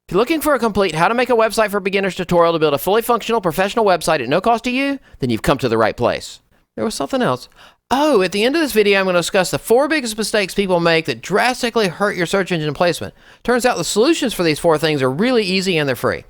If you're looking for a complete How to Make a Website for Beginners tutorial to build a fully functional professional website at no cost to you, then you've come to the right place. There was something else. Oh, at the end of this video, I'm going to discuss the 4 biggest mistakes people make that drastically hurt your search engine placement. Turns out the solutions for these 4 things are really easy and they're free.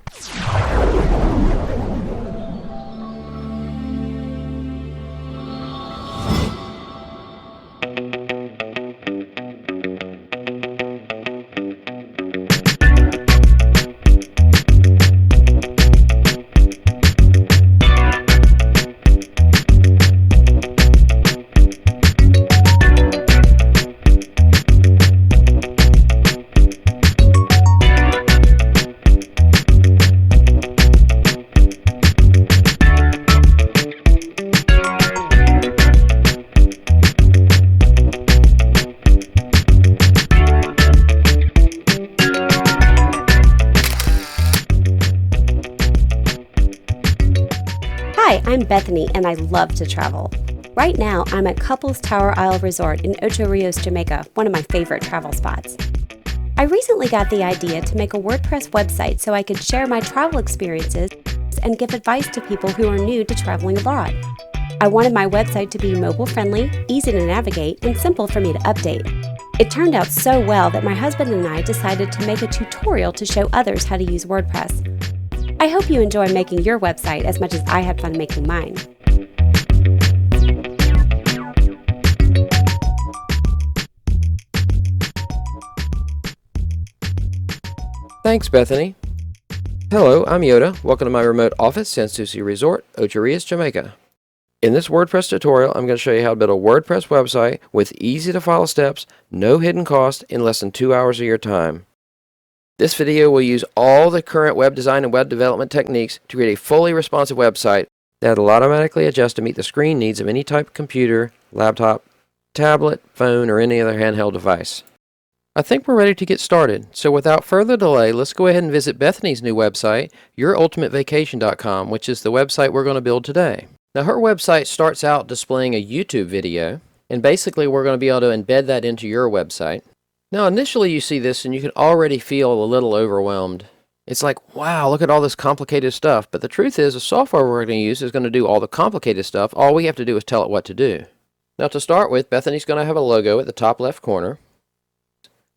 Hi, I'm Bethany and I love to travel. Right now, I'm at Couples Tower Isle Resort in Ocho Rios, Jamaica, one of my favorite travel spots. I recently got the idea to make a WordPress website so I could share my travel experiences and give advice to people who are new to traveling abroad. I wanted my website to be mobile-friendly, easy to navigate, and simple for me to update. It turned out so well that my husband and I decided to make a tutorial to show others how to use WordPress. I hope you enjoy making your website as much as I had fun making mine. Thanks, Bethany. Hello, I'm Yoda. Welcome to my remote office, Sans Souci Resort, Ocho Rios, Jamaica. In this WordPress tutorial, I'm going to show you how to build a WordPress website with easy-to-follow steps, no hidden cost, in less than 2 hours of your time. This video will use all the current web design and web development techniques to create a fully responsive website that will automatically adjust to meet the screen needs of any type of computer, laptop, tablet, phone, or any other handheld device. I think we're ready to get started, so without further delay, let's go ahead and visit Bethany's new website, YourUltimateVacation.com, which is the website we're going to build today. Now, her website starts out displaying a YouTube video, and basically we're going to be able to embed that into your website. Now, initially you see this and you can already feel a little overwhelmed. It's like, wow, look at all this complicated stuff. But the truth is, the software we're going to use is going to do all the complicated stuff. All we have to do is tell it what to do. Now, to start with, Bethany's going to have a logo at the top left corner.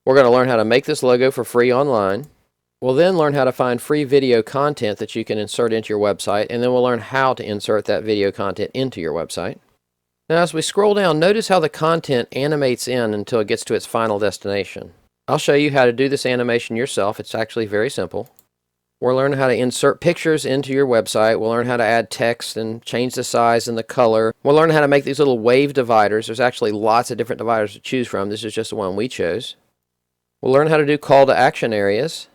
We're going to learn how to make this logo for free online. We'll then learn how to find free video content that you can insert into your website, and then we'll learn how to insert that video content into your website. Now, as we scroll down, notice how the content animates in until it gets to its final destination. I'll show you how to do this animation yourself. It's actually very simple. We'll learn how to insert pictures into your website. We'll learn how to add text and change the size and the color. We'll learn how to make these little wave dividers. There's actually lots of different dividers to choose from. This is just the one we chose. We'll learn how to do call to action areas.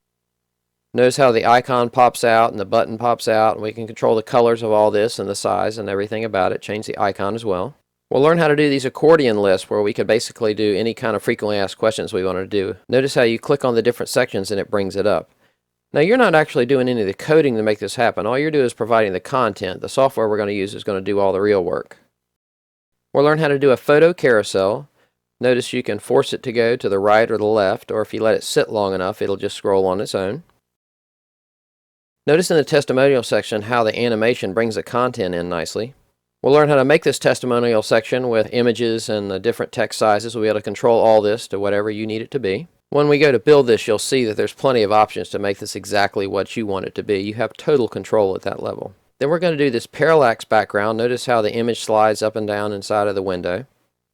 Notice how the icon pops out and the button pops out, and we can control the colors of all this and the size and everything about it. Change the icon as well. We'll learn how to do these accordion lists where we could basically do any kind of frequently asked questions we want to do. Notice how you click on the different sections and it brings it up. Now, you're not actually doing any of the coding to make this happen. All you're doing is providing the content. The software we're going to use is going to do all the real work. We'll learn how to do a photo carousel. Notice you can force it to go to the right or the left, or if you let it sit long enough, it'll just scroll on its own. Notice in the testimonial section how the animation brings the content in nicely. We'll learn how to make this testimonial section with images and the different text sizes. We'll be able to control all this to whatever you need it to be. When we go to build this, you'll see that there's plenty of options to make this exactly what you want it to be. You have total control at that level. Then we're going to do this parallax background. Notice how the image slides up and down inside of the window.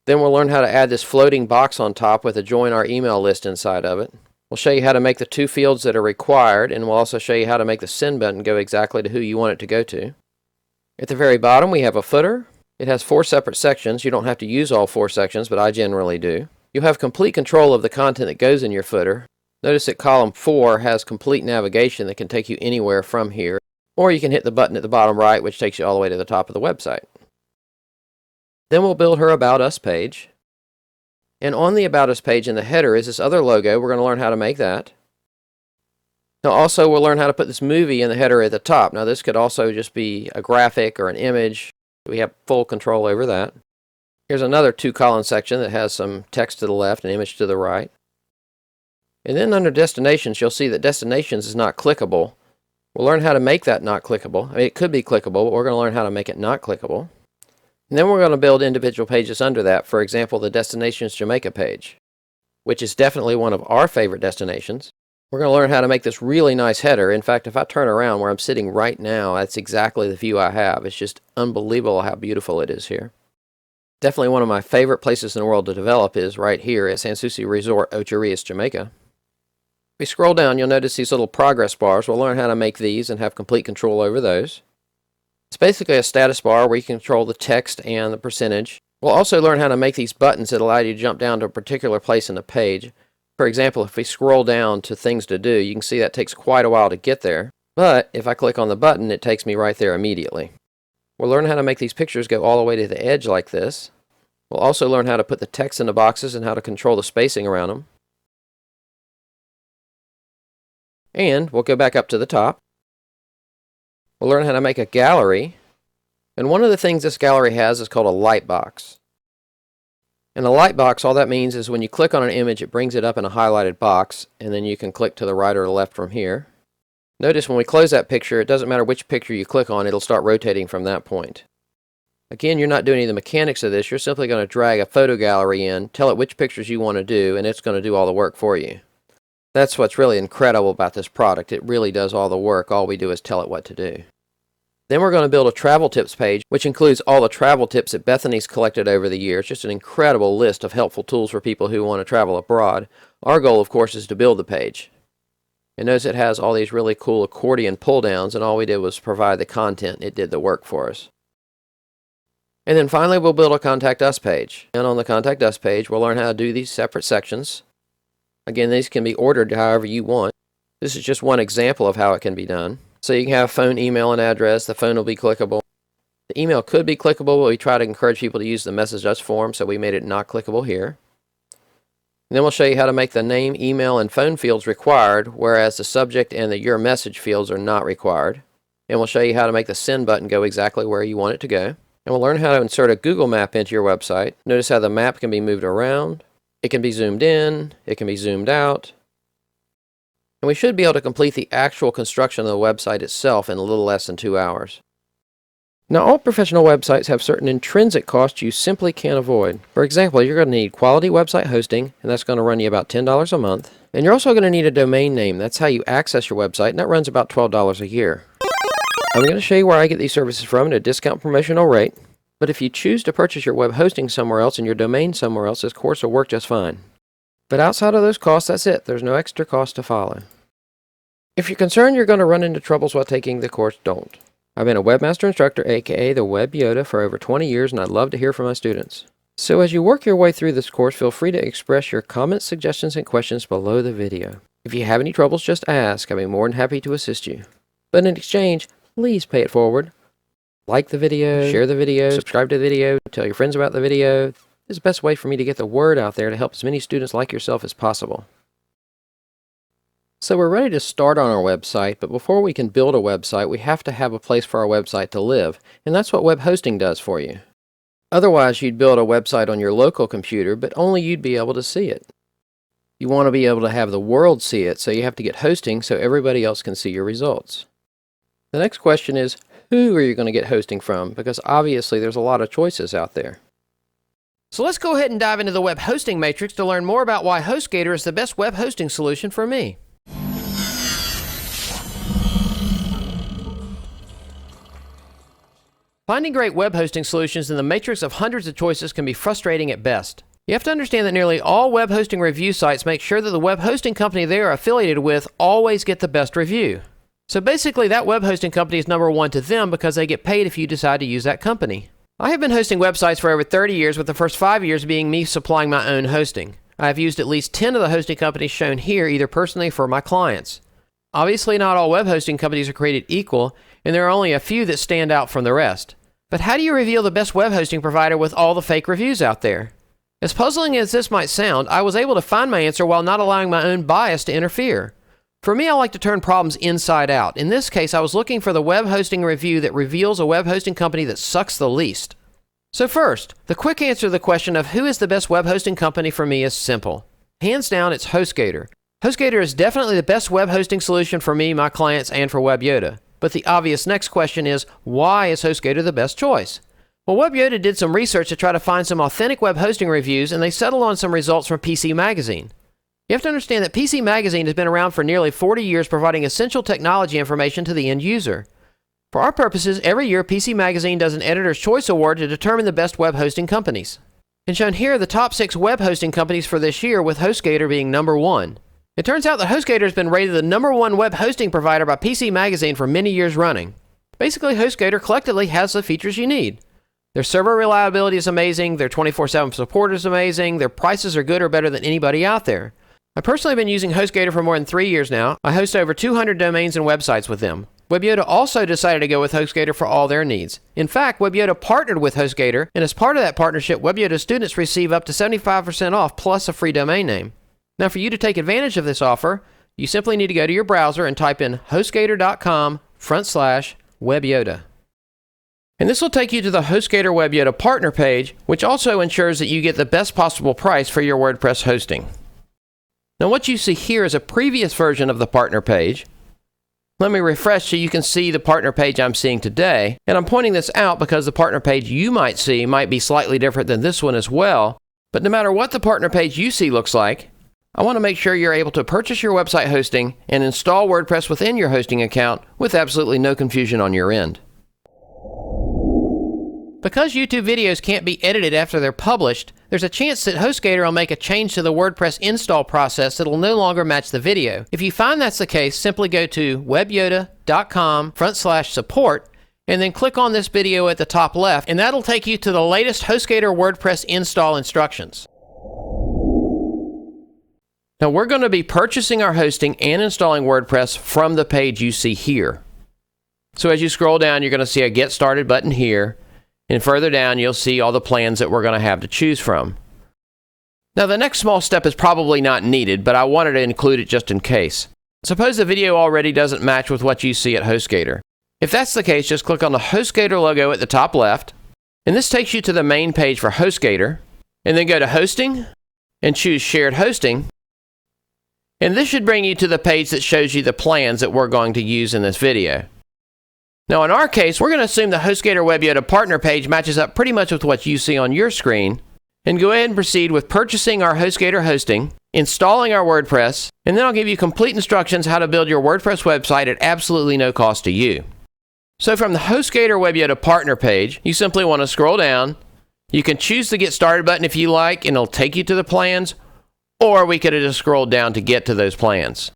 Then we'll learn how to add this floating box on top with a join our email list inside of it. We'll show you how to make the 2 fields that are required, and we'll also show you how to make the send button go exactly to who you want it to go to. At the very bottom, we have a footer. It has 4 separate sections. You don't have to use all 4 sections, but I generally do. You'll have complete control of the content that goes in your footer. Notice that column 4 has complete navigation that can take you anywhere from here, or you can hit the button at the bottom right, which takes you all the way to the top of the website. Then we'll build her About Us page. And on the About Us page in the header is this other logo. We're going to learn how to make that. Now also we'll learn how to put this movie in the header at the top. Now this could also just be a graphic or an image. We have full control over that. Here's another 2-column section that has some text to the left and image to the right. And then under destinations, you'll see that destinations is not clickable. We'll learn how to make that not clickable. I mean, it could be clickable, but we're going to learn how to make it not clickable. And then we're going to build individual pages under that. For example, the Destinations Jamaica page, which is definitely one of our favorite destinations. We're going to learn how to make this really nice header. In fact, if I turn around where I'm sitting right now, that's exactly the view I have. It's just unbelievable how beautiful it is here. Definitely one of my favorite places in the world to develop is right here at Sans Souci Resort, Ocho Rios, Jamaica. If we scroll down, you'll notice these little progress bars. We'll learn how to make these and have complete control over those. It's basically a status bar where you can control the text and the percentage. We'll also learn how to make these buttons that allow you to jump down to a particular place in the page. For example, if we scroll down to things to do, you can see that takes quite a while to get there. But if I click on the button, it takes me right there immediately. We'll learn how to make these pictures go all the way to the edge like this. We'll also learn how to put the text in the boxes and how to control the spacing around them. And we'll go back up to the top. We'll learn how to make a gallery. And one of the things this gallery has is called a light box. And a light box, all that means is when you click on an image, it brings it up in a highlighted box, and then you can click to the right or the left from here. Notice when we close that picture, it doesn't matter which picture you click on, it'll start rotating from that point. Again, you're not doing any of the mechanics of this. You're simply going to drag a photo gallery in, tell it which pictures you want to do, and it's going to do all the work for you. That's what's really incredible about this product. It really does all the work. All we do is tell it what to do. Then we're going to build a travel tips page, which includes all the travel tips that Bethany's collected over the years. Just an incredible list of helpful tools for people who want to travel abroad. Our goal, of course, is to build the page. And notice it has all these really cool accordion pull-downs, and all we did was provide the content. It did the work for us. And then finally, we'll build a Contact Us page. And on the Contact Us page, we'll learn how to do these separate sections. Again, these can be ordered however you want. This is just one example of how it can be done. So you can have phone, email, and address. The phone will be clickable. The email could be clickable, but we try to encourage people to use the Message Us form, so we made it not clickable here. And then we'll show you how to make the name, email, and phone fields required, whereas the subject and the Your Message fields are not required. And we'll show you how to make the Send button go exactly where you want it to go. And we'll learn how to insert a Google map into your website. Notice how the map can be moved around. It can be zoomed in. It can be zoomed out. And we should be able to complete the actual construction of the website itself in a little less than 2 hours. Now, all professional websites have certain intrinsic costs you simply can't avoid. For example, you're going to need quality website hosting, and that's going to run you about $10 a month. And you're also going to need a domain name. That's how you access your website, and that runs about $12 a year. I'm going to show you where I get these services from at a discount promotional rate. But if you choose to purchase your web hosting somewhere else and your domain somewhere else, this course will work just fine. But outside of those costs, that's it. There's no extra cost to follow. If you're concerned you're going to run into troubles while taking the course, don't. I've been a webmaster instructor, aka the WebYoda, for over 20 years, and I'd love to hear from my students. So as you work your way through this course, feel free to express your comments, suggestions, and questions below the video. If you have any troubles, just ask. I'll be more than happy to assist you. But in exchange, please pay it forward. Like the video, share the video, subscribe to the video, tell your friends about the video. This is the best way for me to get the word out there to help as many students like yourself as possible. So we're ready to start on our website, but before we can build a website, we have to have a place for our website to live, and that's what web hosting does for you. Otherwise, you'd build a website on your local computer, but only you'd be able to see it. You want to be able to have the world see it, so you have to get hosting so everybody else can see your results. The next question is, who are you going to get hosting from? Because obviously there's a lot of choices out there. So let's go ahead and dive into the web hosting matrix to learn more about why HostGator is the best web hosting solution for me. Finding great web hosting solutions in the matrix of hundreds of choices can be frustrating at best. You have to understand that nearly all web hosting review sites make sure that the web hosting company they are affiliated with always get the best review. So basically that web hosting company is number one to them because they get paid if you decide to use that company. I have been hosting websites for over 30 years, with the first 5 years being me supplying my own hosting. I have used at least 10 of the hosting companies shown here, either personally or for my clients. Obviously not all web hosting companies are created equal, and there are only a few that stand out from the rest. But how do you reveal the best web hosting provider with all the fake reviews out there? As puzzling as this might sound, I was able to find my answer while not allowing my own bias to interfere. For me, I like to turn problems inside out. In this case, I was looking for the web hosting review that reveals a web hosting company that sucks the least. So first, the quick answer to the question of who is the best web hosting company for me is simple. Hands down, it's HostGator. HostGator is definitely the best web hosting solution for me, my clients, and for WebYoda. But the obvious next question is, why is HostGator the best choice? Well, WebYoda did some research to try to find some authentic web hosting reviews, and they settled on some results from PC Magazine. You have to understand that PC Magazine has been around for nearly 40 years, providing essential technology information to the end user. For our purposes, every year PC Magazine does an Editor's Choice Award to determine the best web hosting companies. And shown here are the top 6 web hosting companies for this year, with HostGator being number 1. It turns out that HostGator has been rated the number 1 web hosting provider by PC Magazine for many years running. Basically, HostGator collectively has the features you need. Their server reliability is amazing, their 24/7 support is amazing, their prices are good or better than anybody out there. I personally have been using HostGator for more than 3 years now. I host over 200 domains and websites with them. WebYoda also decided to go with HostGator for all their needs. In fact, WebYoda partnered with HostGator, and as part of that partnership, WebYoda students receive up to 75% off plus a free domain name. Now, for you to take advantage of this offer, you simply need to go to your browser and type in hostgator.com/WebYoda. And this will take you to the HostGator WebYoda partner page, which also ensures that you get the best possible price for your WordPress hosting. Now, what you see here is a previous version of the partner page. Let me refresh so you can see the partner page I'm seeing today. And I'm pointing this out because the partner page you might see might be slightly different than this one as well. But no matter what the partner page you see looks like, I want to make sure you're able to purchase your website hosting and install WordPress within your hosting account with absolutely no confusion on your end. Because YouTube videos can't be edited after they're published, there's a chance that HostGator will make a change to the WordPress install process that'll no longer match the video. If you find that's the case, simply go to webyoda.com/support and then click on this video at the top left, and that'll take you to the latest HostGator WordPress install instructions. Now, we're going to be purchasing our hosting and installing WordPress from the page you see here. So as you scroll down, you're going to see a Get Started button here. And further down, you'll see all the plans that we're going to have to choose from. Now, the next small step is probably not needed, but I wanted to include it just in case. Suppose the video already doesn't match with what you see at HostGator. If that's the case, just click on the HostGator logo at the top left, and this takes you to the main page for HostGator, and then go to Hosting, and choose Shared Hosting, and this should bring you to the page that shows you the plans that we're going to use in this video. Now, in our case, we're going to assume the HostGator WebYoda partner page matches up pretty much with what you see on your screen, and go ahead and proceed with purchasing our HostGator hosting, installing our WordPress, and then I'll give you complete instructions how to build your WordPress website at absolutely no cost to you. So from the HostGator WebYoda partner page, you simply want to scroll down. You can choose the Get Started button if you like, and it'll take you to the plans, or we could have just scrolled down to get to those plans.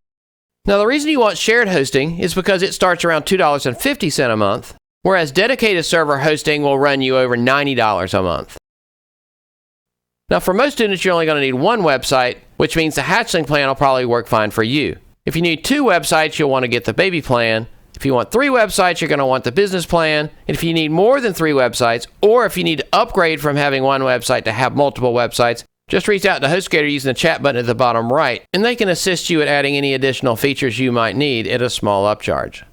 Now, the reason you want shared hosting is because it starts around $2.50 a month, whereas dedicated server hosting will run you over $90 a month. Now, for most students, you're only going to need one website, which means the Hatchling plan will probably work fine for you. If you need 2 websites, you'll want to get the baby plan. If you want 3 websites, you're going to want the business plan. And if you need more than 3 websites, or if you need to upgrade from having one website to have multiple websites, just reach out to HostGator using the chat button at the bottom right, and they can assist you at adding any additional features you might need at a small upcharge.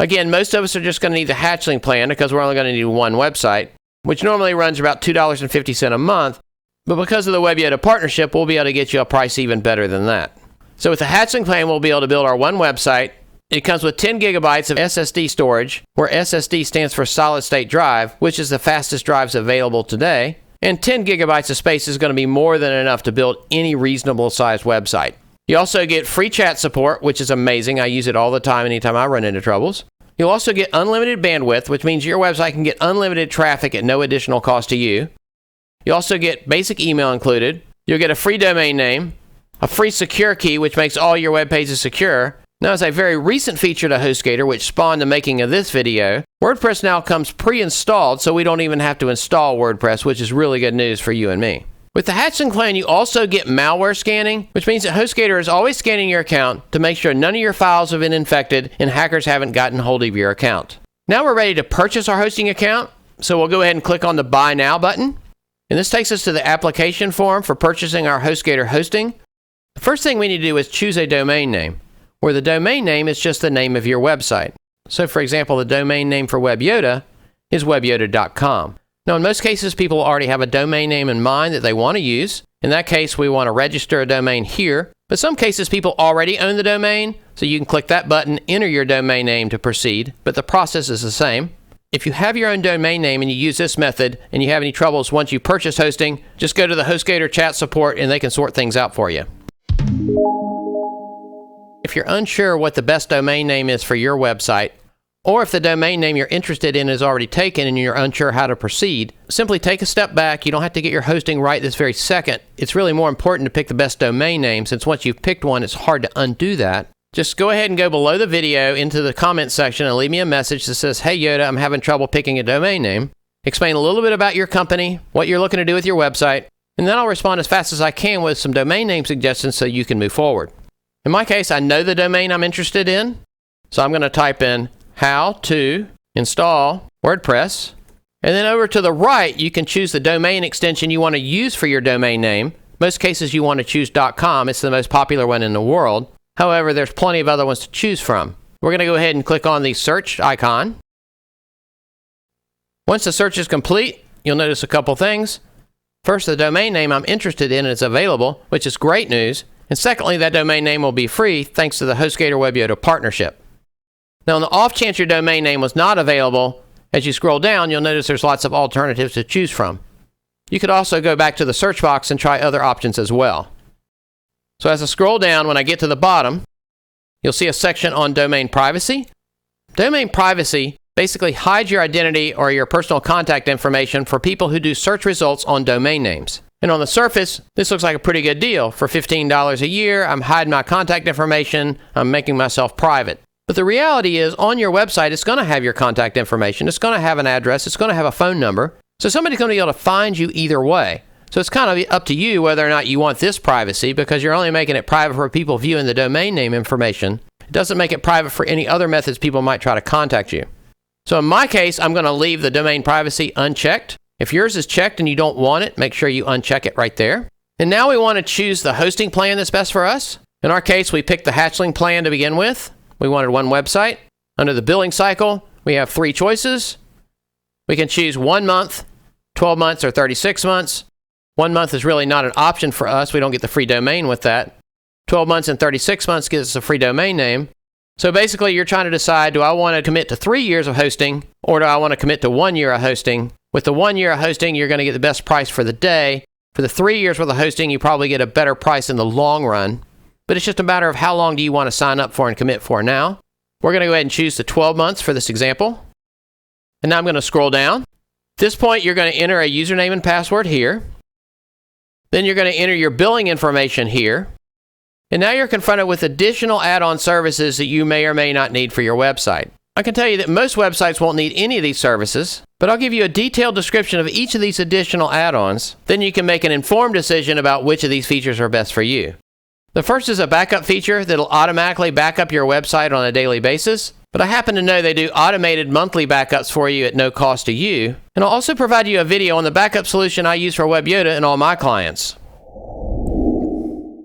Again, most of us are just going to need the Hatchling plan because we're only going to need one website, which normally runs about $2.50 a month, but because of the WebYoda partnership, we'll be able to get you a price even better than that. So with the Hatchling plan, we'll be able to build our one website. It comes with 10 gigabytes of SSD storage, where SSD stands for solid state drive, which is the fastest drives available today. And 10 gigabytes of space is going to be more than enough to build any reasonable sized website. You also get free chat support, which is amazing. I use it all the time anytime I run into troubles. You'll also get unlimited bandwidth, which means your website can get unlimited traffic at no additional cost to you. You also get basic email included. You'll get a free domain name, a free secure key, which makes all your web pages secure. Now, as a very recent feature to HostGator, which spawned the making of this video, WordPress now comes pre-installed, so we don't even have to install WordPress, which is really good news for you and me. With the Hatchling plan, you also get malware scanning, which means that HostGator is always scanning your account to make sure none of your files have been infected and hackers haven't gotten hold of your account. Now we're ready to purchase our hosting account, so we'll go ahead and click on the Buy Now button. And this takes us to the application form for purchasing our HostGator hosting. The first thing we need to do is choose a domain name, where the domain name is just the name of your website. So for example, the domain name for WebYoda is webyoda.com. Now in most cases, people already have a domain name in mind that they want to use. In that case, we want to register a domain here. But some cases people already own the domain, so you can click that button, enter your domain name to proceed, but the process is the same. If you have your own domain name and you use this method and you have any troubles once you purchase hosting, just go to the HostGator chat support and they can sort things out for you. If you're unsure what the best domain name is for your website, or if the domain name you're interested in is already taken and you're unsure how to proceed, simply take a step back. You don't have to get your hosting right this very second. It's really more important to pick the best domain name, since once you've picked one, it's hard to undo that. Just go ahead and go below the video into the comment section and leave me a message that says, "Hey Yoda, I'm having trouble picking a domain name." Explain a little bit about your company, what you're looking to do with your website, and then I'll respond as fast as I can with some domain name suggestions so you can move forward. In my case, I know the domain I'm interested in, so I'm going to type in how to install WordPress. And then over to the right, you can choose the domain extension you want to use for your domain name. Most cases you want to choose .com. It's the most popular one in the world. However, there's plenty of other ones to choose from. We're going to go ahead and click on the search icon. Once the search is complete, you'll notice a couple things. First, the domain name I'm interested in is available, which is great news. And secondly, that domain name will be free thanks to the HostGator WebYoda partnership. Now, on the off chance your domain name was not available, as you scroll down, you'll notice there's lots of alternatives to choose from. You could also go back to the search box and try other options as well. So as I scroll down, when I get to the bottom, you'll see a section on domain privacy. Domain privacy basically hides your identity or your personal contact information for people who do search results on domain names. And on the surface, this looks like a pretty good deal. For $15 a year, I'm hiding my contact information, I'm making myself private. But the reality is, on your website, it's going to have your contact information. It's going to have an address. It's going to have a phone number. So somebody's going to be able to find you either way. So it's kind of up to you whether or not you want this privacy, because you're only making it private for people viewing the domain name information. It doesn't make it private for any other methods people might try to contact you. So in my case, I'm going to leave the domain privacy unchecked. If yours is checked and you don't want it, make sure you uncheck it right there. And now we want to choose the hosting plan that's best for us. In our case, we picked the Hatchling plan to begin with. We wanted one website. Under the billing cycle, we have 3 choices. We can choose 1 month, 12 months, or 36 months. 1 month is really not an option for us. We don't get the free domain with that. 12 months and 36 months gives us a free domain name. So basically, you're trying to decide, do I want to commit to 3 years of hosting, or do I want to commit to 1 year of hosting? With the 1 year of hosting, you're going to get the best price for the day. For the 3 years worth of hosting, you probably get a better price in the long run. But it's just a matter of how long do you want to sign up for and commit for now. We're going to go ahead and choose the 12 months for this example. And now I'm going to scroll down. At this point, you're going to enter a username and password here. Then you're going to enter your billing information here. And now you're confronted with additional add-on services that you may or may not need for your website. I can tell you that most websites won't need any of these services, but I'll give you a detailed description of each of these additional add-ons. Then you can make an informed decision about which of these features are best for you. The first is a backup feature that'll automatically back up your website on a daily basis, but I happen to know they do automated monthly backups for you at no cost to you. And I'll also provide you a video on the backup solution I use for WebYoda and all my clients.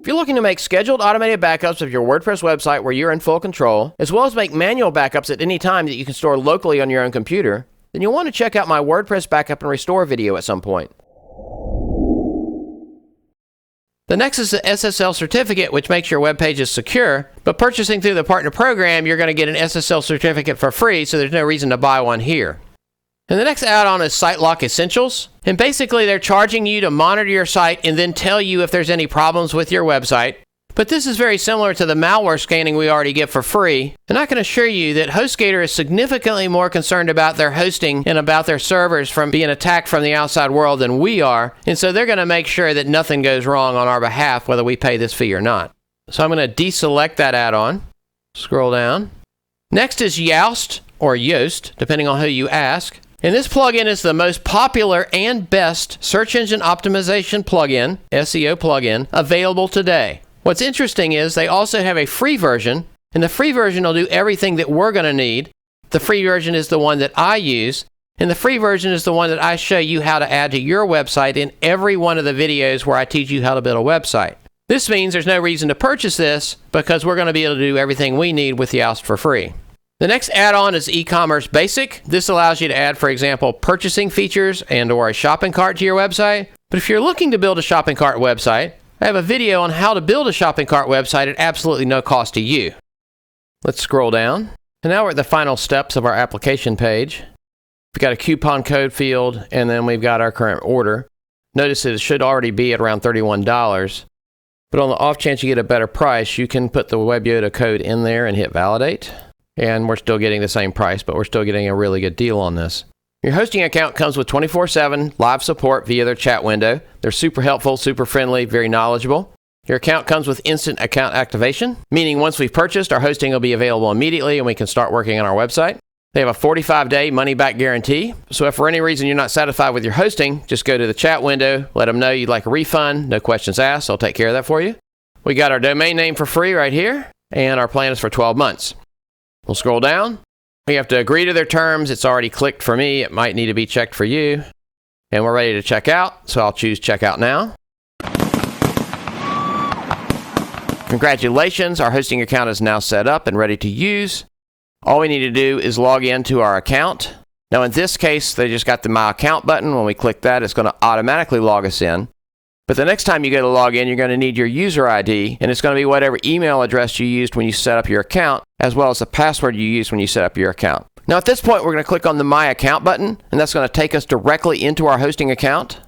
If you're looking to make scheduled automated backups of your WordPress website where you're in full control, as well as make manual backups at any time that you can store locally on your own computer, then you'll want to check out my WordPress backup and restore video at some point. The next is the SSL certificate, which makes your web pages secure, but purchasing through the partner program, you're going to get an SSL certificate for free, so there's no reason to buy one here. And the next add-on is SiteLock Essentials. And basically, they're charging you to monitor your site and then tell you if there's any problems with your website. But this is very similar to the malware scanning we already get for free. And I can assure you that HostGator is significantly more concerned about their hosting and about their servers from being attacked from the outside world than we are. And so they're going to make sure that nothing goes wrong on our behalf, whether we pay this fee or not. So I'm going to deselect that add-on. Scroll down. Next is Yoast, or Yoast, depending on who you ask. And this plugin is the most popular and best search engine optimization plugin, SEO plugin, available today. What's interesting is they also have a free version, and the free version will do everything that we're going to need. The free version is the one that I use, and the free version is the one that I show you how to add to your website in every one of the videos where I teach you how to build a website. This means there's no reason to purchase this because we're going to be able to do everything we need with Yoast for free. The next add-on is e-commerce basic. This allows you to add, for example, purchasing features and or a shopping cart to your website. But if you're looking to build a shopping cart website, I have a video on how to build a shopping cart website at absolutely no cost to you. Let's scroll down. And now we're at the final steps of our application page. We've got a coupon code field, and then we've got our current order. Notice that it should already be at around $31. But on the off chance you get a better price, you can put the WebYoda code in there and hit validate. And we're still getting the same price, but we're still getting a really good deal on this. Your hosting account comes with 24/7 live support via their chat window. They're super helpful, super friendly, very knowledgeable. Your account comes with instant account activation, meaning once we've purchased, our hosting will be available immediately and we can start working on our website. They have a 45-day money-back guarantee. So if for any reason you're not satisfied with your hosting, just go to the chat window, let them know you'd like a refund, no questions asked, they'll take care of that for you. We got our domain name for free right here, and our plan is for 12 months. We'll scroll down. We have to agree to their terms. It's already clicked for me. It might need to be checked for you. And we're ready to check out, so I'll choose Checkout Now. Congratulations, our hosting account is now set up and ready to use. All we need to do is log into our account. Now in this case, they just got the My Account button. When we click that, it's going to automatically log us in. But the next time you go to log in, you're going to need your user ID, and it's going to be whatever email address you used when you set up your account, as well as the password you used when you set up your account. Now at this point, we're going to click on the My Account button, and that's going to take us directly into our hosting account.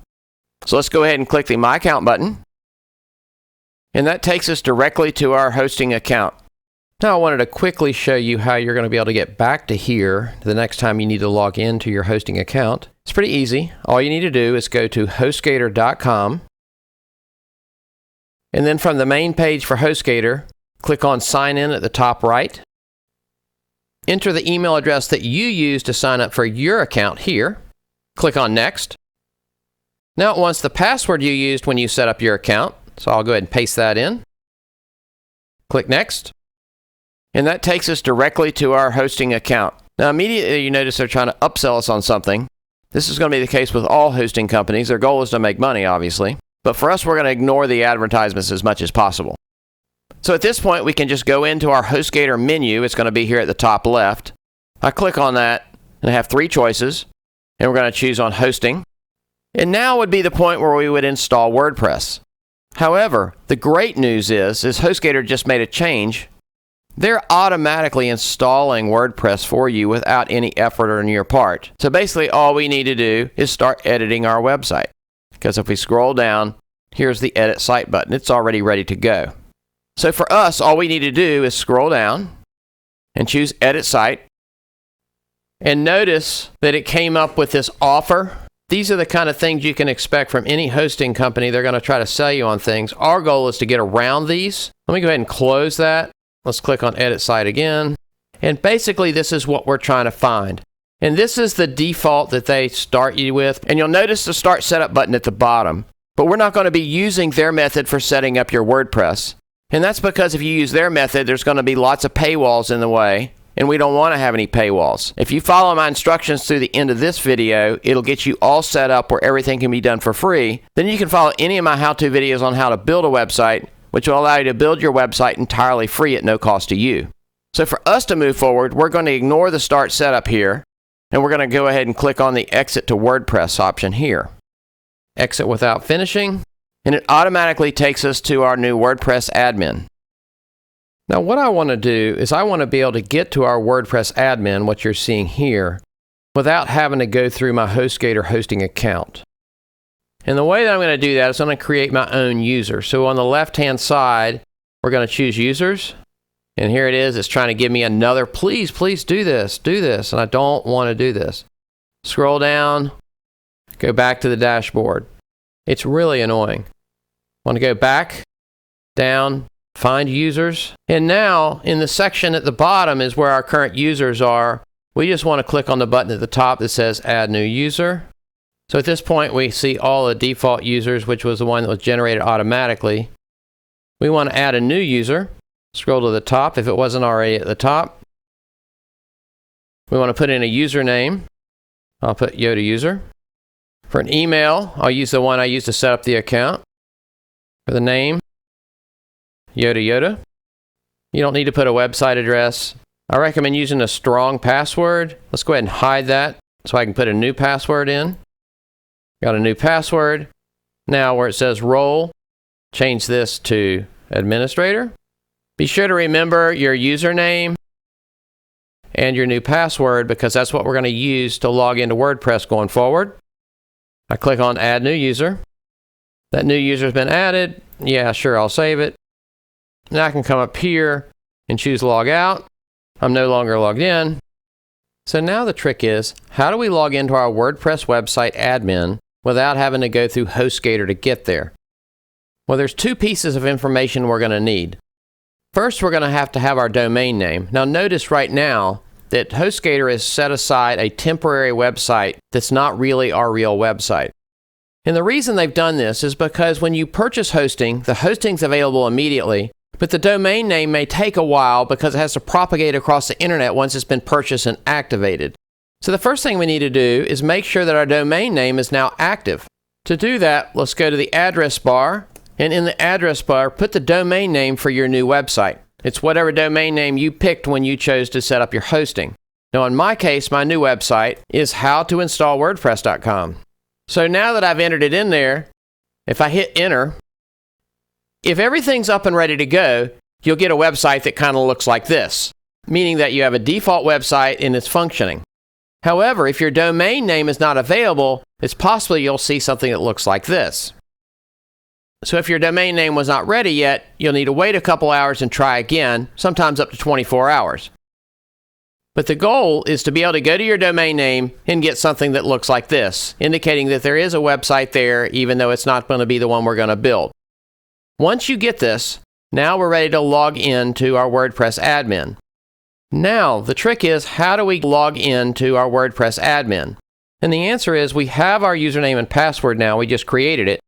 So let's go ahead and click the My Account button. And that takes us directly to our hosting account. Now I wanted to quickly show you how you're going to be able to get back to here the next time you need to log into your hosting account. It's pretty easy. All you need to do is go to HostGator.com. And then from the main page for HostGator, click on Sign In at the top right. Enter the email address that you used to sign up for your account here. Click on Next. Now it wants the password you used when you set up your account, so I'll go ahead and paste that in. Click Next. And that takes us directly to our hosting account. Now immediately you notice they're trying to upsell us on something. This is going to be the case with all hosting companies. Their goal is to make money, obviously. But for us, we're going to ignore the advertisements as much as possible. So at this point, we can just go into our HostGator menu. It's going to be here at the top left. I click on that, and I have 3 choices. And we're going to choose on Hosting. And now would be the point where we would install WordPress. However, the great news is HostGator just made a change. They're automatically installing WordPress for you without any effort on your part. So basically, all we need to do is start editing our website. Because if we scroll down, here's the Edit Site button. It's already ready to go. So for us, all we need to do is scroll down and choose Edit Site. And notice that it came up with this offer. These are the kind of things you can expect from any hosting company. They're going to try to sell you on things. Our goal is to get around these. Let me go ahead and close that. Let's click on Edit Site again. And basically, this is what we're trying to find. And this is the default that they start you with. And you'll notice the Start Setup button at the bottom. But we're not going to be using their method for setting up your WordPress. And that's because if you use their method, there's going to be lots of paywalls in the way. And we don't want to have any paywalls. If you follow my instructions through the end of this video, it'll get you all set up where everything can be done for free. Then you can follow any of my how-to videos on how to build a website, which will allow you to build your website entirely free at no cost to you. So for us to move forward, we're going to ignore the Start Setup here, and we're going to go ahead and click on the Exit to WordPress option here. Exit without finishing, and it automatically takes us to our new WordPress admin. Now what I want to do is I want to be able to get to our WordPress admin, what you're seeing here, without having to go through my HostGator hosting account. And the way that I'm going to do that is I'm going to create my own user. So on the left-hand side, we're going to choose Users. And here it is. It's trying to give me another, please do this. And I don't want to do this. Scroll down, go back to the dashboard. It's really annoying. Want to go back, down, find users. And now in the section at the bottom is where our current users are. We just want to click on the button at the top that says Add New User. So at this point, we see all the default users, which was the one that was generated automatically. We want to add a new user. Scroll to the top if it wasn't already at the top. We want to put in a username. I'll put Yoda User. For an email, I'll use the one I used to set up the account. For the name, Yoda. You don't need to put a website address. I recommend using a strong password. Let's go ahead and hide that so I can put a new password in. Got a new password. Now where it says role, change this to administrator. Be sure to remember your username and your new password because that's what we're going to use to log into WordPress going forward. I click on Add New User. That new user has been added. Yeah, sure, I'll save it. Now I can come up here and choose Log Out. I'm no longer logged in. So now the trick is, how do we log into our WordPress website admin without having to go through HostGator to get there? Well, there's two pieces of information we're going to need. First, we're going to have our domain name. Now notice right now that HostGator has set aside a temporary website that's not really our real website. And the reason they've done this is because when you purchase hosting, the hosting's available immediately, but the domain name may take a while because it has to propagate across the internet once it's been purchased and activated. So the first thing we need to do is make sure that our domain name is now active. To do that, let's go to the address bar, and in the address bar, put the domain name for your new website. It's whatever domain name you picked when you chose to set up your hosting. Now in my case, my new website is howtoinstallwordpress.com. So now that I've entered it in there, if I hit enter, if everything's up and ready to go, you'll get a website that kind of looks like this, meaning that you have a default website and it's functioning. However, if your domain name is not available, it's possible you'll see something that looks like this. So if your domain name was not ready yet, you'll need to wait a couple hours and try again, sometimes up to 24 hours. But the goal is to be able to go to your domain name and get something that looks like this, indicating that there is a website there, even though it's not going to be the one we're going to build. Once you get this, now we're ready to log in to our WordPress admin. Now, the trick is, how do we log in to our WordPress admin? And the answer is, we have our username and password now, we just created it.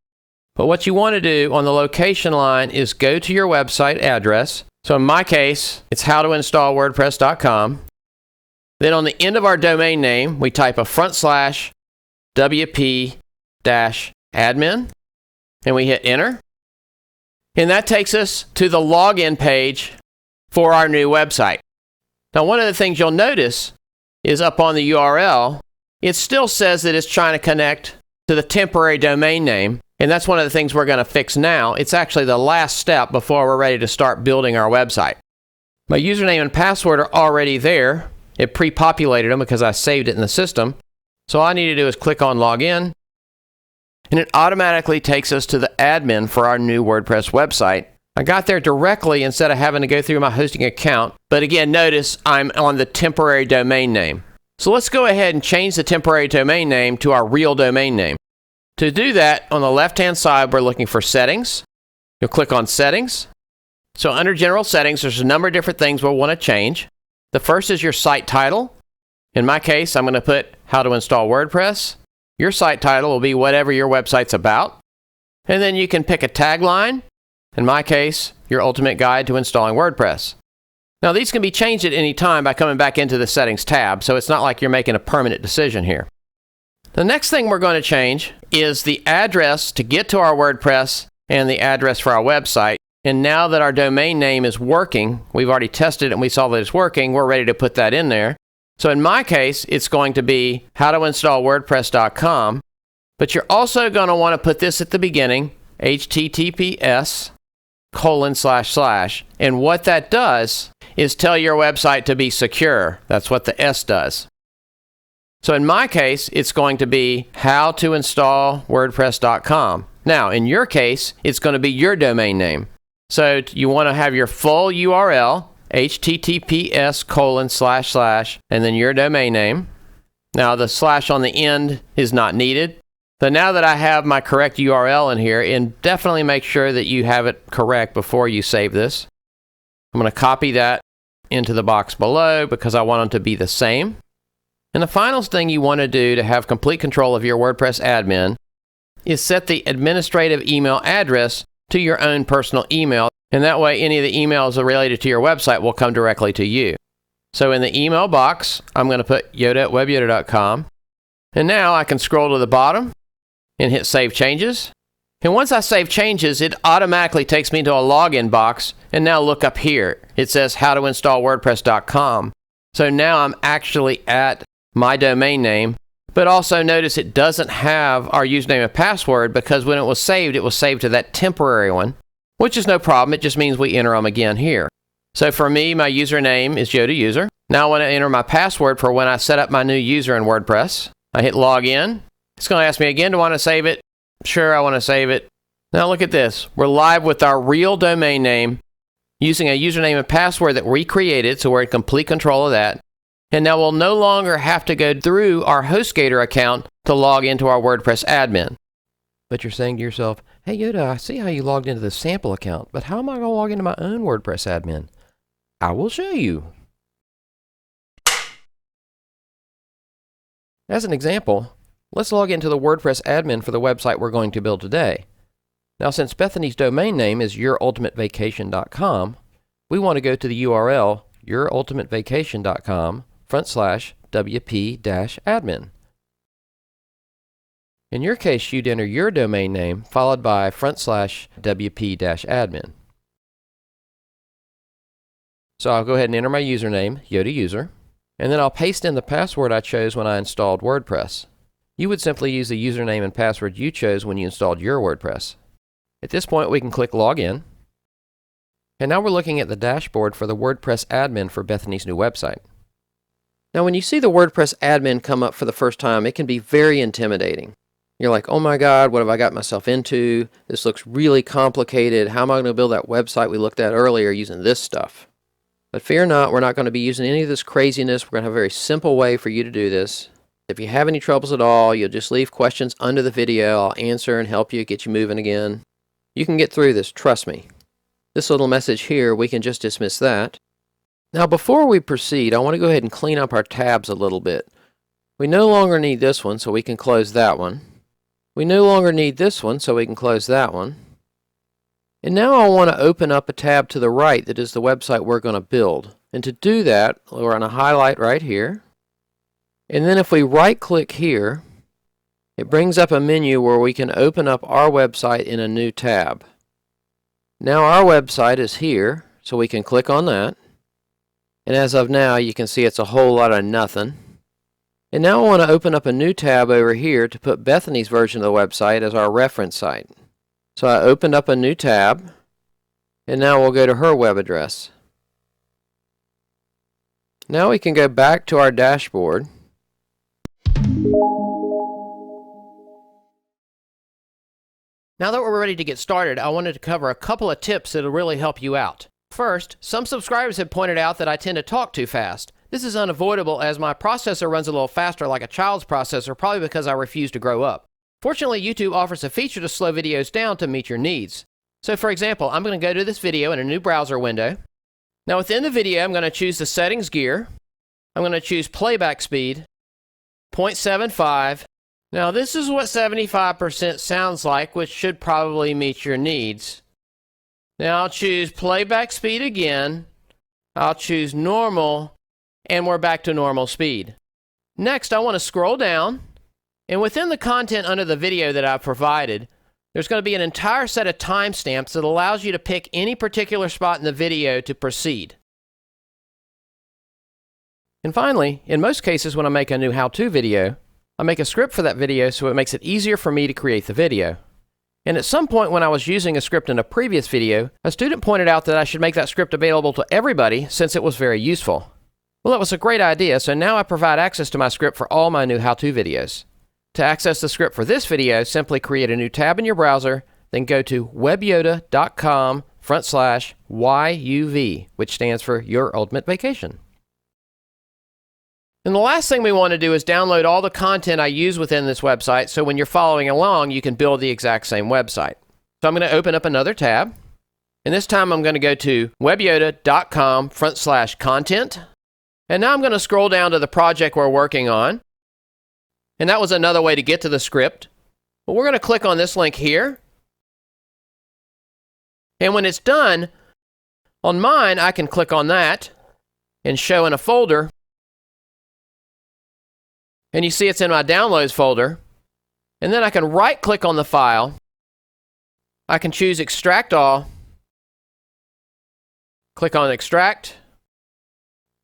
But what you want to do on the location line is go to your website address. So in my case, it's howtoinstallwordpress.com. Then on the end of our domain name, we type a /wp-admin, and we hit enter. And that takes us to the login page for our new website. Now, one of the things you'll notice is up on the URL, it still says that it's trying to connect to the temporary domain name. And that's one of the things we're going to fix now. It's actually the last step before we're ready to start building our website. My username and password are already there. It pre-populated them because I saved it in the system. So all I need to do is click on Login, and it automatically takes us to the admin for our new WordPress website. I got there directly instead of having to go through my hosting account. But again, notice I'm on the temporary domain name. So let's go ahead and change the temporary domain name to our real domain name. To do that, on the left-hand side, we're looking for Settings. You'll click on Settings. So under General Settings, there's a number of different things we'll want to change. The first is your site title. In my case, I'm going to put How to Install WordPress. Your site title will be whatever your website's about. And then you can pick a tagline. In my case, Your Ultimate Guide to Installing WordPress. Now, these can be changed at any time by coming back into the Settings tab, so it's not like you're making a permanent decision here. The next thing we're going to change is the address to get to our WordPress and the address for our website. And now that our domain name is working, we've already tested it and we saw that it's working, we're ready to put that in there. So in my case, it's going to be howtoinstallwordpress.com, but you're also going to want to put this at the beginning, https://. And what that does is tell your website to be secure. That's what the S does. So in my case, it's going to be howtoinstallwordpress.com. Now, in your case, it's going to be your domain name. So you want to have your full URL, https:// and then your domain name. Now, the slash on the end is not needed. So now that I have my correct URL in here, and definitely make sure that you have it correct before you save this. I'm going to copy that into the box below because I want them to be the same. And the final thing you want to do to have complete control of your WordPress admin is set the administrative email address to your own personal email. And that way, any of the emails related to your website will come directly to you. So in the email box, I'm going to put yoda@webyoda.com. And now I can scroll to the bottom and hit Save Changes. And once I save changes, it automatically takes me to a login box. And now look up here. It says howtoinstallwordpress.com. So now I'm actually at my domain name, But also notice it doesn't have our username and password because when it was saved to that temporary one, which is no problem. It just means we enter them again here. So for me, my username is Yoda User. Now I want to enter my password for when I set up my new user in WordPress. I hit login. It's going to ask me again, do I want to save it? Sure, I want to save it. Now look at this. We're live with our real domain name using a username and password that we created, so we're in complete control of that. And now we'll no longer have to go through our HostGator account to log into our WordPress admin. But you're saying to yourself, hey Yoda, I see how you logged into the sample account, but how am I going to log into my own WordPress admin? I will show you. As an example, let's log into the WordPress admin for the website we're going to build today. Now, since Bethany's domain name is yourultimatevacation.com, we want to go to the URL yourultimatevacation.com/wp-admin. In your case, you'd enter your domain name followed by /wp-admin. So I'll go ahead and enter my username, Yoda User, and then I'll paste in the password I chose when I installed WordPress. You would simply use the username and password you chose when you installed your WordPress. At this point, we can click Login. And now we're looking at the dashboard for the WordPress admin for Bethany's new website. Now, when you see the WordPress admin come up for the first time, it can be very intimidating. You're like, oh my God, what have I got myself into? This looks really complicated. How am I going to build that website we looked at earlier using this stuff? But fear not, we're not going to be using any of this craziness. We're going to have a very simple way for you to do this. If you have any troubles at all, you'll just leave questions under the video. I'll answer and help you, get you moving again. You can get through this, trust me. This little message here, we can just dismiss that. Now before we proceed, I want to go ahead and clean up our tabs a little bit. We no longer need this one, so we can close that one. We no longer need this one, so we can close that one. And now I want to open up a tab to the right that is the website we're going to build. And to do that, we're going to highlight right here. And then if we right-click here, it brings up a menu where we can open up our website in a new tab. Now our website is here, so we can click on that. And as of now, you can see it's a whole lot of nothing. And now I want to open up a new tab over here to put Bethany's version of the website as our reference site. So I opened up a new tab, and now we'll go to her web address. Now we can go back to our dashboard. Now that we're ready to get started, I wanted to cover a couple of tips that will really help you out. First, some subscribers have pointed out that I tend to talk too fast. This is unavoidable as my processor runs a little faster like a child's processor, probably because I refuse to grow up. Fortunately, YouTube offers a feature to slow videos down to meet your needs. So for example, I'm going to go to this video in a new browser window. Now within the video, I'm going to choose the settings gear. I'm going to choose playback speed, 0.75. Now this is what 75% sounds like, which should probably meet your needs. Now I'll choose playback speed again. I'll choose normal, and we're back to normal speed. Next, I want to scroll down. And within the content under the video that I've provided, there's going to be an entire set of timestamps that allows you to pick any particular spot in the video to proceed. And finally, in most cases when I make a new how-to video, I make a script for that video so it makes it easier for me to create the video. And at some point when I was using a script in a previous video, a student pointed out that I should make that script available to everybody since it was very useful. Well, that was a great idea, so now I provide access to my script for all my new how-to videos. To access the script for this video, simply create a new tab in your browser, then go to webyoda.com/YUV, which stands for Your Ultimate Vacation. And the last thing we want to do is download all the content I use within this website, so when you're following along, you can build the exact same website. So I'm going to open up another tab, and this time I'm going to go to webyoda.com/content. And now I'm going to scroll down to the project we're working on. And that was another way to get to the script. But we're going to click on this link here. And when it's done, on mine, I can click on that and show in a folder. And you see it's in my downloads folder. And then I can right click on the file. I can choose extract all. Click on extract.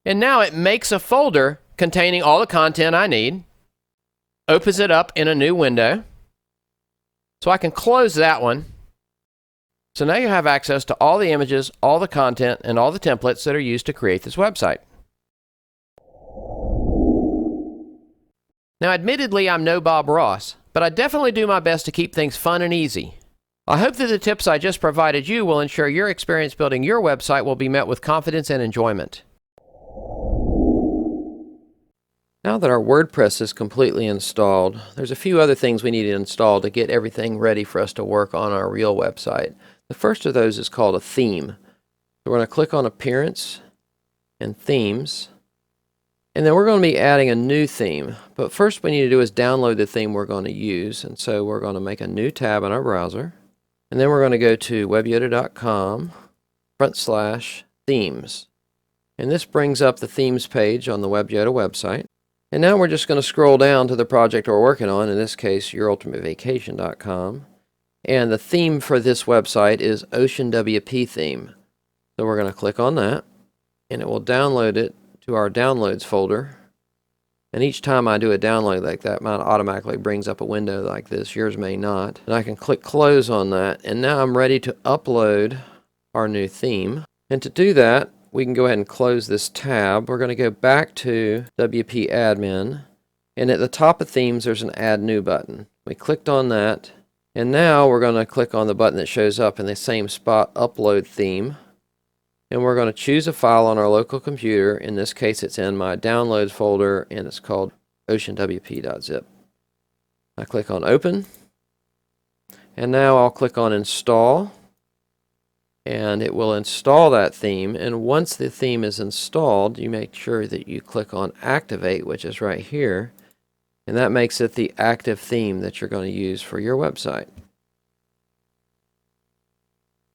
And now it makes a folder containing all the content I need. opens it up in a new window. So I can close that one. So now you have access to all the images, all the content, and all the templates that are used to create this website. Now, admittedly, I'm no Bob Ross, but I definitely do my best to keep things fun and easy. I hope that the tips I just provided you will ensure your experience building your website will be met with confidence and enjoyment. Now that our WordPress is completely installed, there's a few other things we need to install to get everything ready for us to work on our real website. The first of those is called a theme. So we're going to click on Appearance and Themes, and then we're going to be adding a new theme. But first we need to do is download the theme we're going to use, and so we're going to make a new tab in our browser, and then we're going to go to WebYoda.com/themes. And this brings up the themes page on the WebYoda website. And now we're just going to scroll down to the project we're working on, in this case, YourUltimateVacation.com. And the theme for this website is Ocean WP theme. So we're going to click on that, and it will download it to our Downloads folder. And each time I do a download like that, mine automatically brings up a window like this. Yours may not. And I can click Close on that, and now I'm ready to upload our new theme. And to do that, we can go ahead and close this tab. We're going to go back to WP Admin, and at the top of Themes there's an Add New button. We clicked on that, and now we're going to click on the button that shows up in the same spot, Upload Theme, and we're going to choose a file on our local computer. In this case it's in my Downloads folder, and it's called oceanwp.zip. I click on Open, and now I'll click on Install, and it will install that theme. And once the theme is installed, you make sure that you click on Activate, which is right here, and that makes it the active theme that you're going to use for your website.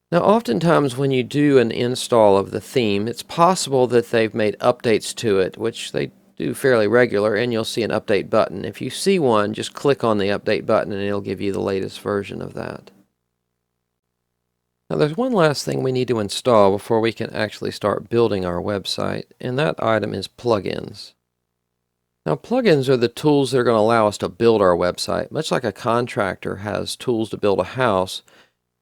Now, oftentimes when you do an install of the theme, it's possible that they've made updates to it, which they do fairly regular, and you'll see an update button. If you see one, just click on the update button and it'll give you the latest version of that. Now there's one last thing we need to install before we can actually start building our website, and that item is plugins. Now plugins are the tools that are going to allow us to build our website. Much like a contractor has tools to build a house,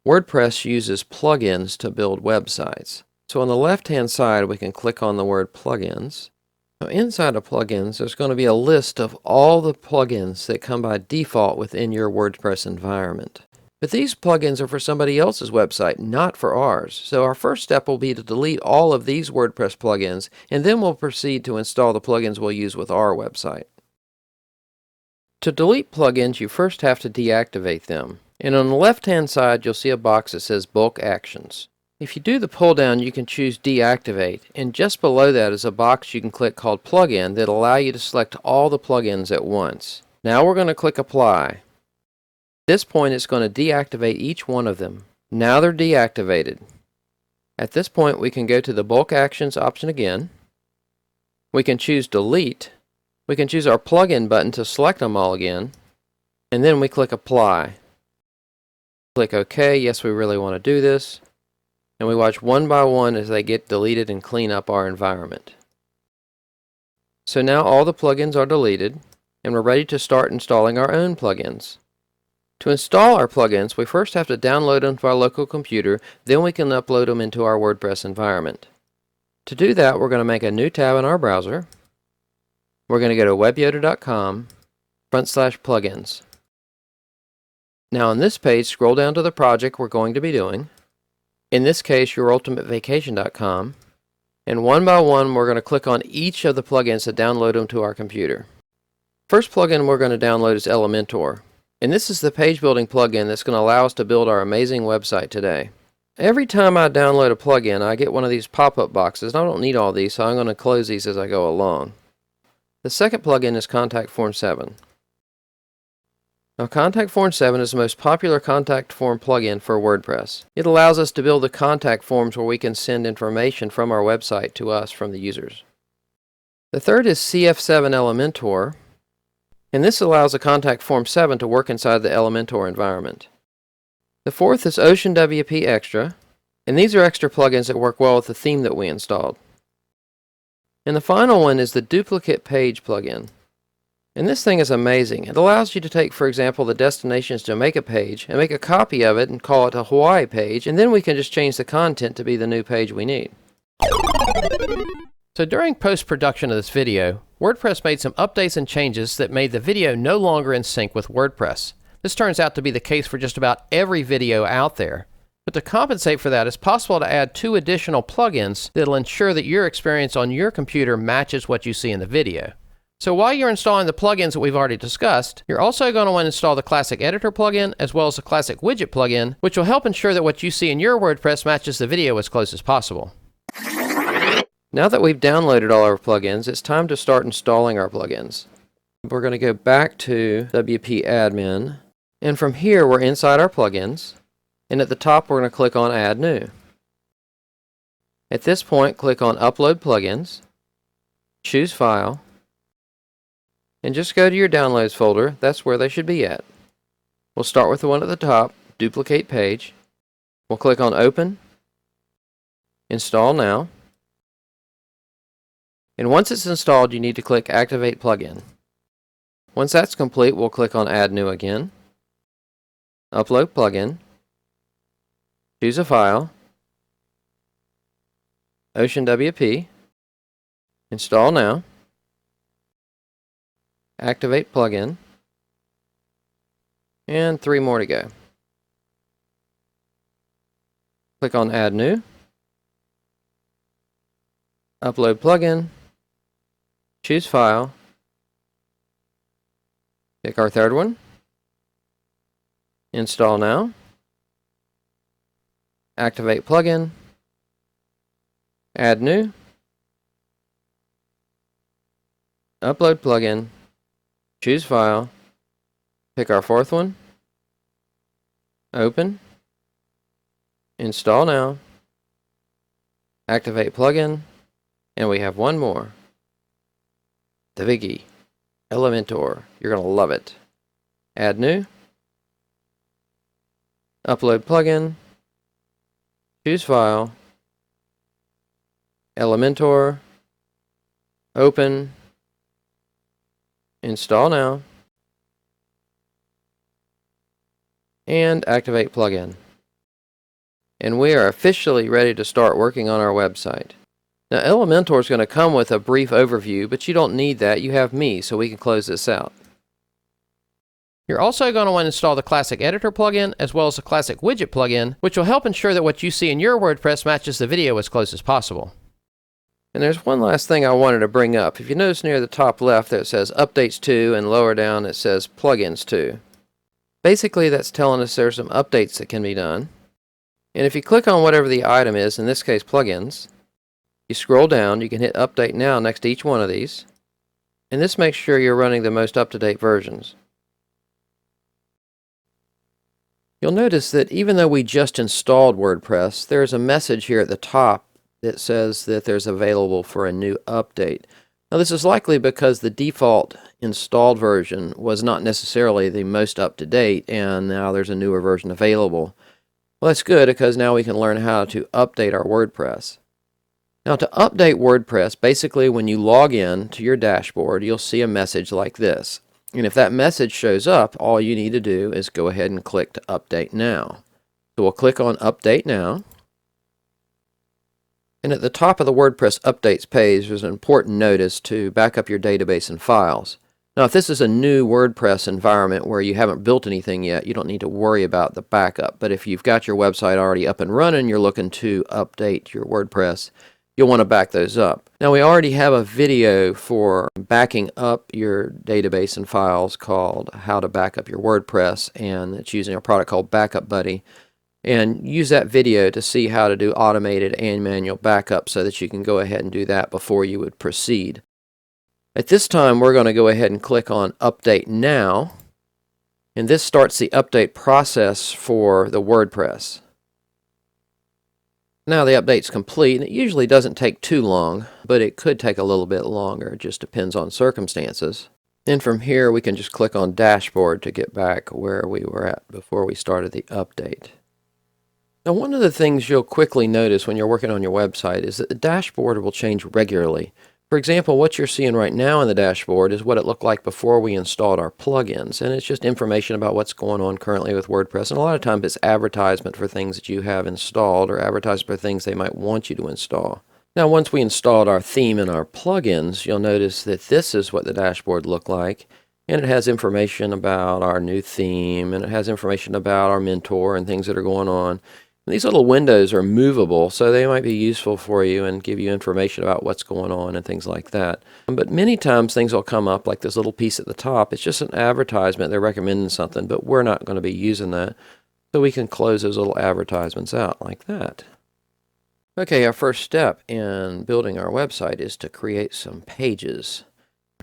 WordPress uses plugins to build websites. So on the left-hand side we can click on the word plugins. Now inside of plugins there's going to be a list of all the plugins that come by default within your WordPress environment. But these plugins are for somebody else's website, not for ours. So our first step will be to delete all of these WordPress plugins, and then we'll proceed to install the plugins we'll use with our website. To delete plugins, you first have to deactivate them. And on the left-hand side, you'll see a box that says Bulk Actions. If you do the pull down, you can choose Deactivate, and just below that is a box you can click called Plugin that will allow you to select all the plugins at once. Now we're going to click Apply. At this point it's going to deactivate each one of them. Now they're deactivated. At this point we can go to the Bulk Actions option again. We can choose Delete. We can choose our plugin button to select them all again. And then we click Apply. Click OK. Yes, we really want to do this. And we watch one by one as they get deleted and clean up our environment. So now all the plugins are deleted, and we're ready to start installing our own plugins. To install our plugins, we first have to download them to our local computer, then we can upload them into our WordPress environment. To do that, we're going to make a new tab in our browser. We're going to go to WebYoda.com/plugins. Now on this page, scroll down to the project we're going to be doing. In this case, YourUltimateVacation.com. And one by one, we're going to click on each of the plugins to download them to our computer. First plugin we're going to download is Elementor. And this is the page building plugin that's going to allow us to build our amazing website today. Every time I download a plugin, I get one of these pop-up boxes, and I don't need all these, so I'm going to close these as I go along. The second plugin is Contact Form 7. Now Contact Form 7 is the most popular contact form plugin for WordPress. It allows us to build the contact forms where we can send information from our website to us from the users. The third is CF7 Elementor. And this allows the Contact Form 7 to work inside the Elementor environment. The fourth is Ocean WP Extra, and these are extra plugins that work well with the theme that we installed. And the final one is the Duplicate Page plugin. And this thing is amazing. It allows you to take, for example, the Destinations Jamaica page and make a copy of it and call it a Hawaii page, and then we can just change the content to be the new page we need. So during post-production of this video, WordPress made some updates and changes that made the video no longer in sync with WordPress. This turns out to be the case for just about every video out there. But to compensate for that, it's possible to add 2 additional plugins that'll ensure that your experience on your computer matches what you see in the video. So while you're installing the plugins that we've already discussed, you're also going to want to install the Classic Editor plugin as well as the Classic Widget plugin, which will help ensure that what you see in your WordPress matches the video as close as possible. Now that we've downloaded all our plugins, it's time to start installing our plugins. We're going to go back to WP Admin, and from here we're inside our plugins, and at the top we're going to click on Add New. At this point, click on Upload Plugins, choose File, and just go to your Downloads folder. That's where they should be at. We'll start with the one at the top, Duplicate Page. We'll click on Open, Install Now, and once it's installed, you need to click Activate Plugin. Once that's complete, we'll click on Add New again, Upload Plugin, choose a file, Ocean WP, Install Now, Activate Plugin, and 3 more to go. Click on Add New, Upload Plugin, choose File, pick our third one, Install Now, Activate Plugin, Add New, Upload Plugin, choose File, pick our fourth one, Open, Install Now, Activate Plugin, and we have one more. The biggie, Elementor. You're going to love it. Add New, Upload Plugin, choose File, Elementor, Open, Install Now, and Activate Plugin. And we are officially ready to start working on our website. Now Elementor is going to come with a brief overview, but you don't need that. You have me, so we can close this out. You're also going to want to install the Classic Editor plugin as well as the Classic Widget plugin, which will help ensure that what you see in your WordPress matches the video as close as possible. And there's one last thing I wanted to bring up. If you notice near the top left there it says Updates to, and lower down it says Plugins to. Basically that's telling us there's some updates that can be done. And if you click on whatever the item is, in this case plugins, you scroll down, you can hit Update Now next to each one of these, and this makes sure you're running the most up-to-date versions. You'll notice that even though we just installed WordPress, there's a message here at the top that says that there's available for a new update. Now this is likely because the default installed version was not necessarily the most up-to-date, and now there's a newer version available. Well, that's good because now we can learn how to update our WordPress. Now to update WordPress, basically when you log in to your dashboard, you'll see a message like this. And if that message shows up, all you need to do is go ahead and click to Update Now. So we'll click on Update Now. And at the top of the WordPress Updates page, there's an important notice to back up your database and files. Now if this is a new WordPress environment where you haven't built anything yet, you don't need to worry about the backup. But if you've got your website already up and running, you're looking to update your WordPress, you'll want to back those up. Now we already have a video for backing up your database and files called How to Back Up Your WordPress, and it's using a product called Backup Buddy. And use that video to see how to do automated and manual backup so that you can go ahead and do that before you would proceed. At this time we're going to go ahead and click on Update Now, and this starts the update process for the WordPress. Now the update's complete, and it usually doesn't take too long, but it could take a little bit longer. It just depends on circumstances. And from here we can just click on Dashboard to get back where we were at before we started the update. Now one of the things you'll quickly notice when you're working on your website is that the dashboard will change regularly. For example, what you're seeing right now in the dashboard is what it looked like before we installed our plugins, and it's just information about what's going on currently with WordPress, and a lot of times it's advertisement for things that you have installed or advertisement for things they might want you to install. Now, once we installed our theme and our plugins, you'll notice that this is what the dashboard looked like, and it has information about our new theme, and it has information about our mentor and things that are going on. And these little windows are movable, so they might be useful for you and give you information about what's going on and things like that. But many times things will come up like this little piece at the top. It's just an advertisement. They're recommending something, but we're not going to be using that. So we can close those little advertisements out like that. Okay, our first step in building our website is to create some pages.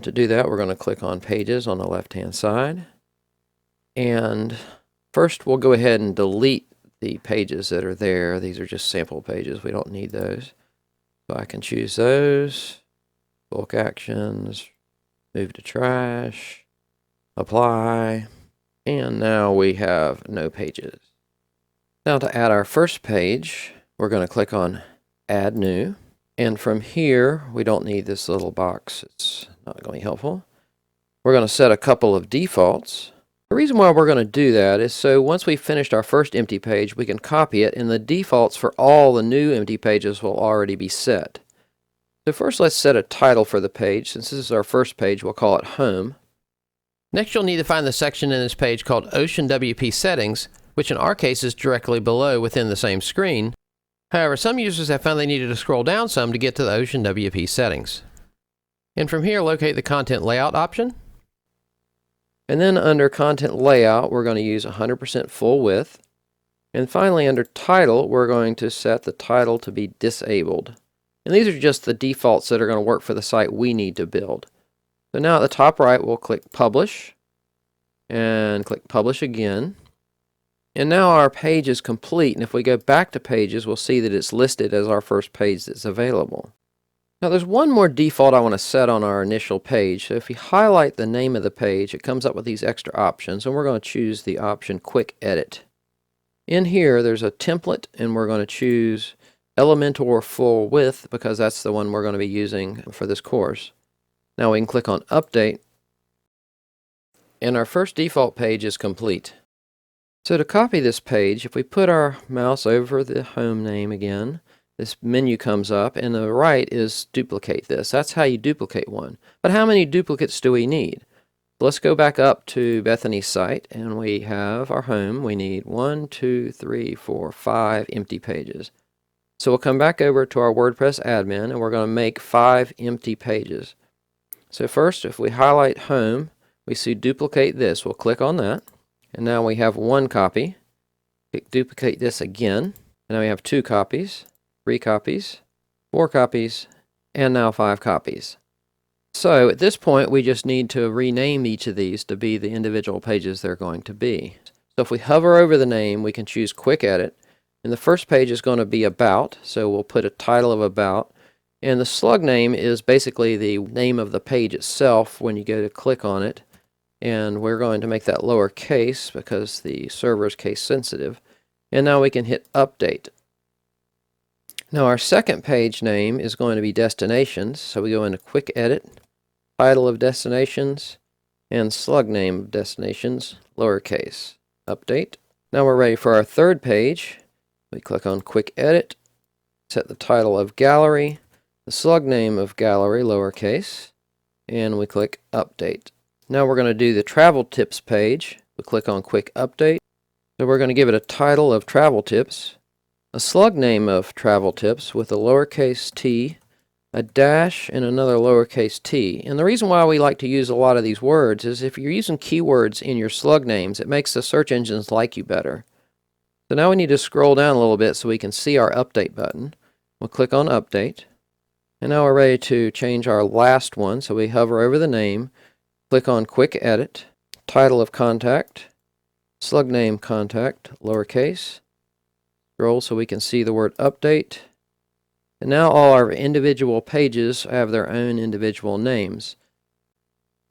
To do that, we're going to click on Pages on the left-hand side. And first, we'll go ahead and delete the pages that are there. These are just sample pages. We don't need those. So I can choose those, bulk actions, move to trash, apply, and now we have no pages. Now to add our first page, we're going to click on Add New. And from here, we don't need this little box. It's not going to be helpful. We're going to set a couple of defaults. The reason why we're going to do that is so once we've finished our first empty page, we can copy it, and the defaults for all the new empty pages will already be set. So first, let's set a title for the page. Since this is our first page, we'll call it Home. Next, you'll need to find the section in this page called Ocean WP Settings, which in our case is directly below within the same screen. However, some users have found they needed to scroll down some to get to the Ocean WP Settings. And from here, locate the Content Layout option. And then under Content Layout, we're going to use 100% full width. And finally, under Title, we're going to set the title to be disabled. And these are just the defaults that are going to work for the site we need to build. So now at the top right, we'll click Publish, and click Publish again. And now our page is complete, and if we go back to Pages, we'll see that it's listed as our first page that's available. Now there's one more default I want to set on our initial page. So if you highlight the name of the page, it comes up with these extra options, and we're going to choose the option Quick Edit. In here, there's a template, and we're going to choose Elementor Full Width because that's the one we're going to be using for this course. Now we can click on Update, and our first default page is complete. So to copy this page, if we put our mouse over the home name again, this menu comes up, and the right is duplicate this. That's how you duplicate one. But how many duplicates do we need? Let's go back up to Bethany's site, and we have our home. We need 1, 2, 3, 4, 5 empty pages. So we'll come back over to our WordPress admin, and we're going to make 5 empty pages. So first, if we highlight home, we see duplicate this. We'll click on that, and now we have 1 copy. Click duplicate this again, and now we have 2 copies. 3 copies, 4 copies, and now 5 copies. So at this point, we just need to rename each of these to be the individual pages they're going to be. So if we hover over the name, we can choose Quick Edit, and the first page is going to be About, so we'll put a title of About, and the slug name is basically the name of the page itself when you go to click on it, and we're going to make that lowercase because the server is case sensitive, and now we can hit Update. Now our second page name is going to be Destinations, so we go into Quick Edit, Title of Destinations, and Slug Name of Destinations, lowercase. Update. Now we're ready for our third page. We click on Quick Edit, set the title of Gallery, the slug name of Gallery, lowercase, and we click Update. Now we're going to do the Travel Tips page. We click on Quick Update. So we're going to give it a title of Travel Tips, a slug name of Travel Tips with a lowercase t, a dash, and another lowercase t. And the reason why we like to use a lot of these words is if you're using keywords in your slug names, it makes the search engines like you better. So now we need to scroll down a little bit so we can see our Update button. We'll click on Update. And now we're ready to change our last one. So we hover over the name, click on Quick Edit, Title of Contact, Slug Name Contact, lowercase. Scroll so we can see the word Update. And now all our individual pages have their own individual names.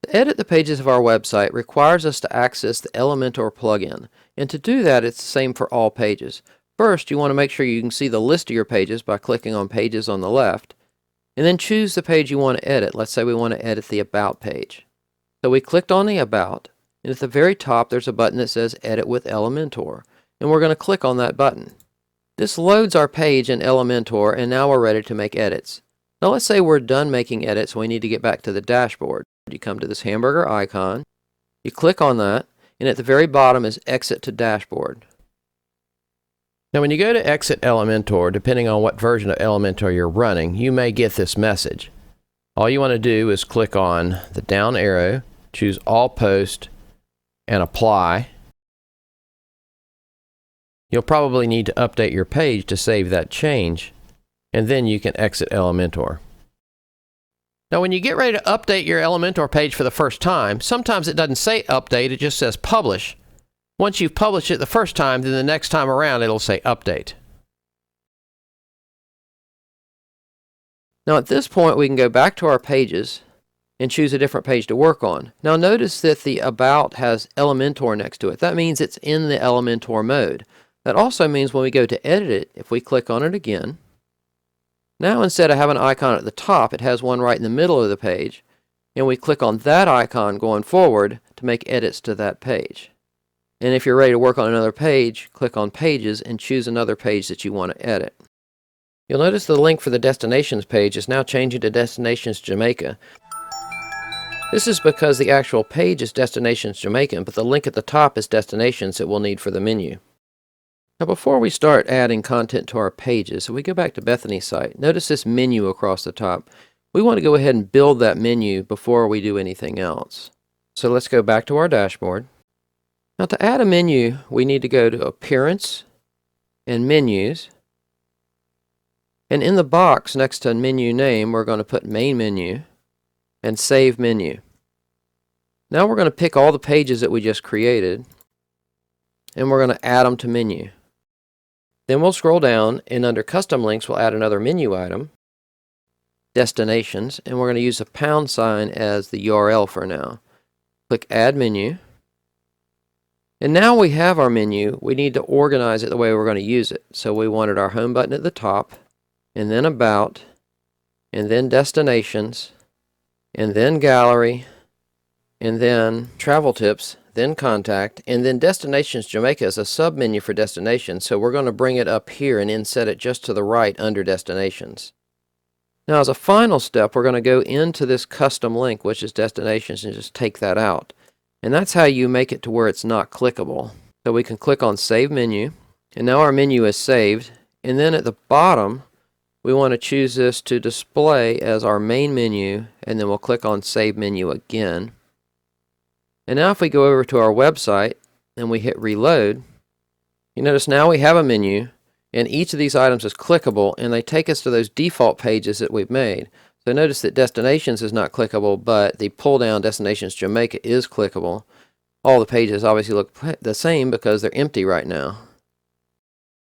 To edit the pages of our website requires us to access the Elementor plugin. And to do that, it's the same for all pages. First, you want to make sure you can see the list of your pages by clicking on Pages on the left. and then choose the page you want to edit. Let's say we want to edit the About page. So we clicked on the About, and at the very top there's a button that says Edit with Elementor, and we're going to click on that button. This loads our page in Elementor, and now we're ready to make edits. Now let's say we're done making edits and we need to get back to the dashboard. You come to this hamburger icon, you click on that, and at the very bottom is Exit to Dashboard. Now when you go to Exit Elementor, depending on what version of Elementor you're running, you may get this message. All you want to do is click on the down arrow, choose All Post, and Apply. You'll probably need to update your page to save that change, and then you can exit Elementor. Now when you get ready to update your Elementor page for the first time, sometimes it doesn't say update, it just says publish. Once you've published it the first time, then the next time around it'll say update. Now at this point we can go back to our pages and choose a different page to work on. Now notice that the About has Elementor next to it. That means it's in the Elementor mode. That also means when we go to edit it, if we click on it again, now instead of having an icon at the top, it has one right in the middle of the page, and we click on that icon going forward to make edits to that page. And if you're ready to work on another page, click on Pages and choose another page that you want to edit. You'll notice the link for the Destinations page is now changing to Destinations Jamaica. This is because the actual page is Destinations Jamaica, but the link at the top is Destinations that we'll need for the menu. Now before we start adding content to our pages, if we go back to Bethany's site, notice this menu across the top. We want to go ahead and build that menu before we do anything else. So let's go back to our dashboard. Now to add a menu, we need to go to Appearance and Menus. And in the box next to menu name, we're going to put Main Menu and Save Menu. Now we're going to pick all the pages that we just created, and we're going to add them to Menu. Then we'll scroll down, and under Custom Links, we'll add another menu item, Destinations, and we're going to use a pound sign as the URL for now. Click Add Menu. And now we have our menu. We need to organize it the way we're going to use it. So we wanted our Home button at the top, and then About, and then Destinations, and then Gallery, and then Travel Tips, then Contact, and then Destinations Jamaica is a sub-menu for Destinations, so we're going to bring it up here and inset it just to the right under Destinations. Now as a final step, we're going to go into this custom link, which is Destinations, and just take that out. And that's how you make it to where it's not clickable. So we can click on Save Menu, and now our menu is saved, and then at the bottom, we want to choose this to display as our main menu, and then we'll click on Save Menu again. And now if we go over to our website and we hit Reload, you notice now we have a menu, and each of these items is clickable, and they take us to those default pages that we've made. So notice that Destinations is not clickable, but the pull-down Destinations Jamaica is clickable. All the pages obviously look the same because they're empty right now.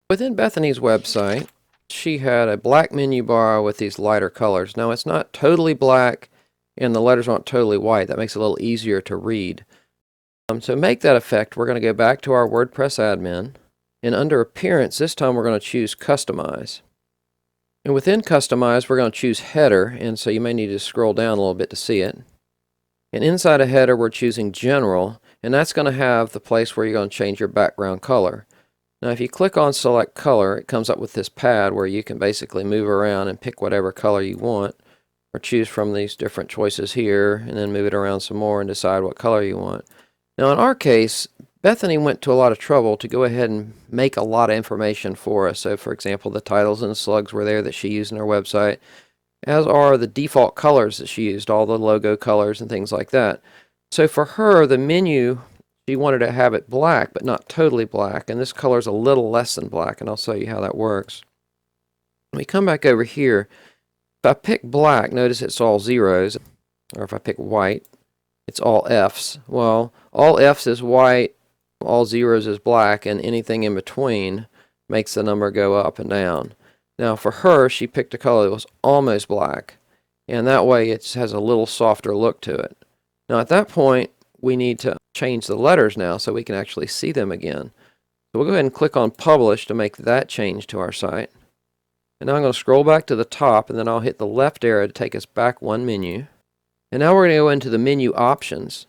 Within Bethany's website, she had a black menu bar with these lighter colors. Now it's not totally black, and the letters aren't totally white. That makes it a little easier to read. To make that effect, we're going to go back to our WordPress admin, and under Appearance, this time we're going to choose Customize. And within Customize, we're going to choose Header, and so you may need to scroll down a little bit to see it. And inside of Header, we're choosing General, and that's going to have the place where you're going to change your background color. Now if you click on Select Color, it comes up with this pad where you can basically move around and pick whatever color you want, or choose from these different choices here, and then move it around some more and decide what color you want. Now in our case, Bethany went to a lot of trouble to go ahead and make a lot of information for us. So for example, the titles and slugs were there that she used in her website, as are the default colors that she used, all the logo colors and things like that. So for her, the menu, she wanted to have it black, but not totally black, and this color is a little less than black, and I'll show you how that works. When we come back over here, if I pick black, notice it's all zeros, or if I pick white, it's all F's. Well, all F's is white, all zeros is black, and anything in between makes the number go up and down. Now for her, she picked a color that was almost black, and that way it has a little softer look to it. Now at that point, we need to change the letters now so we can actually see them again. So we'll go ahead and click on Publish to make that change to our site. And now I'm going to scroll back to the top, and then I'll hit the left arrow to take us back one menu. And now we're going to go into the menu options.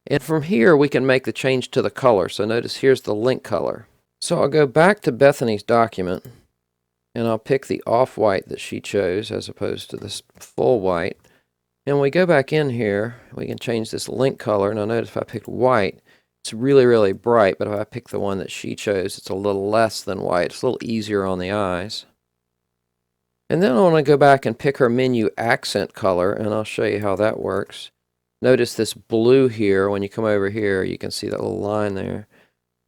And from here, we can make the change to the color. So notice here's the link color. So I'll go back to Bethany's document, and I'll pick the off-white that she chose as opposed to this full white. And when we go back in here, we can change this link color. Now notice if I picked white, it's really, really bright, but if I pick the one that she chose, it's a little less than white. It's a little easier on the eyes. And then I want to go back and pick her menu accent color, and I'll show you how that works. Notice this blue here. When you come over here, you can see that little line there.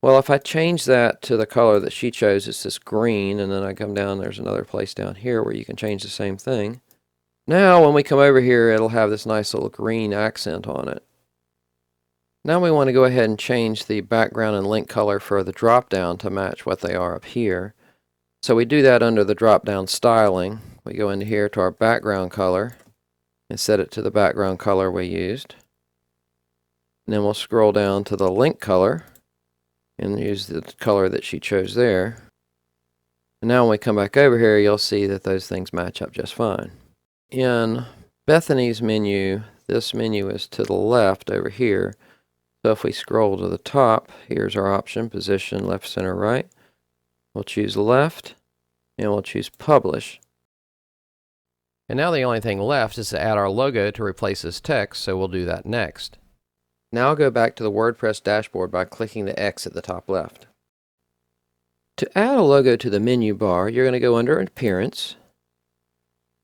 Well, if I change that to the color that she chose, it's this green, and then I come down, there's another place down here where you can change the same thing. Now, when we come over here, it'll have this nice little green accent on it. Now we want to go ahead and change the background and link color for the drop-down to match what they are up here. So we do that under the drop-down styling. We go into here to our background color and set it to the background color we used. And then we'll scroll down to the link color and use the color that she chose there. And now when we come back over here, you'll see that those things match up just fine. In Bethany's menu, this menu is to the left over here. So if we scroll to the top, here's our option, position, left, center, right. We'll choose left, and we'll choose publish. And now the only thing left is to add our logo to replace this text, so we'll do that next. Now I'll go back to the WordPress dashboard by clicking the X at the top left. To add a logo to the menu bar, you're going to go under Appearance,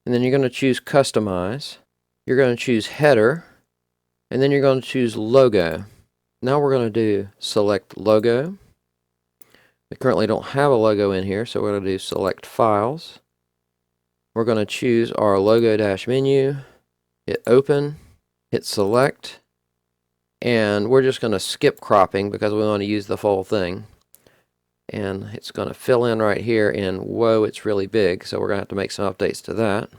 and then you're going to choose Customize. You're going to choose Header, and then you're going to choose Logo. Now we're going to do Select Logo. We currently don't have a logo in here, so we're going to do Select Files. We're going to choose our logo-menu, hit Open, hit Select, and we're just going to skip cropping because we want to use the full thing. And it's going to fill in right here, and whoa, it's really big, so we're going to have to make some updates to that.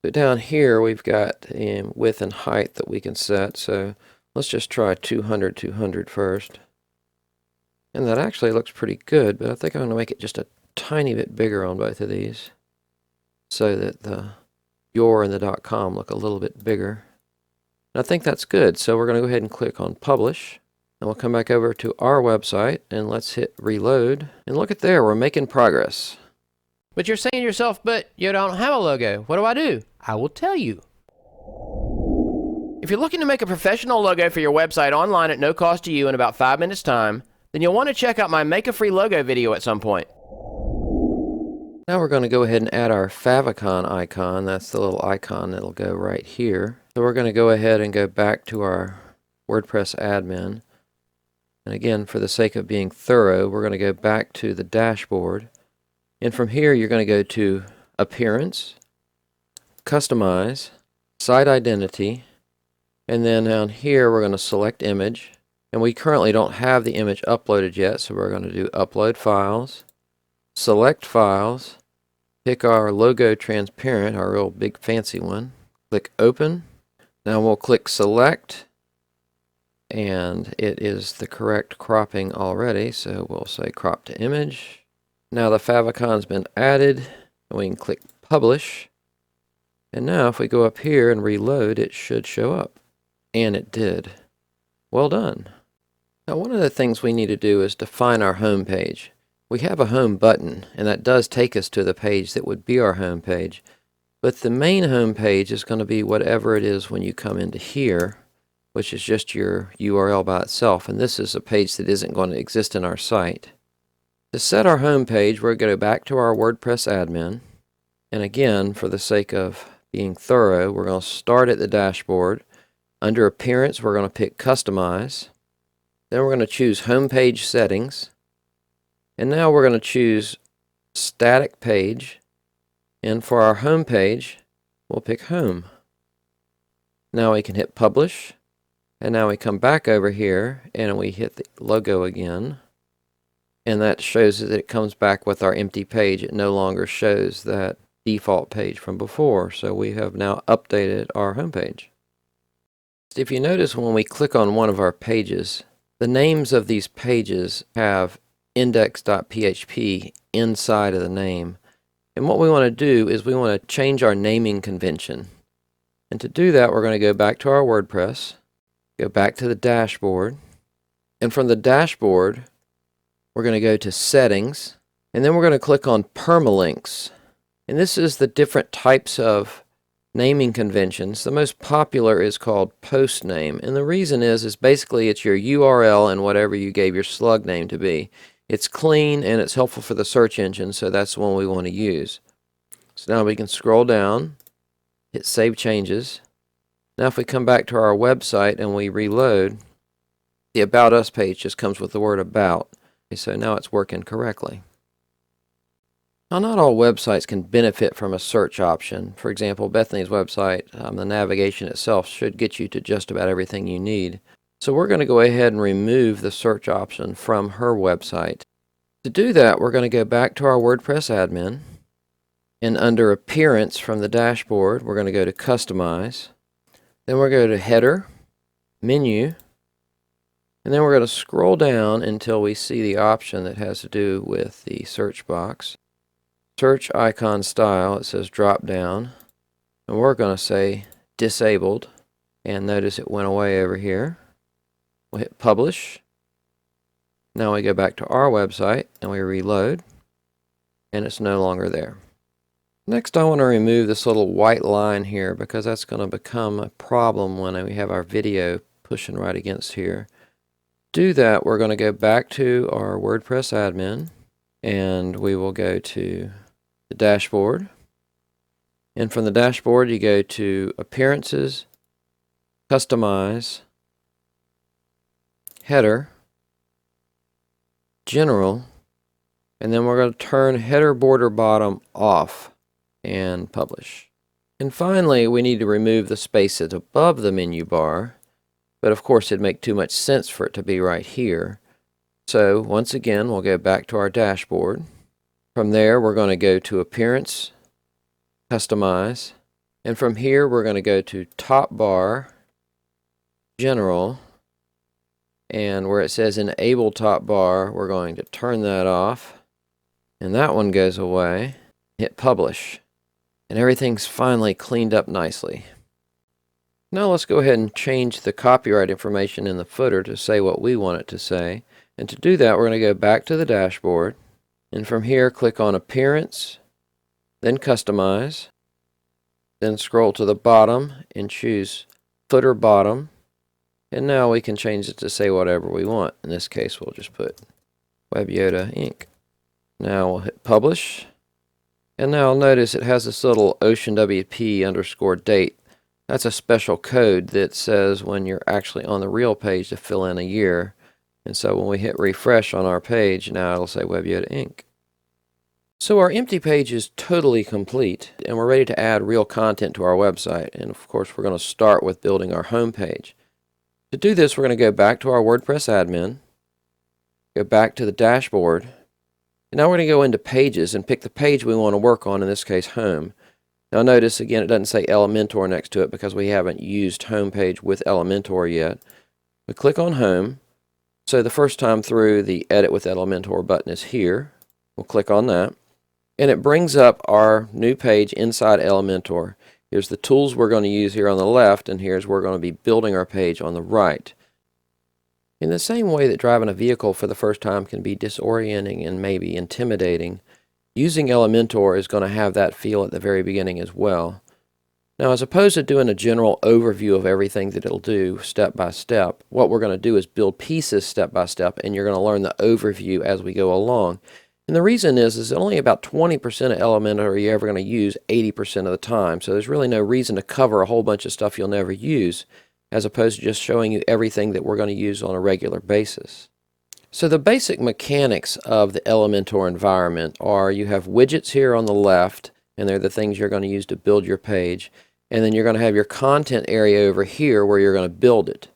So down here, we've got width and height that we can set, so let's just try 200, 200 first. And that actually looks pretty good, but I think I'm going to make it just a tiny bit bigger on both of these so that the your and the .com look a little bit bigger. And I think that's good, so we're going to go ahead and click on Publish. And we'll come back over to our website, and let's hit Reload. And look at there, we're making progress. But you're saying to yourself, but you don't have a logo. What do I do? I will tell you. If you're looking to make a professional logo for your website online at no cost to you in about 5 minutes time, then you'll want to check out my Make a Free Logo video at some point. Now we're going to go ahead and add our Favicon icon. That's the little icon that'll go right here. So we're going to go ahead and go back to our WordPress admin. And again, for the sake of being thorough, we're going to go back to the dashboard. And from here, you're going to go to Appearance, Customize, Site Identity, and then down here, we're going to select Image. And we currently don't have the image uploaded yet, so we're going to do Upload Files, Select Files, pick our logo transparent, our real big fancy one, click Open. Now we'll click Select, and it is the correct cropping already, so we'll say Crop to Image. Now the Favicon's been added, and we can click Publish. And now if we go up here and reload, it should show up. And it did. Well done. Now one of the things we need to do is define our home page. We have a home button, and that does take us to the page that would be our home page. But the main home page is going to be whatever it is when you come into here, which is just your URL by itself. And this is a page that isn't going to exist in our site. To set our home page, we're going to go back to our WordPress admin. And again, for the sake of being thorough, we're going to start at the dashboard. Under Appearance, we're going to pick Customize. Then we're going to choose Home Page Settings. And now we're going to choose Static Page. And for our home page, we'll pick Home. Now we can hit Publish. And now we come back over here and we hit the logo again. And that shows that it comes back with our empty page. It no longer shows that default page from before. So we have now updated our home page. If you notice when we click on one of our pages, the names of these pages have index.php inside of the name. And what we want to do is we want to change our naming convention. And to do that, we're going to go back to our WordPress, go back to the dashboard, and from the dashboard, we're going to go to Settings, and then we're going to click on Permalinks. And this is the different types of naming conventions. The most popular is called post name, and the reason is basically it's your URL and whatever you gave your slug name to be. It's clean and it's helpful for the search engine, so that's the one we want to use. So now we can scroll down, hit Save Changes. Now if we come back to our website and we reload, the About Us page just comes with the word About. Okay, so now it's working correctly. Now, not all websites can benefit from a search option. For example, Bethany's website, the navigation itself should get you to just about everything you need. So we're going to go ahead and remove the search option from her website. To do that, we're going to go back to our WordPress admin, and under Appearance from the dashboard, we're going to go to Customize. Then we're going to go to Header, Menu, and then we're going to scroll down until we see the option that has to do with the search box. Search icon style, it says drop down, and we're going to say disabled, and notice it went away over here. We'll hit publish. Now we go back to our website and we reload, and it's no longer there. Next, I want to remove this little white line here because that's going to become a problem when we have our video pushing right against here. To do that, we're going to go back to our WordPress admin, and we will go to the dashboard, and from the dashboard you go to Appearances, Customize, Header, General, and then we're going to turn Header Border Bottom off and publish. And finally, we need to remove the space that's above the menu bar, but of course it'd make too much sense for it to be right here. So once again, we'll go back to our dashboard. From there, we're going to go to Appearance, Customize, and from here we're going to go to Top Bar, General, and where it says Enable Top Bar, we're going to turn that off, and that one goes away. Hit Publish, and everything's finally cleaned up nicely. Now let's go ahead and change the copyright information in the footer to say what we want it to say, and to do that we're going to go back to the dashboard. And from here, click on Appearance, then Customize, then scroll to the bottom and choose Footer Bottom. And now we can change it to say whatever we want. In this case, we'll just put WebYoda Inc. Now we'll hit Publish. And now notice it has this little OceanWP_date. That's a special code that says when you're actually on the real page to fill in a year. And so when we hit refresh on our page, now it'll say WebYoda Inc. So our empty page is totally complete, and we're ready to add real content to our website. And of course, we're going to start with building our home page. To do this, we're going to go back to our WordPress admin, go back to the dashboard, and now we're going to go into Pages and pick the page we want to work on, in this case, Home. Now notice again, it doesn't say Elementor next to it because we haven't used Homepage with Elementor yet. We click on Home. So the first time through, the Edit with Elementor button is here. We'll click on that, and it brings up our new page inside Elementor. Here's the tools we're going to use here on the left, and here's where we're going to be building our page on the right. In the same way that driving a vehicle for the first time can be disorienting and maybe intimidating, using Elementor is going to have that feel at the very beginning as well. Now, as opposed to doing a general overview of everything that it'll do step by step, what we're going to do is build pieces step by step, and you're going to learn the overview as we go along. And the reason is only about 20% of Elementor you're ever going to use 80% of the time, so there's really no reason to cover a whole bunch of stuff you'll never use, as opposed to just showing you everything that we're going to use on a regular basis. So the basic mechanics of the Elementor environment are you have widgets here on the left, and they're the things you're going to use to build your page. And then you're going to have your content area over here where you're going to build it.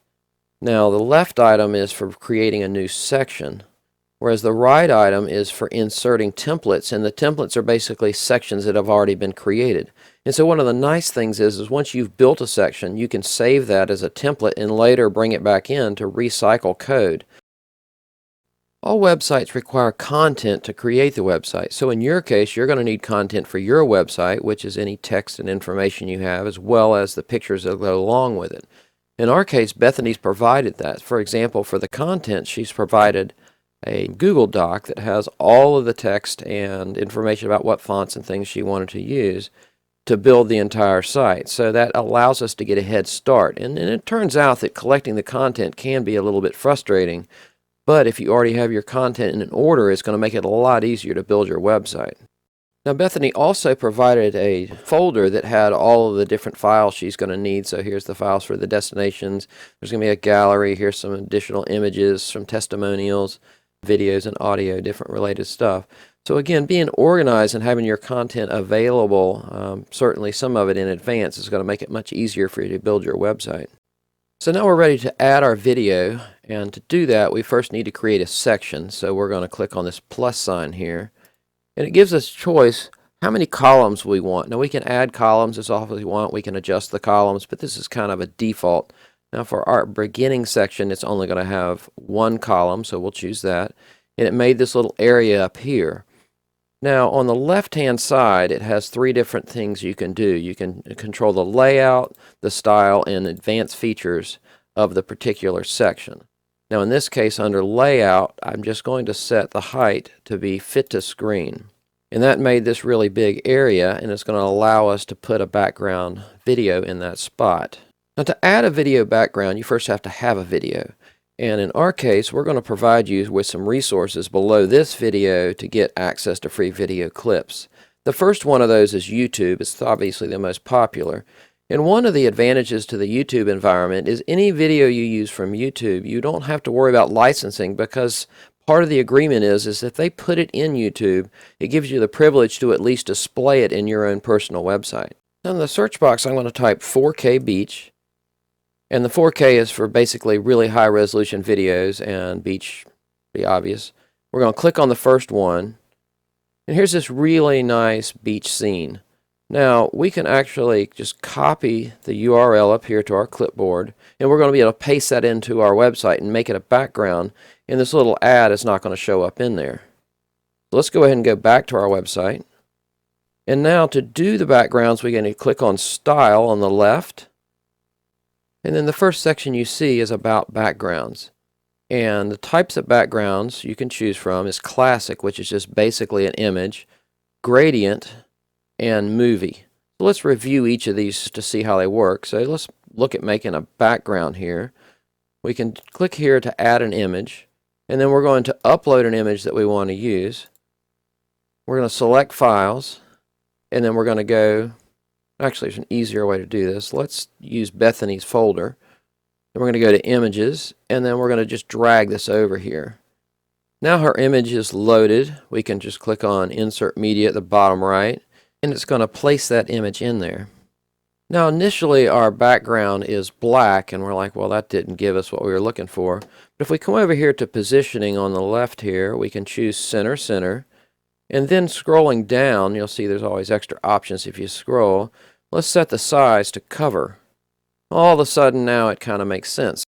Now the left item is for creating a new section, whereas the right item is for inserting templates, and the templates are basically sections that have already been created. And so one of the nice things is once you've built a section, you can save that as a template and later bring it back in to recycle code. All websites require content to create the website. So in your case, you're going to need content for your website, which is any text and information you have, as well as the pictures that go along with it. In our case, Bethany's provided that. For example, for the content, she's provided a Google Doc that has all of the text and information about what fonts and things she wanted to use to build the entire site. So that allows us to get a head start. And it turns out that collecting the content can be a little bit frustrating, but if you already have your content in an order, it's going to make it a lot easier to build your website. Now, Bethany also provided a folder that had all of the different files she's going to need. So here's the files for the destinations. There's going to be a gallery. Here's some additional images, some testimonials, videos and audio, different related stuff. So again, being organized and having your content available, certainly some of it in advance, is going to make it much easier for you to build your website. So now we're ready to add our video, and to do that we first need to create a section. So we're going to click on this plus sign here, and it gives us choice how many columns we want. Now we can add columns as often as we want, we can adjust the columns, but this is kind of a default. Now for our beginning section, it's only going to have one column, so we'll choose that. And it made this little area up here. Now on the left hand side, it has three different things you can do. You can control the layout, the style, and advanced features of the particular section. Now in this case, under layout, I'm just going to set the height to be fit to screen. And that made this really big area, and it's going to allow us to put a background video in that spot. Now to add a video background, you first have to have a video. And in our case, we're going to provide you with some resources below this video to get access to free video clips. The first one of those is YouTube. It's obviously the most popular. And one of the advantages to the YouTube environment is any video you use from YouTube, you don't have to worry about licensing, because part of the agreement is if they put it in YouTube, it gives you the privilege to at least display it in your own personal website. Now in the search box, I'm going to type 4K beach. And the 4K is for basically really high resolution videos, and beach, be obvious. We're going to click on the first one, and here's this really nice beach scene. Now we can actually just copy the URL up here to our clipboard, and we're going to be able to paste that into our website and make it a background, and this little ad is not going to show up in there. So let's go ahead and go back to our website. And now to do the backgrounds, we're going to click on Style on the left. And then the first section you see is about backgrounds. And the types of backgrounds you can choose from is classic, which is just basically an image, gradient, and movie. So let's review each of these to see how they work. So let's look at making a background here. We can click here to add an image, and then we're going to upload an image that we want to use. We're going to select files, and then we're going to go. Actually, there's an easier way to do this. Let's use Bethany's folder. Then we're going to go to Images, and then we're going to just drag this over here. Now her image is loaded. We can just click on Insert Media at the bottom right, and it's going to place that image in there. Now initially our background is black, and we're like, well, that didn't give us what we were looking for. But if we come over here to Positioning on the left here, we can choose Center, Center. And then scrolling down, you'll see there's always extra options if you scroll. Let's set the size to cover. All of a sudden now it kind of makes sense.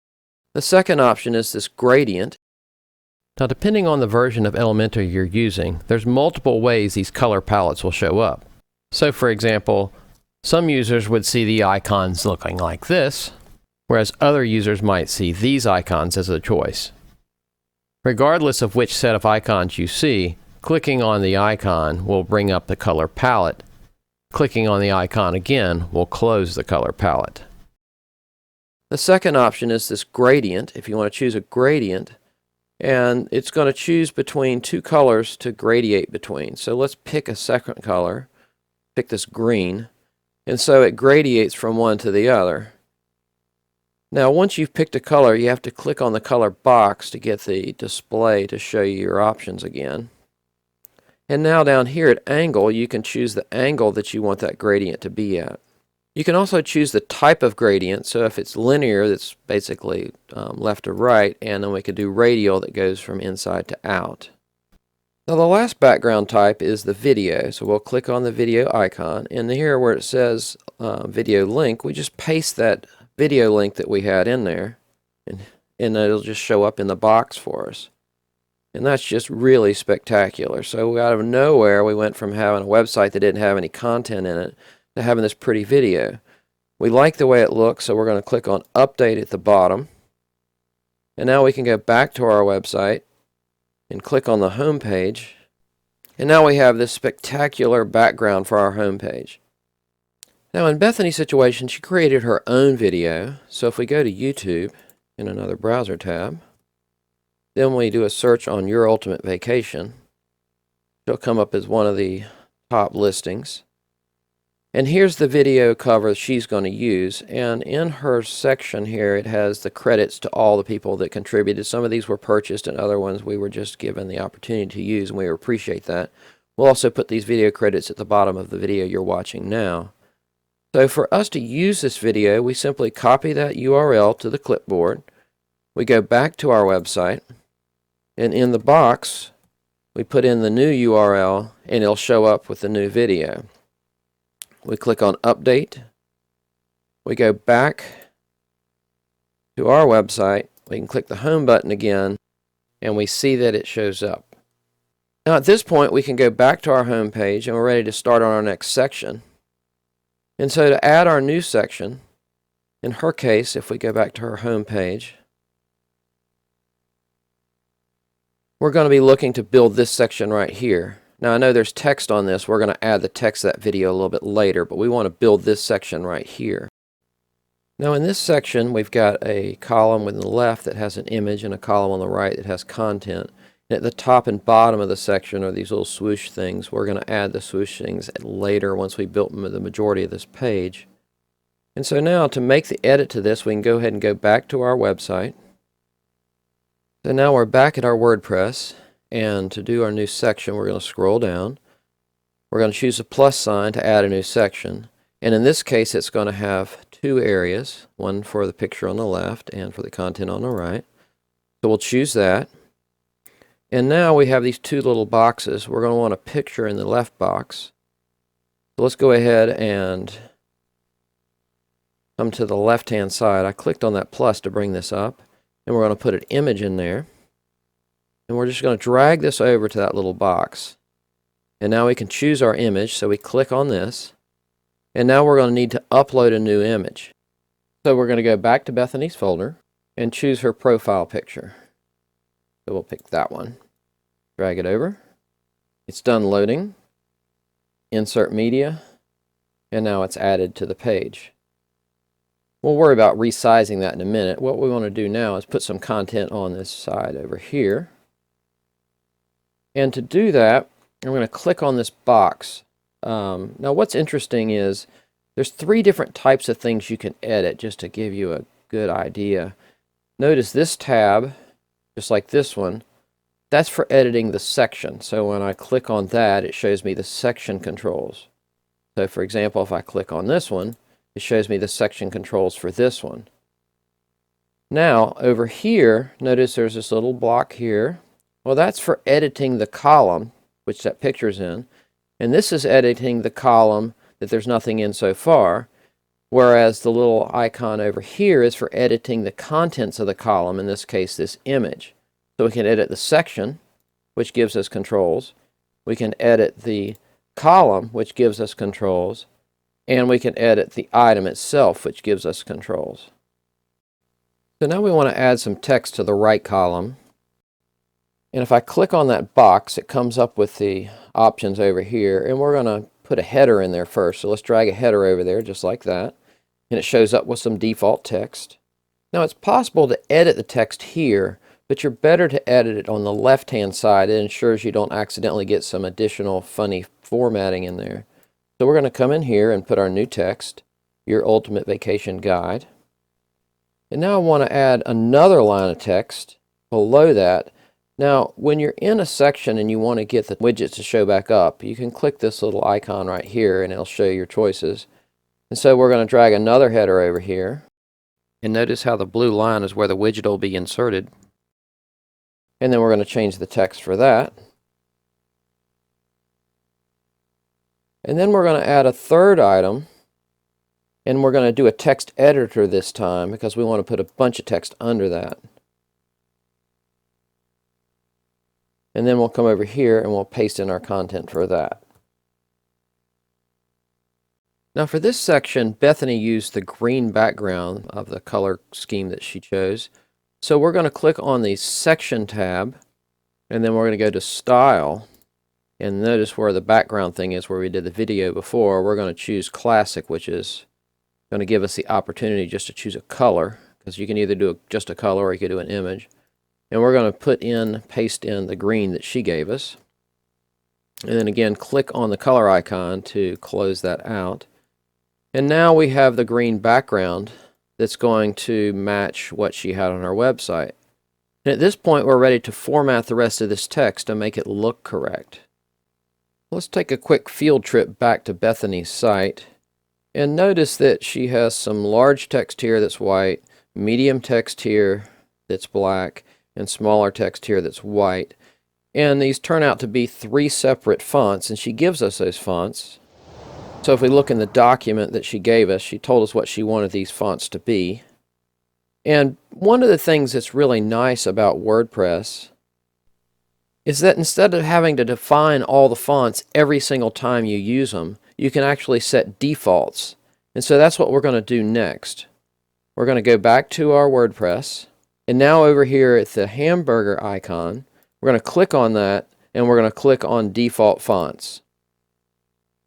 The second option is this gradient. Now depending on the version of Elementor you're using, there's multiple ways these color palettes will show up. So for example, some users would see the icons looking like this, whereas other users might see these icons as a choice. Regardless of which set of icons you see, clicking on the icon will bring up the color palette. Clicking on the icon again will close the color palette. The second option is this gradient. If you want to choose a gradient, and it's going to choose between two colors to gradiate between. So let's pick a second color, pick this green, and so it gradiates from one to the other. Now once you've picked a color, you have to click on the color box to get the display to show you your options again. And now down here at angle, you can choose the angle that you want that gradient to be at. You can also choose the type of gradient. So if it's linear, that's basically left to right, and then we could do radial that goes from inside to out. Now the last background type is the video. So we'll click on the video icon, and here where it says video link, we just paste that video link that we had in there, and it'll just show up in the box for us. And that's just really spectacular. So out of nowhere, we went from having a website that didn't have any content in it to having this pretty video. We like the way it looks, so we're going to click on Update at the bottom. And now we can go back to our website and click on the home page. And now we have this spectacular background for our home page. Now in Bethany's situation, she created her own video. So if we go to YouTube in another browser tab, then we do a search on Your Ultimate Vacation. It'll come up as one of the top listings. And here's the video cover she's going to use. And in her section here, it has the credits to all the people that contributed. Some of these were purchased and other ones we were just given the opportunity to use, and we appreciate that. We'll also put these video credits at the bottom of the video you're watching now. So for us to use this video, we simply copy that URL to the clipboard. We go back to our website, and in the box, we put in the new URL, and it'll show up with the new video. We click on Update. We go back to our website. We can click the Home button again, and we see that it shows up. Now at this point, we can go back to our home page, and we're ready to start on our next section. And so to add our new section, in her case, if we go back to her home page, we're going to be looking to build this section right here. Now I know there's text on this. We're going to add the text to that video a little bit later, but we want to build this section right here. Now in this section, we've got a column on the left that has an image and a column on the right that has content. And at the top and bottom of the section are these little swoosh things. We're going to add the swoosh things later once we built the majority of this page. And so now to make the edit to this, we can go ahead and go back to our website. So now we're back at our WordPress. And to do our new section, we're going to scroll down. We're going to choose a plus sign to add a new section. And in this case, it's going to have two areas, one for the picture on the left and for the content on the right. So we'll choose that. And now we have these two little boxes. We're going to want a picture in the left box. So let's go ahead and come to the left-hand side. I clicked on that plus to bring this up. And we're going to put an image in there. And we're just going to drag this over to that little box. And now we can choose our image. So we click on this. And now we're going to need to upload a new image. So we're going to go back to Bethany's folder and choose her profile picture. So we'll pick that one. Drag it over. It's done loading. Insert media. And now it's added to the page. We'll worry about resizing that in a minute. What we want to do now is put some content on this side over here. And to do that, I'm going to click on this box. Now what's interesting is there's three different types of things you can edit, just to give you a good idea. Notice this tab, just like this one, that's for editing the section. So when I click on that, it shows me the section controls. So for example, if I click on this one, it shows me the section controls for this one. Now over here, notice there's this little block here. Well, that's for editing the column, which that picture's in. And this is editing the column that there's nothing in so far. Whereas the little icon over here is for editing the contents of the column, in this case, this image. So we can edit the section, which gives us controls. We can edit the column, which gives us controls. And we can edit the item itself, which gives us controls. So now we want to add some text to the right column. And if I click on that box, it comes up with the options over here. And we're going to put a header in there first. So let's drag a header over there just like that. And it shows up with some default text. Now it's possible to edit the text here, but you're better to edit it on the left-hand side. It ensures you don't accidentally get some additional funny formatting in there. So we're going to come in here and put our new text, Your Ultimate Vacation Guide. And now I want to add another line of text below that. Now, when you're in a section and you want to get the widgets to show back up, you can click this little icon right here and it'll show you your choices. And so we're going to drag another header over here. And notice how the blue line is where the widget will be inserted. And then we're going to change the text for that. And then we're going to add a third item. And we're going to do a text editor this time because we want to put a bunch of text under that. And then we'll come over here and we'll paste in our content for that. Now for this section, Bethany used the green background of the color scheme that she chose. So we're going to click on the Section tab, and then we're going to go to Style. And notice where the background thing is where we did the video before. We're going to choose Classic, which is going to give us the opportunity just to choose a color, because you can either do just a color or you can do an image. And we're going to paste in the green that she gave us. And then again, click on the color icon to close that out. And now we have the green background that's going to match what she had on our website. And at this point, we're ready to format the rest of this text to make it look correct. Let's take a quick field trip back to Bethany's site. And notice that she has some large text here that's white, medium text here that's black, and smaller text here that's white. And these turn out to be 3 separate fonts, and she gives us those fonts. So if we look in the document that she gave us, she told us what she wanted these fonts to be. And one of the things that's really nice about WordPress is that instead of having to define all the fonts every single time you use them, you can actually set defaults. And so that's what we're going to do next. We're going to go back to our WordPress, and now over here at the hamburger icon, we're going to click on that, and we're going to click on Default Fonts.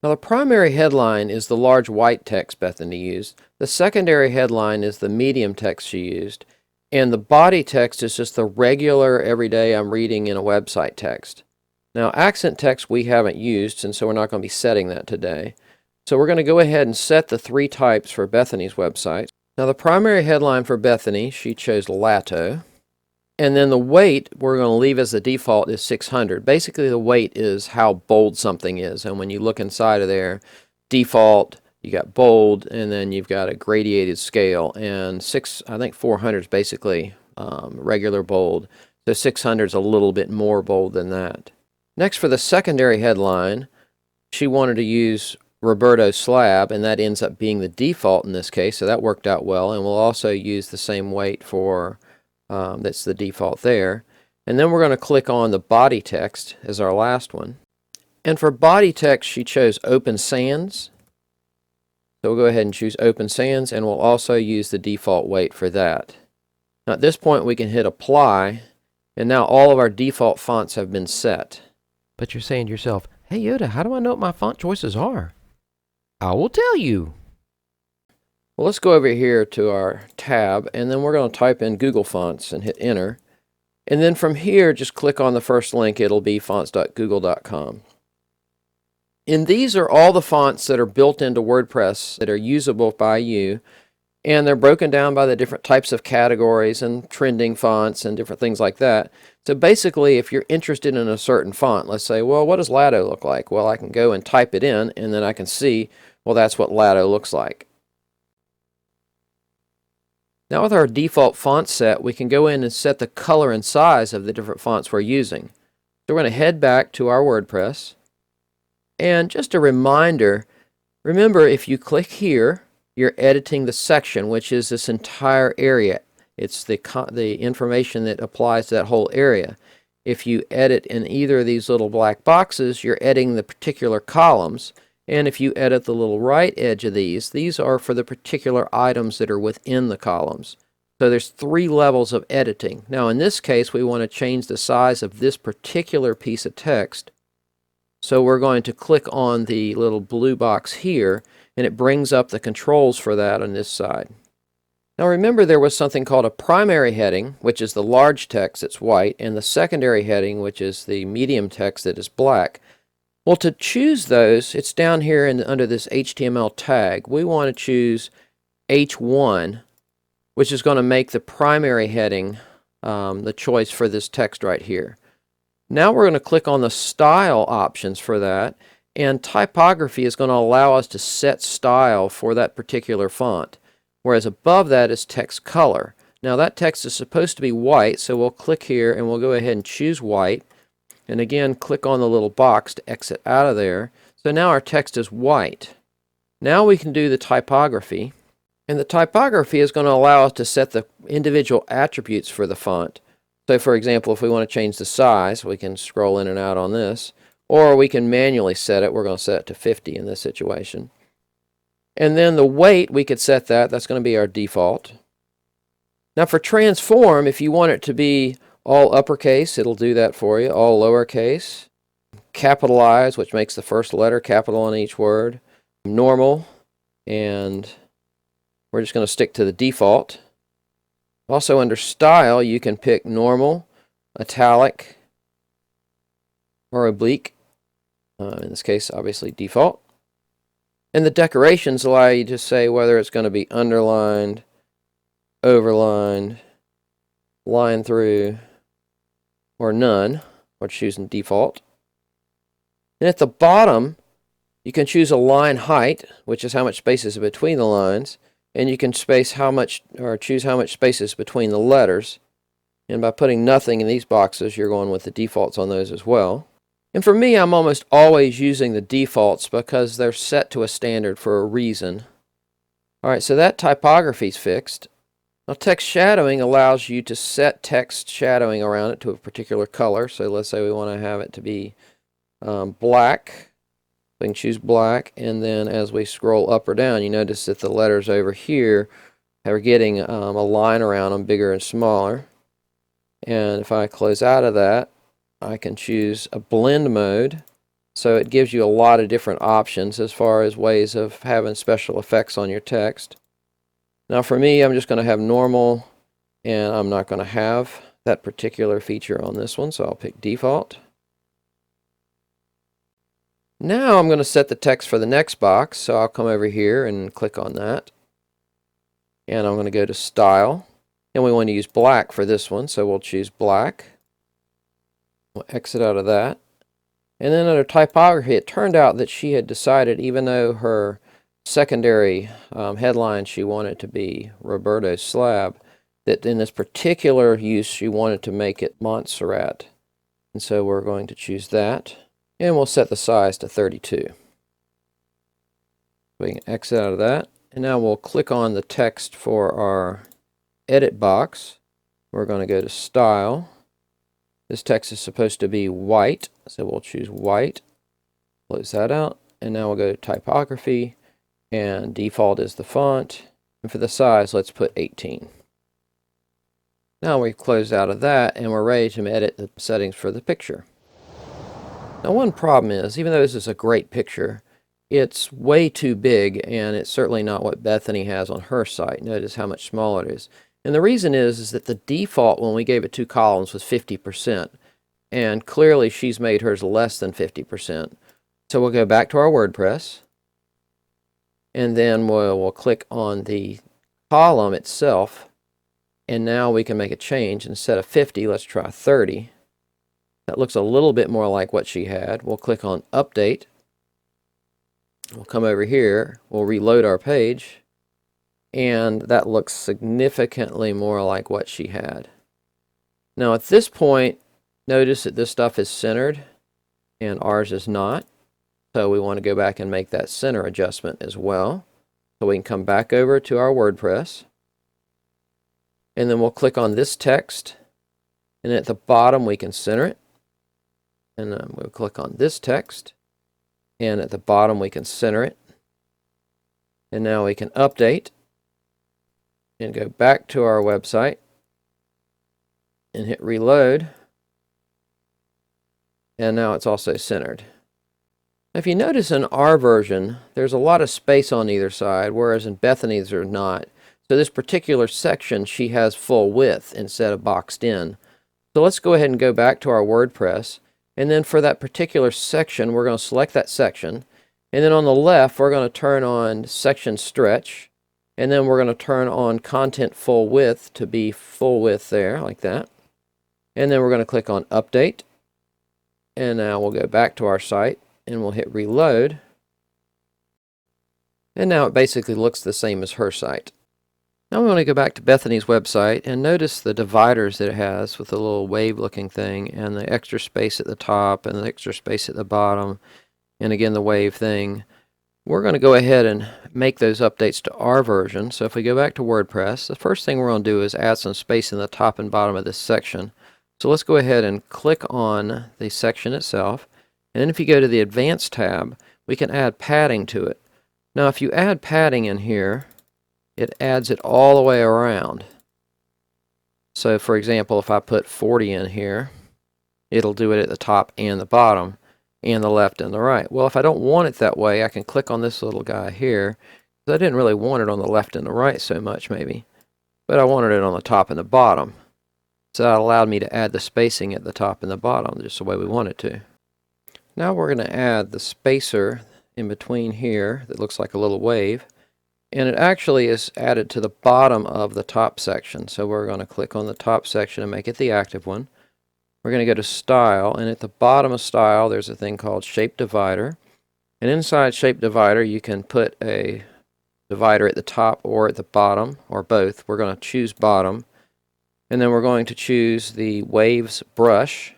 Now the primary headline is the large white text Bethany used. The secondary headline is the medium text she used. And the body text is just the regular, everyday I'm reading in a website text. Now accent text we haven't used, and so we're not going to be setting that today. So we're going to go ahead and set the 3 types for Bethany's website. Now the primary headline for Bethany, she chose Lato. And then the weight we're going to leave as the default is 600. Basically the weight is how bold something is. And when you look inside of there, default, you got bold, and then you've got a gradiated scale. And I think 400 is basically regular bold. So 600 is a little bit more bold than that. Next, for the secondary headline, she wanted to use Roberto Slab, and that ends up being the default in this case, so that worked out well. And we'll also use the same weight for that's the default there. And then we're going to click on the body text as our last one. And for body text, she chose Open Sans. So we'll go ahead and choose Open Sans, and we'll also use the default weight for that. Now at this point, we can hit Apply, and now all of our default fonts have been set. But you're saying to yourself, hey Yoda, how do I know what my font choices are? I will tell you. Well, let's go over here to our tab, and then we're going to type in Google Fonts and hit Enter. And then from here, just click on the first link. It'll be fonts.google.com. And these are all the fonts that are built into WordPress that are usable by you. And they're broken down by the different types of categories and trending fonts and different things like that. So basically, if you're interested in a certain font, let's say, well, what does Lato look like? Well, I can go and type it in, and then I can see, well, that's what Lato looks like. Now with our default font set, we can go in and set the color and size of the different fonts we're using. So we're going to head back to our WordPress. And just a reminder, remember if you click here, you're editing the section, which is this entire area. It's the information that applies to that whole area. If you edit in either of these little black boxes, you're editing the particular columns. And if you edit the little right edge of these are for the particular items that are within the columns. So there's 3 levels of editing. Now in this case, we want to change the size of this particular piece of text. So we're going to click on the little blue box here, and it brings up the controls for that on this side. Now remember, there was something called a primary heading, which is the large text that's white, and the secondary heading, which is the medium text that is black. Well, to choose those, it's down here under this HTML tag. We want to choose H1, which is going to make the primary heading the choice for this text right here. Now we're going to click on the style options for that, and typography is going to allow us to set style for that particular font, whereas above that is text color. Now that text is supposed to be white, so we'll click here and we'll go ahead and choose white. And again, click on the little box to exit out of there. So now our text is white. Now we can do the typography. And the typography is going to allow us to set the individual attributes for the font. So for example, if we want to change the size, we can scroll in and out on this, or we can manually set it. We're going to set it to 50 in this situation. And then the weight, we could set that. That's going to be our default. Now for transform, if you want it to be all uppercase, it'll do that for you. All lowercase. Capitalize, which makes the first letter capital on each word. Normal. And we're just going to stick to the default. Also under style, you can pick normal, italic, or oblique. In this case, obviously default. And the decorations allow you to say whether it's going to be underlined, overlined, line through, or none. We're choosing default. And at the bottom, you can choose a line height, which is how much space is between the lines, and you can choose how much space is between the letters. And by putting nothing in these boxes, you're going with the defaults on those as well. And for me, I'm almost always using the defaults because they're set to a standard for a reason. Alright, so that typography's fixed. Now text shadowing allows you to set text shadowing around it to a particular color. So let's say we want to have it to be black. We can choose black, and then as we scroll up or down, you notice that the letters over here are getting a line around them, bigger and smaller. And if I close out of that, I can choose a blend mode. So it gives you a lot of different options as far as ways of having special effects on your text. Now for me, I'm just going to have normal, and I'm not going to have that particular feature on this one, so I'll pick default. Now I'm going to set the text for the next box, so I'll come over here and click on that. And I'm going to go to Style, and we want to use black for this one, so we'll choose black. We'll exit out of that. And then under typography, it turned out that she had decided, even though her secondary headline she wanted to be Roberto's Slab, that in this particular use she wanted to make it Montserrat. And so we're going to choose that. And we'll set the size to 32. We can exit out of that. And now we'll click on the text for our edit box. We're going to go to Style. This text is supposed to be white, so we'll choose white. Close that out. And now we'll go to Typography. And default is the font. And for the size, let's put 18. Now we've closed out of that, and we're ready to edit the settings for the picture. Now one problem is, even though this is a great picture, it's way too big, and it's certainly not what Bethany has on her site. Notice how much smaller it is. And the reason is that the default when we gave it 2 columns was 50%, and clearly she's made hers less than 50%. So we'll go back to our WordPress, and then we'll click on the column itself, and now we can make a change. Instead of 50, let's try 30. That looks a little bit more like what she had. We'll click on Update. We'll come over here. We'll reload our page. And that looks significantly more like what she had. Now at this point, notice that this stuff is centered and ours is not. So we want to go back and make that center adjustment as well. So we can come back over to our WordPress. And then we'll click on this text. And at the bottom we can center it. And we'll click on this text, and at the bottom we can center it. And now we can update and go back to our website and hit reload. And now it's also centered. If you notice in our version, there's a lot of space on either side, whereas in Bethany's there's not. So this particular section, she has full width instead of boxed in. So let's go ahead and go back to our WordPress. And then for that particular section, we're going to select that section. And then on the left, we're going to turn on section stretch. And then we're going to turn on content full width to be full width there, like that. And then we're going to click on update. And now we'll go back to our site and we'll hit reload. And now it basically looks the same as her site. Now we want to go back to Bethany's website and notice the dividers that it has with the little wave looking thing and the extra space at the top and the extra space at the bottom and again the wave thing. We're going to go ahead and make those updates to our version. So if we go back to WordPress, the first thing we're going to do is add some space in the top and bottom of this section. So let's go ahead and click on the section itself. And then if you go to the Advanced tab, we can add padding to it. Now if you add padding in here, it adds it all the way around. So for example, if I put 40 in here, it'll do it at the top and the bottom, and the left and the right. Well, if I don't want it that way, I can click on this little guy here. I didn't really want it on the left and the right so much maybe, but I wanted it on the top and the bottom. So that allowed me to add the spacing at the top and the bottom just the way we want it to. Now we're going to add the spacer in between here that looks like a little wave. And it actually is added to the bottom of the top section. So we're going to click on the top section and make it the active one. We're going to go to Style, and at the bottom of Style there's a thing called Shape Divider. And inside Shape Divider you can put a divider at the top or at the bottom, or both. We're going to choose bottom. And then we're going to choose the Waves brush,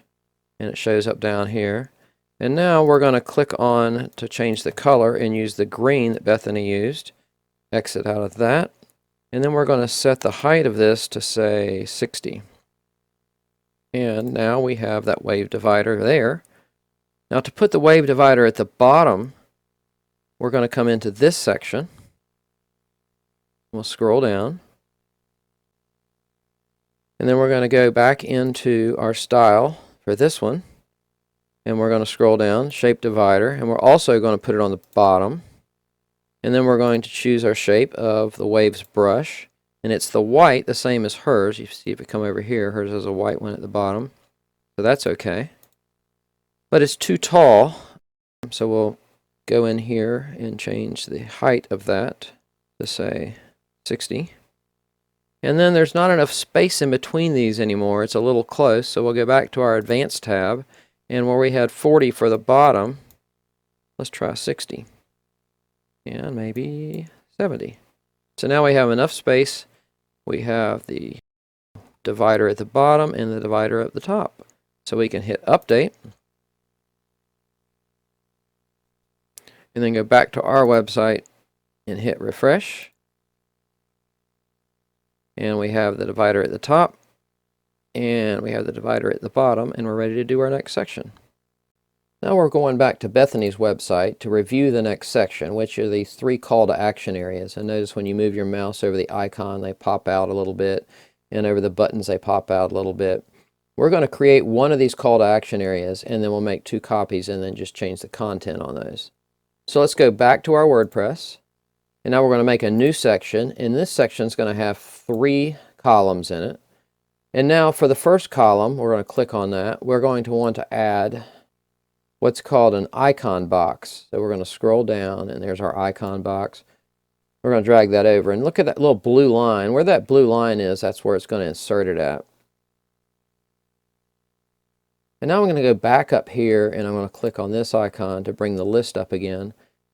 and it shows up down here. And now we're going to click on to change the color and use the green that Bethany used. Exit out of that. And then we're going to set the height of this to say 60. And now we have that wave divider there. Now to put the wave divider at the bottom, we're going to come into this section. We'll scroll down. And then we're going to go back into our style for this one. And we're going to scroll down, Shape Divider, and we're also going to put it on the bottom. And then we're going to choose our shape of the Waves brush. And it's the white, the same as hers. You see if it come over here, hers has a white one at the bottom. So that's okay. But it's too tall. So we'll go in here and change the height of that to say 60. And then there's not enough space in between these anymore. It's a little close. So we'll go back to our Advanced tab. And where we had 40 for the bottom, let's try 60. And maybe 70. So now we have enough space. We have the divider at the bottom and the divider at the top. So we can hit Update. And then go back to our website and hit Refresh. And we have the divider at the top. And we have the divider at the bottom. And we're ready to do our next section. Now we're going back to Bethany's website to review the next section, which are these 3 call to action areas. And notice when you move your mouse over the icon, they pop out a little bit, and over the buttons, they pop out a little bit. We're going to create one of these call to action areas, and then we'll make 2 copies and then just change the content on those. So let's go back to our WordPress, and now we're going to make a new section, and this section is going to have 3 columns in it. And now for the first column, we're going to click on that. We're going to want to add what's called an icon box. So we're going to scroll down, and there's our icon box. We're going to drag that over, and look at that little blue line. Where that blue line is, that's where it's going to insert it at. And now I'm going to go back up here, and I'm going to click on this icon to bring the list up again.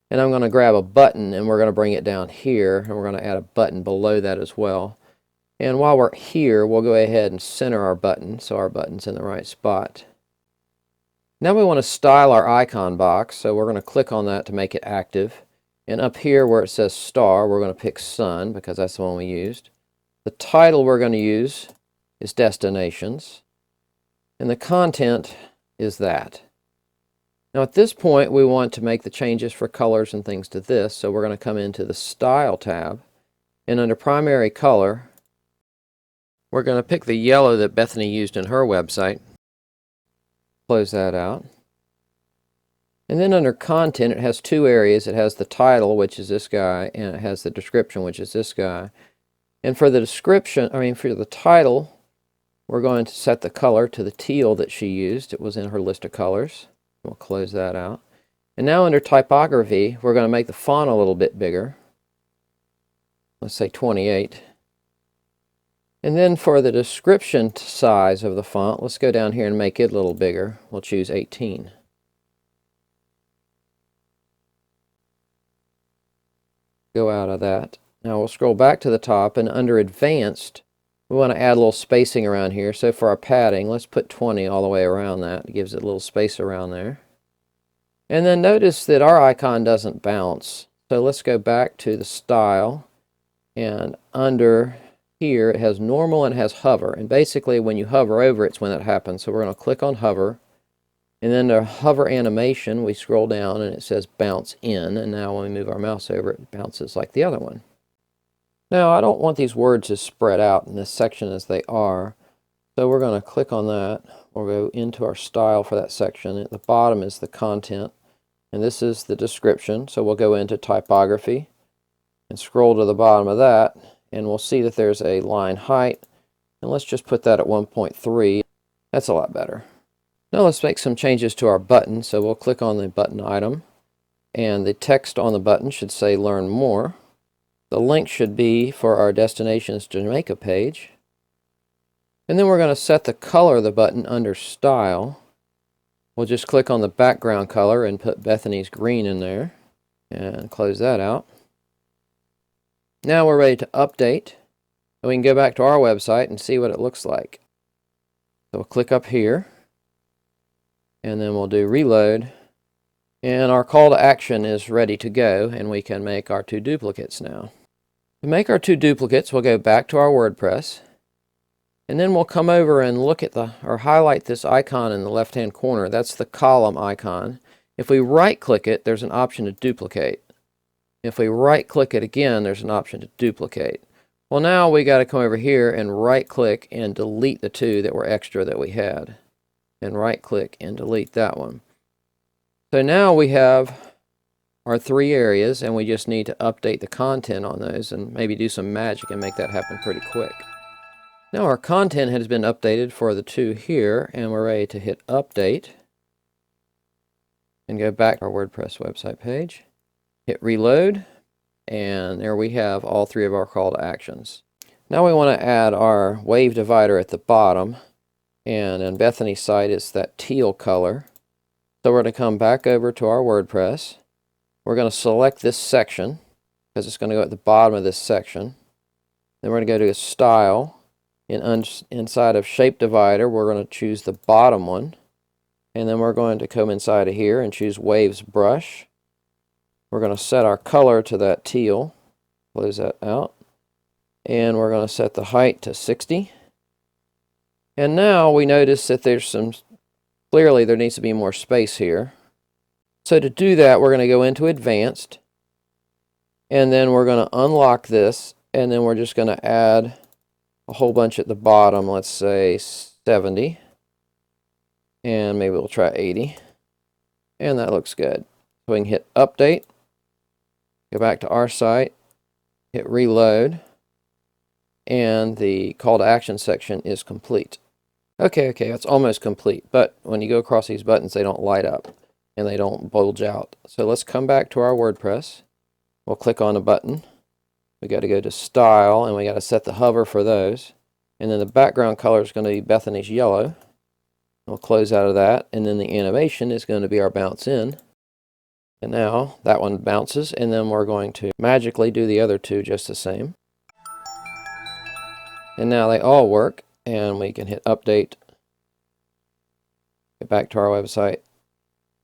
And I'm going to grab a button, and we're going to bring it down here, and we're going to add a button below that as well. And while we're here, we'll go ahead and center our button so our button's in the right spot. Now we want to style our icon box, so we're going to click on that to make it active. And up here where it says star, we're going to pick sun because that's the one we used. The title we're going to use is destinations. And the content is that. Now at this point we want to make the changes for colors and things to this, so we're going to come into the Style tab. And under Primary Color, we're going to pick the yellow that Bethany used in her website. Close that out. And then under Content, it has 2 areas. It has the title, which is this guy, and it has the description, which is this guy. And for the description, for the title, we're going to set the color to the teal that she used. It was in her list of colors. We'll close that out. And now under Typography, we're going to make the font a little bit bigger. Let's say 28. And then for the description size of the font, let's go down here and make it a little bigger. We'll choose 18. Go out of that. Now we'll scroll back to the top, and under Advanced, we want to add a little spacing around here. So for our padding, let's put 20 all the way around that. It gives it a little space around there. And then notice that our icon doesn't bounce. So let's go back to the Style, and under here, it has normal and it has hover. And basically when you hover over it's when that happens. So we're going to click on hover. And then the hover animation, we scroll down and it says bounce in. And now when we move our mouse over it bounces like the other one. Now I don't want these words to spread out in this section as they are. So we're going to click on that. We'll go into our style for that section. At the bottom is the content. And this is the description. So we'll go into typography and scroll to the bottom of that. And we'll see that there's a line height. And let's just put that at 1.3. That's a lot better. Now let's make some changes to our button. So we'll click on the button item. And the text on the button should say Learn More. The link should be for our Destinations Jamaica page. And then we're going to set the color of the button under Style. We'll just click on the background color and put Bethany's green in there. And close that out. Now we're ready to update. And we can go back to our website and see what it looks like. So we'll click up here. And then we'll do Reload. And our call to action is ready to go. And we can make our 2 duplicates now. To make our 2 duplicates, we'll go back to our WordPress. And then we'll come over and look at or highlight this icon in the left-hand corner. That's the column icon. If we right-click it, there's an option to duplicate. If we right-click it again, there's an option to duplicate. Well, now we got to come over here and right-click and delete the 2 that were extra that we had. And right-click and delete that one. So now we have our 3 areas, and we just need to update the content on those and maybe do some magic and make that happen pretty quick. Now our content has been updated for the 2 here, and we're ready to hit Update. And go back to our WordPress website page. Hit Reload, and there we have all 3 of our call to actions. Now we want to add our wave divider at the bottom, and on Bethany's site it's that teal color. So we're going to come back over to our WordPress. We're going to select this section, because it's going to go at the bottom of this section. Then we're going to go to Style. Inside of Shape Divider, we're going to choose the bottom one. And then we're going to come inside of here and choose Waves Brush. We're going to set our color to that teal. Close that out. And we're going to set the height to 60. And now we notice that clearly there needs to be more space here. So to do that, we're going to go into Advanced. And then we're going to unlock this. And then we're just going to add a whole bunch at the bottom, let's say 70, and maybe we'll try 80, and that looks good. So we can hit Update, go back to our site, hit Reload, and the call to action section is complete. Okay, it's almost complete, but when you go across these buttons they don't light up and they don't bulge out. So let's come back to our WordPress. We'll click on a button. We got to go to Style, and we got to set the hover for those. And then the background color is going to be Bethany's yellow. We'll close out of that, and then the animation is going to be our bounce in. And now that one bounces, and then we're going to magically do the other 2 just the same. And now they all work, and we can hit Update, get back to our website,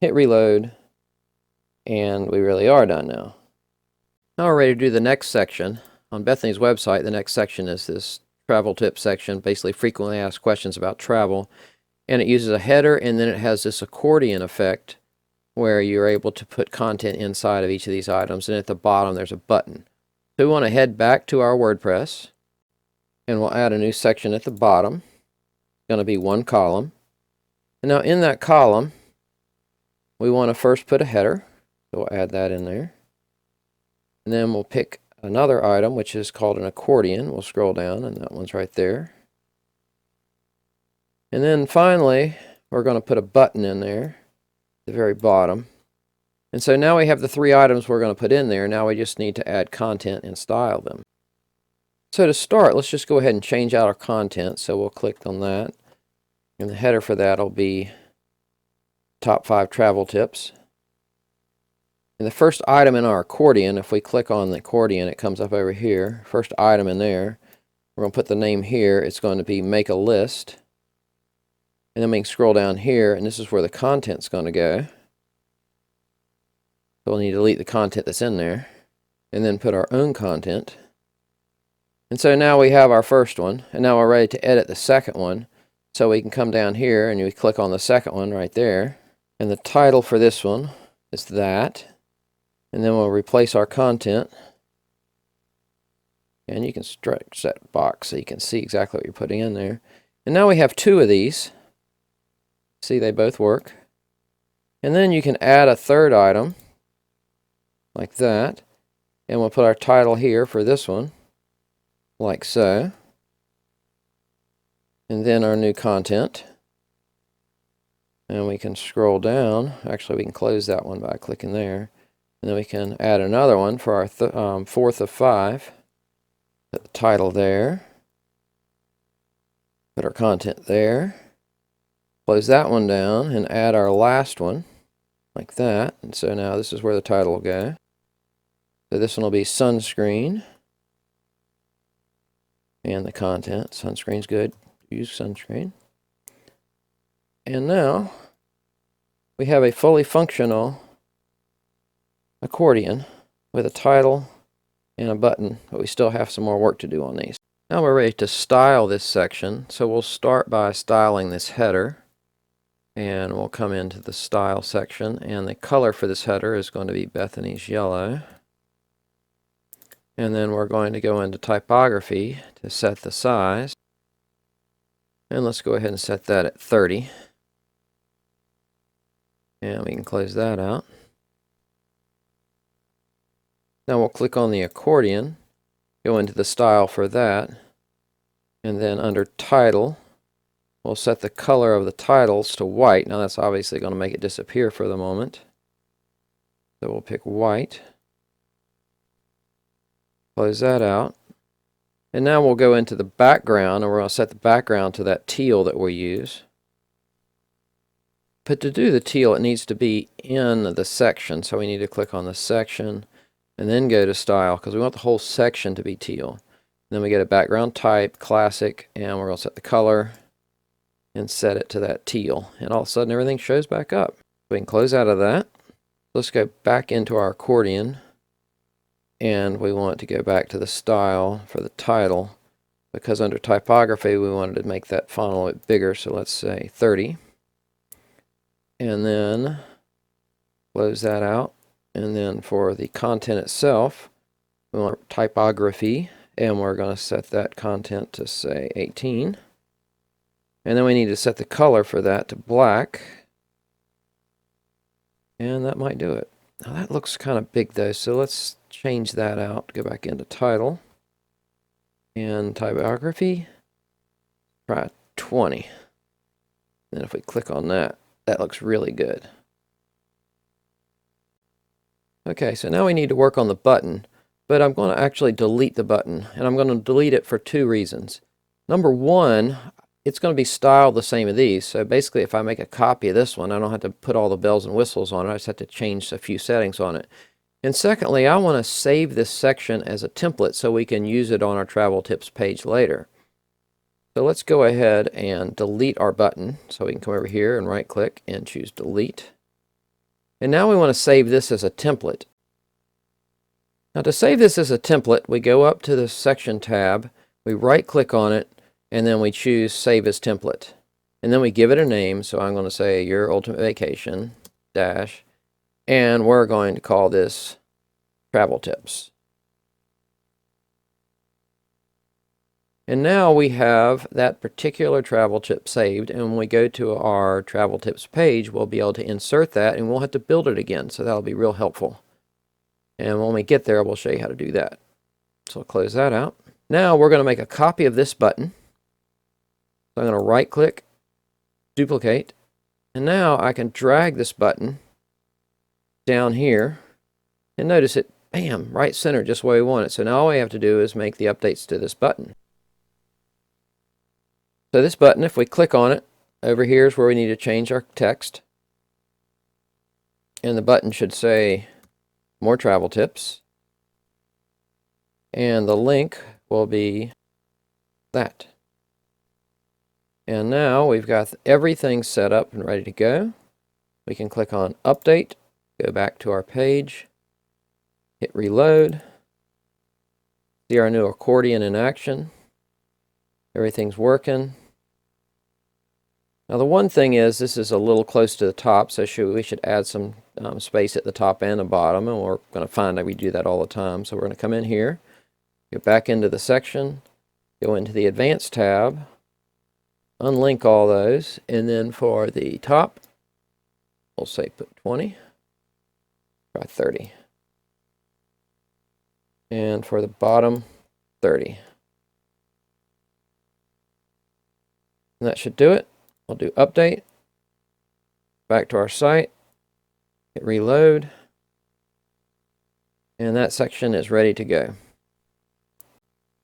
hit Reload, and we really are done now. Now we're ready to do the next section. On Bethany's website, the next section is this travel tip section, basically frequently asked questions about travel. And it uses a header, and then it has this accordion effect where you're able to put content inside of each of these items. And at the bottom, there's a button. So we want to head back to our WordPress, and we'll add a new section at the bottom. It's going to be 1 column. And now in that column, we want to first put a header. So we'll add that in there. And then we'll pick another item, which is called an accordion. We'll scroll down, and that one's right there. And then finally, we're going to put a button in there at the very bottom. And so now we have the 3 items we're going to put in there. Now we just need to add content and style them. So to start, let's just go ahead and change out our content. So we'll click on that. And the header for that will be Top 5 Travel Tips. And the first item in our accordion, if we click on the accordion, it comes up over here. First item in there, we're going to put the name here. It's going to be Make a List. And then we can scroll down here, and this is where the content's going to go. So we'll need to delete the content that's in there. And then put our own content. And so now we have our first one, and now we're ready to edit the second one. So we can come down here and we click on the second one right there. And the title for this one is that. And then we'll replace our content. And you can stretch that box so you can see exactly what you're putting in there. And now we have two of these. See, they both work. And then you can add a third item, like that. And we'll put our title here for this one, like so. And then our new content. And we can scroll down. Actually, we can close that one by clicking there. And then we can add another one for our fourth of 5. Put the title there. Put our content there. Close that one down and add our last one, like that. And so now this is where the title will go. So this one will be sunscreen. And the content. Sunscreen's good. Use sunscreen. And now we have a fully functional accordion with a title and a button, but we still have some more work to do on these. Now we're ready to style this section, so we'll start by styling this header, and we'll come into the style section, and the color for this header is going to be Bethany's yellow. And then we're going to go into typography to set the size, and let's go ahead and set that at 30. And we can close that out. Now we'll click on the accordion, go into the style for that, and then under title, we'll set the color of the titles to white. Now that's obviously going to make it disappear for the moment. So we'll pick white, close that out, and now we'll go into the background, and we're going to set the background to that teal that we use. But to do the teal, it needs to be in the section, so we need to click on the section, and then go to style, because we want the whole section to be teal. And then we get a background type, classic, and we're going to set the color and set it to that teal. And all of a sudden everything shows back up. We can close out of that. Let's go back into our accordion, and we want to go back to the style for the title, because under typography we wanted to make that font a little bit bigger, so let's say 30. And then close that out. And then for the content itself, we want typography, and we're going to set that content to say 18. And then we need to set the color for that to black. And that might do it. Now that looks kind of big though, so let's change that out. Go back into title and typography. Try 20. And if we click on that, that looks really good. Okay, so now we need to work on the button, but I'm going to actually delete the button, and I'm going to delete it for 2 reasons. Number one, it's going to be styled the same as these, so basically if I make a copy of this one, I don't have to put all the bells and whistles on it, I just have to change a few settings on it. And secondly, I want to save this section as a template so we can use it on our travel tips page later. So let's go ahead and delete our button, so we can come over here and right click and choose delete. And now we want to save this as a template. Now to save this as a template, we go up to the section tab, we right click on it, and then we choose save as template. And then we give it a name, so I'm going to say your ultimate vacation dash, and we're going to call this travel tips. And now we have that particular travel tip saved, and when we go to our travel tips page, we'll be able to insert that, and we'll have to build it again, so that'll be real helpful. And when we get there, we'll show you how to do that. So I'll close that out. Now we're going to make a copy of this button. So I'm going to right click, duplicate, and now I can drag this button down here, and notice it, bam, right center, just where we want it. So now all we have to do is make the updates to this button. So this button, if we click on it, over here is where we need to change our text. And the button should say more travel tips. And the link will be that. And now we've got everything set up and ready to go. We can click on update, go back to our page, hit reload. See our new accordion in action. Everything's working. Now the one thing is, this is a little close to the top, so we should add some space at the top and the bottom, and we're going to find that we do that all the time. So we're going to come in here, go back into the section, go into the Advanced tab, unlink all those, and then for the top, we'll say put 20, try 30. And for the bottom, 30. And that should do it. We'll do update, back to our site, hit reload, and that section is ready to go.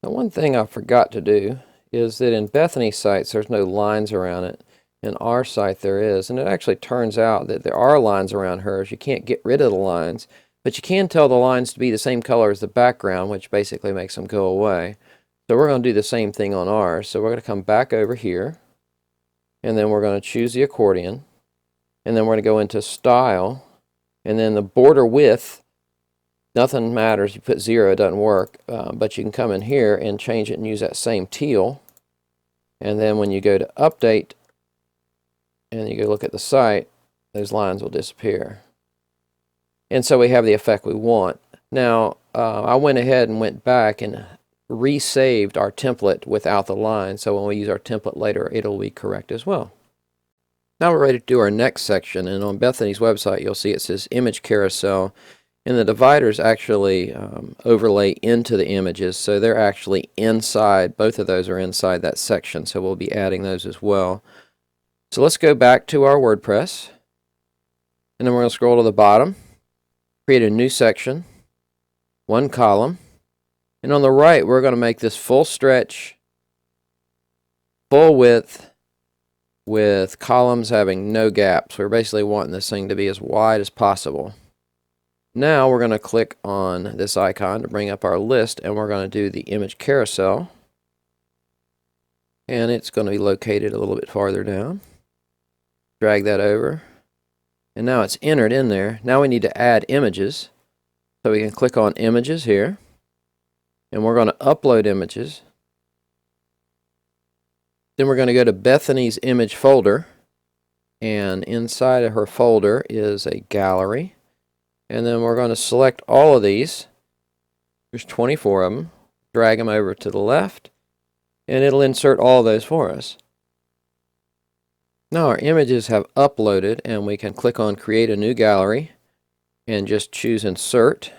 Now one thing I forgot to do is that in Bethany's sites there's no lines around it. In our site there is, and it actually turns out that there are lines around hers. You can't get rid of the lines, but you can tell the lines to be the same color as the background, which basically makes them go away. So we're going to do the same thing on ours. So we're going to come back over here, and then we're going to choose the accordion, and then we're going to go into style, and then the border width, nothing matters. You put 0, it doesn't work, but you can come in here and change it and use that same teal, and then when you go to update and you go look at the site, those lines will disappear. And so we have the effect we want. Now I went ahead and went back and resaved our template without the line, so when we use our template later it'll be correct as well. Now we're ready to do our next section, and on Bethany's website you'll see it says image carousel, and the dividers actually overlay into the images, so they're actually inside, both of those are inside that section, so we'll be adding those as well. So let's go back to our WordPress, and then we're going to scroll to the bottom, create a new section, one column. And on the right, we're going to make this full stretch, full width, with columns having no gaps. We're basically wanting this thing to be as wide as possible. Now we're going to click on this icon to bring up our list, and we're going to do the image carousel. And it's going to be located a little bit farther down. Drag that over. And now it's entered in there. Now we need to add images. So we can click on images here. And we're going to upload images. Then we're going to go to Bethany's image folder, and inside of her folder is a gallery, and then we're going to select all of these. There's 24 of them. Drag them over to the left, and it'll insert all of those for us. Now our images have uploaded, and we can click on create a new gallery and just choose insert.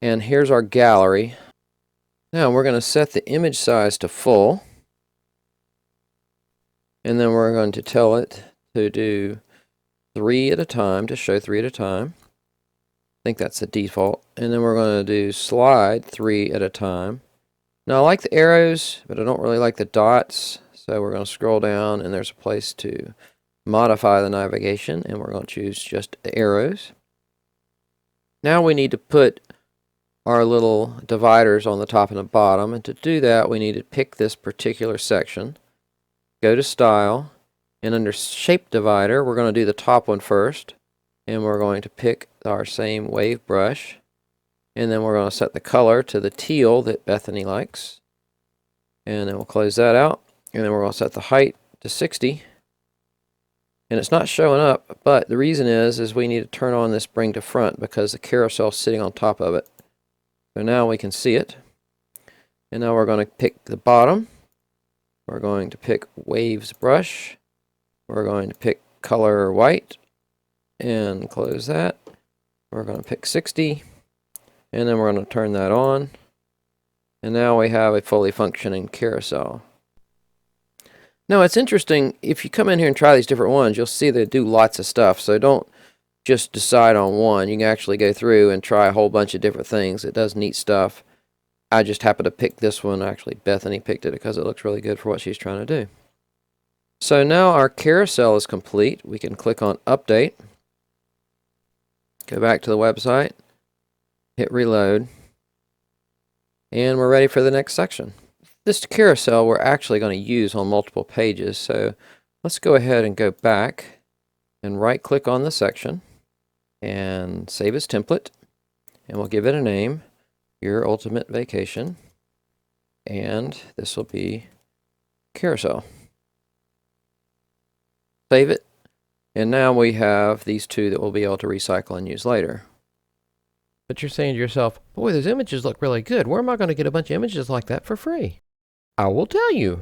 And here's our gallery. Now we're going to set the image size to full. And then we're going to tell it to do 3 at a time, to show 3 at a time. I think that's the default. And then we're going to do slide 3 at a time. Now I like the arrows, but I don't really like the dots. So we're going to scroll down, and there's a place to modify the navigation, and we're going to choose just the arrows. Now we need to put our little dividers on the top and the bottom, and to do that we need to pick this particular section, go to style, and under shape divider we're going to do the top one first, and we're going to pick our same wave brush, and then we're going to set the color to the teal that Bethany likes, and then we'll close that out, and then we're going to set the height to 60. And it's not showing up, but the reason is we need to turn on this bring to front because the carousel is sitting on top of it. So now we can see it. And now we're going to pick the bottom. We're going to pick waves brush. We're going to pick color white and close that. We're going to pick 60, and then we're going to turn that on. And now we have a fully functioning carousel. Now it's interesting, if you come in here and try these different ones, you'll see they do lots of stuff. So don't just decide on one. You can actually go through and try a whole bunch of different things. It does neat stuff. I just happened to pick this one. Actually, Bethany picked it because it looks really good for what she's trying to do. So now our carousel is complete. We can click on update, go back to the website, hit reload, and we're ready for the next section. This carousel we're actually going to use on multiple pages, so let's go ahead and go back and right click on the section and save as template, and we'll give it a name. Your Ultimate Vacation. And this will be Carousel. Save it. And now we have these two that we'll be able to recycle and use later. But you're saying to yourself, boy, those images look really good. Where am I going to get a bunch of images like that for free? I will tell you.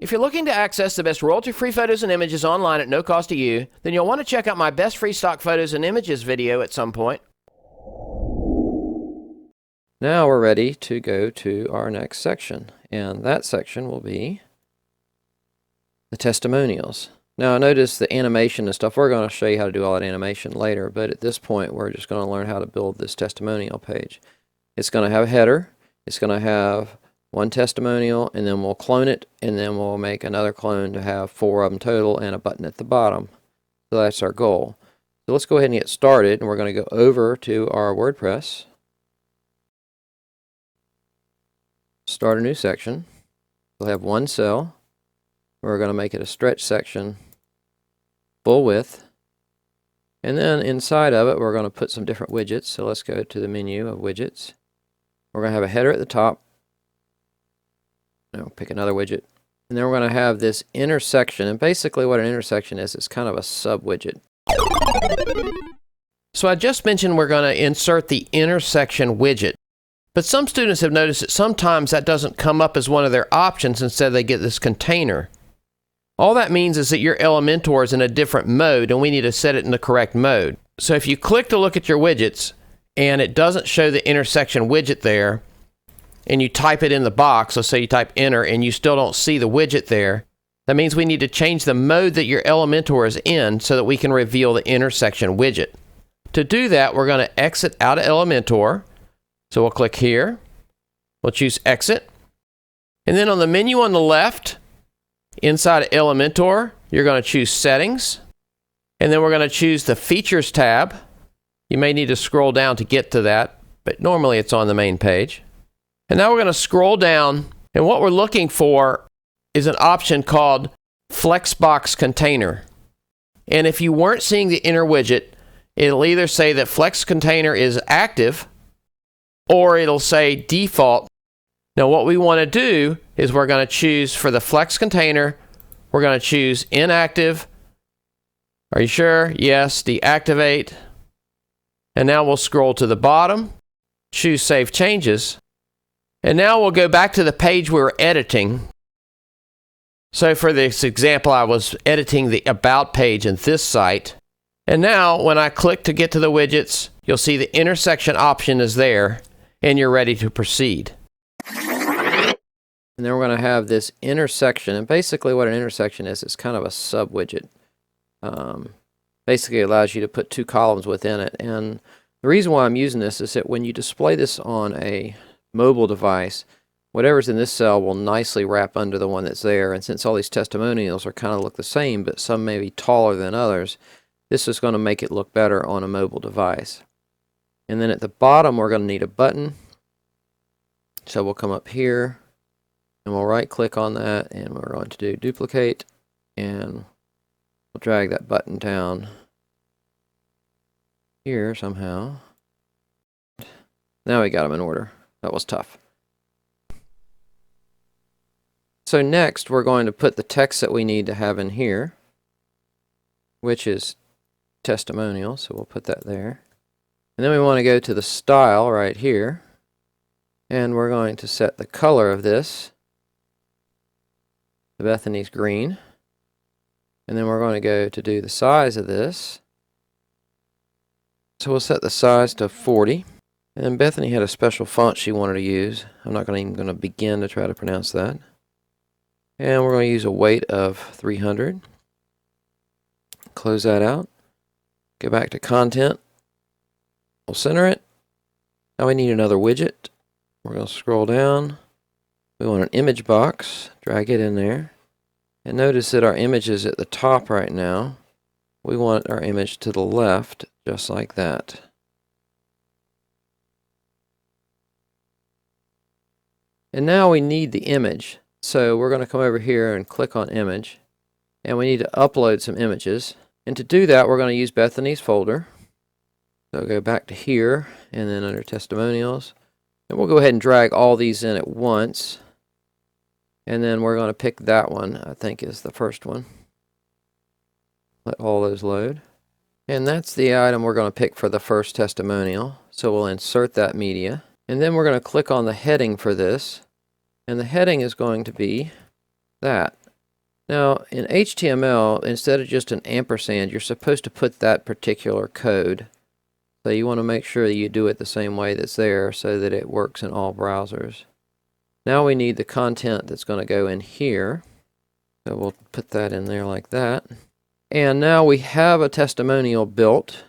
If you're looking to access the best royalty-free photos and images online at no cost to you, then you'll want to check out my best free stock photos and images video at some point. Now we're ready to go to our next section, and that section will be the testimonials. Now notice the animation and stuff. We're going to show you how to do all that animation later, but at this point we're just going to learn how to build this testimonial page. It's going to have a header, it's going to have one testimonial, and then we'll clone it, and then we'll make another clone to have 4 of them total and a button at the bottom. So that's our goal. So let's go ahead and get started, and we're going to go over to our WordPress. Start a new section. We'll have one cell. We're going to make it a stretch section, full width. And then inside of it, we're going to put some different widgets. So let's go to the menu of widgets. We're going to have a header at the top. Now pick another widget. And then we're going to have this intersection. And basically what an intersection is, it's kind of a sub-widget. So I just mentioned we're going to insert the intersection widget. But some students have noticed that sometimes that doesn't come up as one of their options. Instead, they get this container. All that means is that your Elementor is in a different mode, and we need to set it in the correct mode. So if you click to look at your widgets, and it doesn't show the intersection widget there, and you type it in the box, let's say you type enter, and you still don't see the widget there, that means we need to change the mode that your Elementor is in so that we can reveal the intersection widget. To do that, we're going to exit out of Elementor. So we'll click here, we'll choose exit, and then on the menu on the left, inside of Elementor, you're going to choose settings, and then we're going to choose the features tab. You may need to scroll down to get to that, but normally it's on the main page. And now we're going to scroll down, and what we're looking for is an option called Flexbox Container. And if you weren't seeing the inner widget, it'll either say that Flex Container is active, or it'll say default. Now what we want to do is we're going to choose for the Flex Container, we're going to choose inactive. Are you sure? Yes, deactivate. And now we'll scroll to the bottom, choose Save Changes. And now we'll go back to the page we were editing. So for this example, I was editing the About page in this site. And now when I click to get to the widgets, you'll see the intersection option is there, and you're ready to proceed. And then we're going to have this intersection, and basically what an intersection is, it's kind of a sub-widget. Basically it allows you to put 2 columns within it, and the reason why I'm using this is that when you display this on a mobile device, whatever's in this cell will nicely wrap under the one that's there, and since all these testimonials are kind of look the same, but some may be taller than others, this is going to make it look better on a mobile device. And then at the bottom we're going to need a button, so we'll come up here, and we'll right click on that, and we're going to do duplicate, and we'll drag that button down here somehow. Now we got them in order. That was tough. So next we're going to put the text that we need to have in here, which is testimonial, so we'll put that there. And then we want to go to the style right here, and we're going to set the color of this to Bethany's green. And then we're going to go to do the size of this. So we'll set the size to 40. And then Bethany had a special font she wanted to use. I'm not even going to begin to try to pronounce that. And we're going to use a weight of 300. Close that out. Go back to content. We'll center it. Now we need another widget. We're going to scroll down. We want an image box. Drag it in there. And notice that our image is at the top right now. We want our image to the left, just like that. And now we need the image. So we're going to come over here and click on image. And we need to upload some images. And to do that, we're going to use Bethany's folder. So go back to here, and then under Testimonials. And we'll go ahead and drag all these in at once. And then we're going to pick that one, I think is the first one. Let all those load. And that's the item we're going to pick for the first testimonial. So we'll insert that media. And then we're going to click on the heading for this. And the heading is going to be that. Now, in HTML, instead of just an ampersand, you're supposed to put that particular code. So you want to make sure that you do it the same way that's there so that it works in all browsers. Now we need the content that's going to go in here. So we'll put that in there like that. And now we have a testimonial built.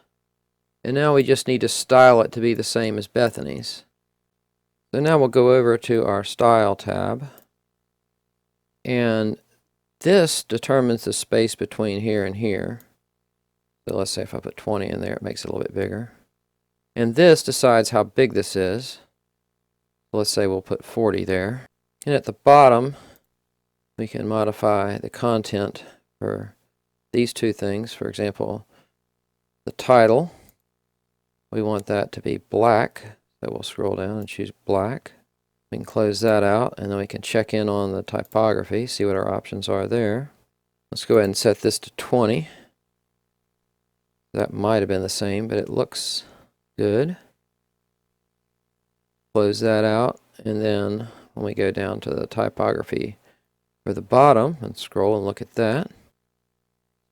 And now we just need to style it to be the same as Bethany's. So now we'll go over to our Style tab. And this determines the space between here and here. So let's say if I put 20 in there, it makes it a little bit bigger. And this decides how big this is. So let's say we'll put 40 there. And at the bottom, we can modify the content for these two things. For example, the title. We want that to be black. So we'll scroll down and choose black. We can close that out, and then we can check in on the typography, see what our options are there. Let's go ahead and set this to 20. That might have been the same, but it looks good. Close that out, and then when we go down to the typography for the bottom and scroll and look at that,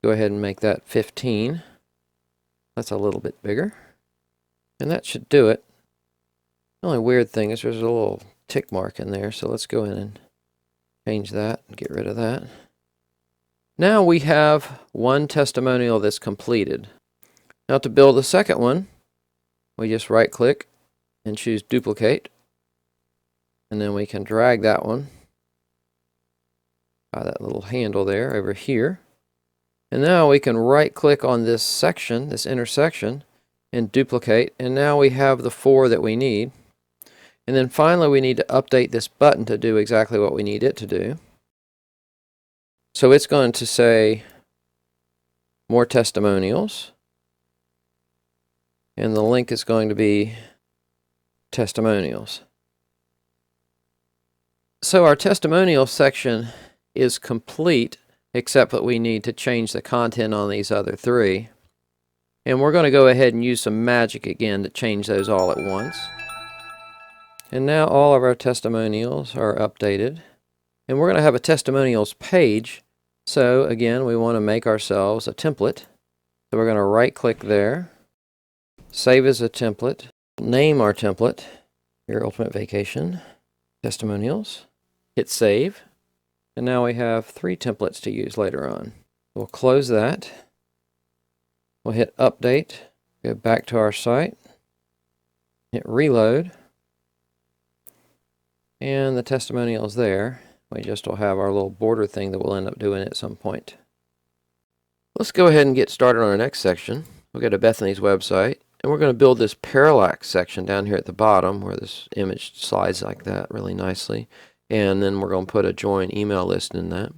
go ahead and make that 15. That's a little bit bigger. And that should do it. The only weird thing is there's a little tick mark in there, so let's go in and change that and get rid of that. Now we have one testimonial that's completed. Now to build the second one, we just right click and choose duplicate, and then we can drag that one by that little handle there over here. And now we can right click on this section, this intersection, and duplicate, and now we have the 4 that we need. And then finally we need to update this button to do exactly what we need it to do. So it's going to say more testimonials, and the link is going to be testimonials. So our testimonial section is complete, except that we need to change the content on these other 3. And we're going to go ahead and use some magic again to change those all at once. And now all of our testimonials are updated. And we're going to have a testimonials page. So again, we want to make ourselves a template. So we're going to right click there, save as a template, name our template, Your Ultimate Vacation, Testimonials, hit save. And now we have 3 templates to use later on. We'll close that. We'll hit update, go back to our site, hit reload, and the testimonial is there. We just will have our little border thing that we'll end up doing at some point. Let's go ahead and get started on our next section. We'll go to Bethany's website, and we're going to build this Parallax section down here at the bottom where this image slides like that really nicely. And then we're going to put a join email list in that.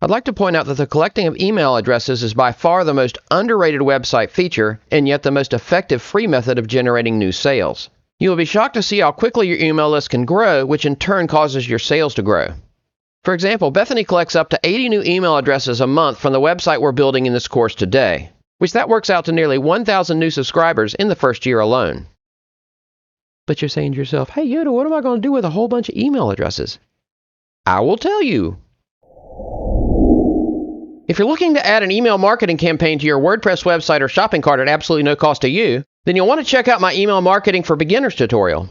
I'd like to point out that the collecting of email addresses is by far the most underrated website feature, and yet the most effective free method of generating new sales. You will be shocked to see how quickly your email list can grow, which in turn causes your sales to grow. For example, Bethany collects up to 80 new email addresses a month from the website we're building in this course today, which that works out to nearly 1,000 new subscribers in the first year alone. But you're saying to yourself, hey Yoda, what am I going to do with a whole bunch of email addresses? I will tell you. If you're looking to add an email marketing campaign to your WordPress website or shopping cart at absolutely no cost to you, then you'll want to check out my Email Marketing for Beginners tutorial.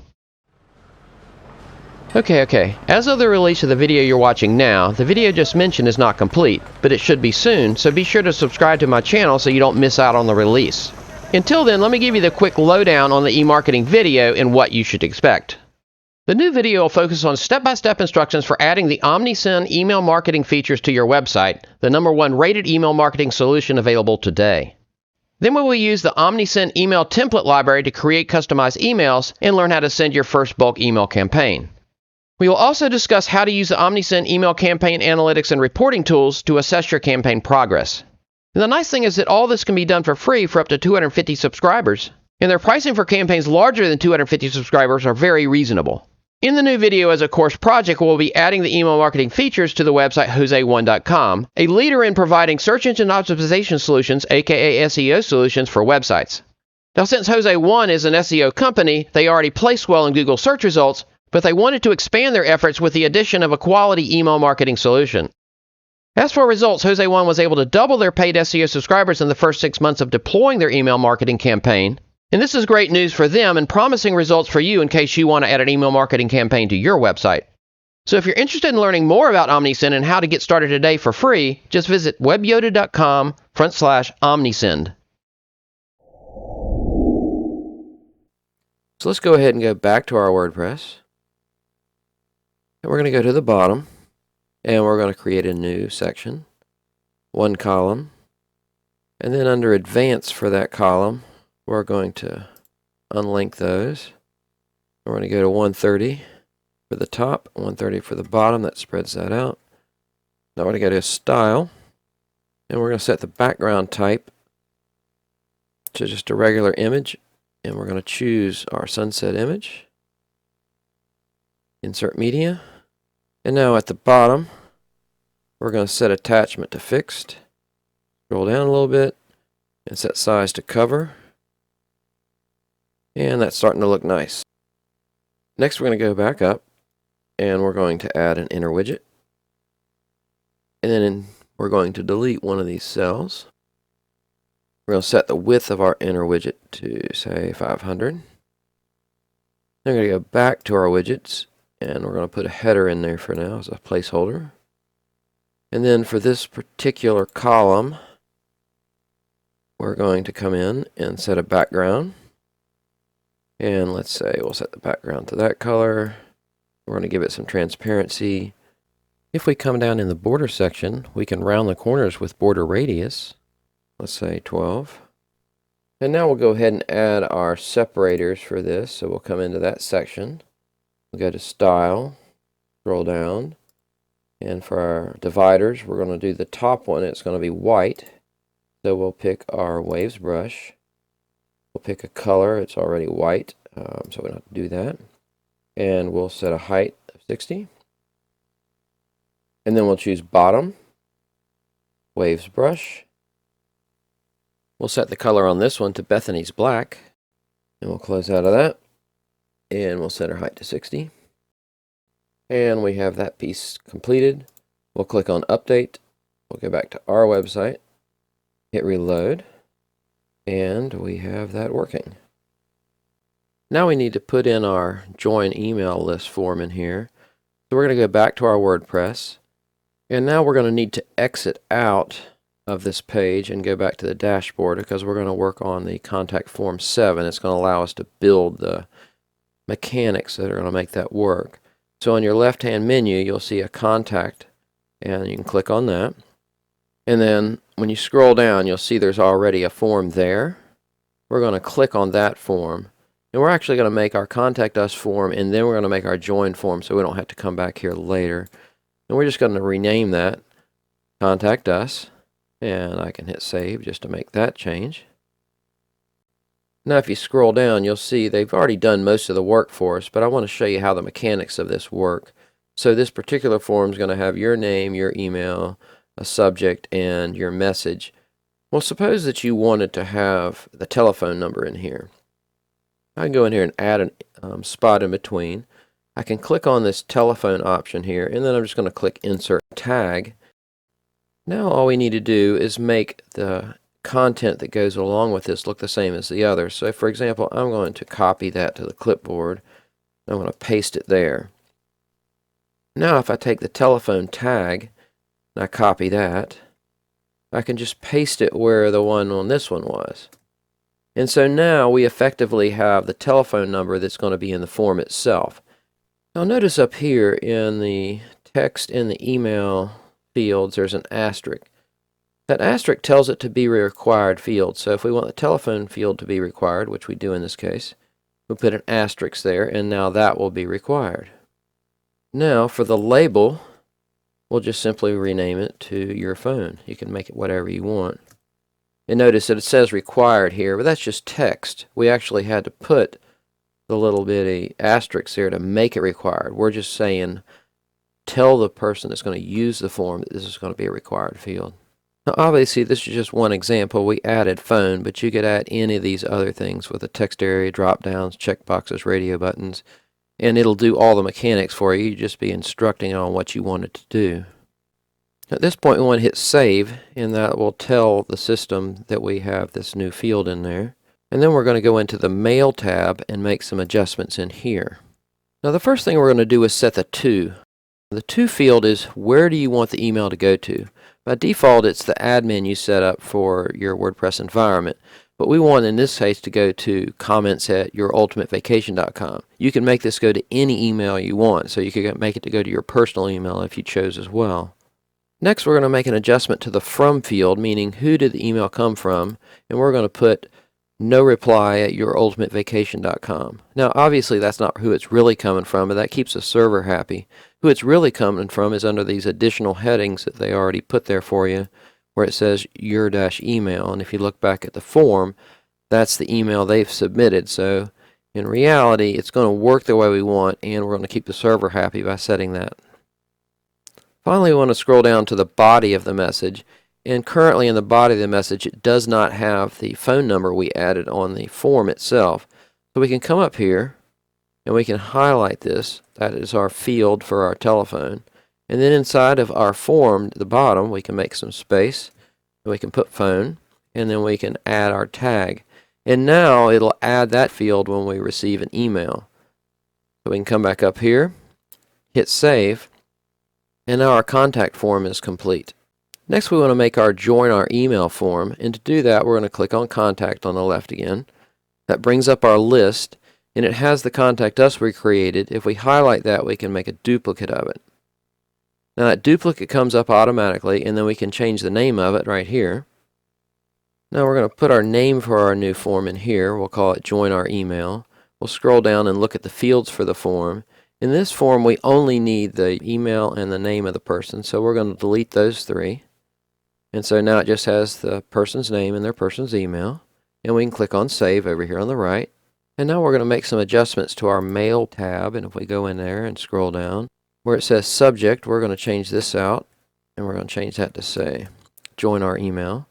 Okay. As of the release of the video you're watching now, the video just mentioned is not complete, but it should be soon, so be sure to subscribe to my channel so you don't miss out on the release. Until then, let me give you the quick lowdown on the e-marketing video and what you should expect. The new video will focus on step-by-step instructions for adding the OmniSend email marketing features to your website, the #1 rated email marketing solution available today. Then we will use the OmniSend email template library to create customized emails and learn how to send your first bulk email campaign. We will also discuss how to use the OmniSend email campaign analytics and reporting tools to assess your campaign progress. And the nice thing is that all this can be done for free for up to 250 subscribers. And their pricing for campaigns larger than 250 subscribers are very reasonable. In the new video as a course project, we'll be adding the email marketing features to the website Jose1.com, a leader in providing search engine optimization solutions, aka SEO solutions, for websites. Now, since Jose1 is an SEO company, they already place well in Google search results, but they wanted to expand their efforts with the addition of a quality email marketing solution. As for results, Jose1 was able to double their paid SEO subscribers in the first 6 months of deploying their email marketing campaign. And this is great news for them and promising results for you in case you want to add an email marketing campaign to your website. So if you're interested in learning more about OmniSend and how to get started today for free, just visit webyoda.com/omnisend. So let's go ahead and go back to our WordPress. And we're going to go to the bottom, and we're going to create a new section, one column, and then under Advanced for that column, we're going to unlink those. We're going to go to 130 for the top, 130 for the bottom. That spreads that out. Now we're going to go to Style, and we're going to set the background type to just a regular image, and we're going to choose our sunset image. Insert Media. And now at the bottom, we're going to set attachment to fixed. Scroll down a little bit and set size to cover. And that's starting to look nice. Next, we're going to go back up and we're going to add an inner widget. And then we're going to delete one of these cells. We're going to set the width of our inner widget to, say, 500. Then we're going to go back to our widgets and we're going to put a header in there for now as a placeholder. And then for this particular column, we're going to come in and set a background. And let's say we'll set the background to that color. We're going to give it some transparency. If we come down in the border section, we can round the corners with border radius. Let's say 12. And now we'll go ahead and add our separators for this. So we'll come into that section. We'll go to Style, scroll down. And for our dividers, we're going to do the top one. It's going to be white. So we'll pick our Waves brush. We'll pick a color. It's already white, so we don't have to do that. And we'll set a height of 60. And then we'll choose bottom, Waves brush. We'll set the color on this one to Bethany's black. And we'll close out of that. And we'll set our height to 60. And we have that piece completed. We'll click on Update. We'll go back to our website. Hit Reload. And we have that working. Now we need to put in our join email list form in here. So we're going to go back to our WordPress. And now we're going to need to exit out of this page and go back to the dashboard because we're going to work on the contact form 7. It's going to allow us to build the mechanics that are going to make that work. So on your left-hand menu, you'll see a contact, and you can click on that. And then when you scroll down, you'll see there's already a form there. We're going to click on that form. And we're actually going to make our Contact Us form, and then we're going to make our Join form so we don't have to come back here later. And we're just going to rename that Contact Us. And I can hit Save just to make that change. Now if you scroll down, you'll see they've already done most of the work for us, but I want to show you how the mechanics of this work. So this particular form is going to have your name, your email, a subject, and your message. Well, suppose that you wanted to have the telephone number in here. I can go in here and add a spot in between. I can click on this telephone option here, and then I'm just going to click Insert Tag. Now all we need to do is make the content that goes along with this look the same as the other. So for example, I'm going to copy that to the clipboard. I'm going to paste it there. Now if I take the telephone tag, and I copy that, I can just paste it where the one on this one was. And so now we effectively have the telephone number that's going to be in the form itself. Now notice up here in the text in the email fields, there's an asterisk. That asterisk tells it to be a required field. So if we want the telephone field to be required, which we do in this case, we'll put an asterisk there, and now that will be required. Now for the label, we'll just simply rename it to your phone. You can make it whatever you want. And notice that it says required here, but that's just text. We actually had to put the little bitty asterisk there to make it required. We're just saying, tell the person that's going to use the form that this is going to be a required field. Now obviously this is just one example. We added phone, but you could add any of these other things with the text area, drop downs, checkboxes, radio buttons, and it'll do all the mechanics for you. You just be instructing on what you want it to do. At this point we want to hit save, and that will tell the system that we have this new field in there. And then we're going to go into the Mail tab and make some adjustments in here. Now the first thing we're going to do is set the to. The to field is where do you want the email to go to. By default it's the admin you set up for your WordPress environment, but we want in this case to go to comments@yourultimatevacation.com. You can make this go to any email you want, so you can make it to go to your personal email if you chose as well. Next we're going to make an adjustment to the from field, meaning who did the email come from, and we're going to put no reply at yourultimatevacation.com. Now obviously that's not who it's really coming from, but that keeps the server happy. Who it's really coming from is under these additional headings that they already put there for you, where it says your-email, and if you look back at the form, that's the email they've submitted. So in reality it's going to work the way we want, and we're going to keep the server happy by setting that. Finally, we want to scroll down to the body of the message, and currently in the body of the message it does not have the phone number we added on the form itself. So we can come up here and we can highlight this. That is our field for our telephone. And then inside of our form, at the bottom, we can make some space, and we can put phone, and then we can add our tag. And now it'll add that field when we receive an email. So we can come back up here, hit save, and now our contact form is complete. Next we want to make our join our email form, and to do that we're going to click on contact on the left again. That brings up our list, and it has the contact us we created. If we highlight that, we can make a duplicate of it. Now that duplicate comes up automatically, and then we can change the name of it right here. Now we're going to put our name for our new form in here. We'll call it join our email. We'll scroll down and look at the fields for the form. In this form we only need the email and the name of the person, so we're going to delete those three. And so now it just has the person's name and their person's email. And we can click on save over here on the right. And now we're going to make some adjustments to our mail tab. And if we go in there and scroll down, where it says subject, we're going to change this out. And we're going to change that to say, join our email.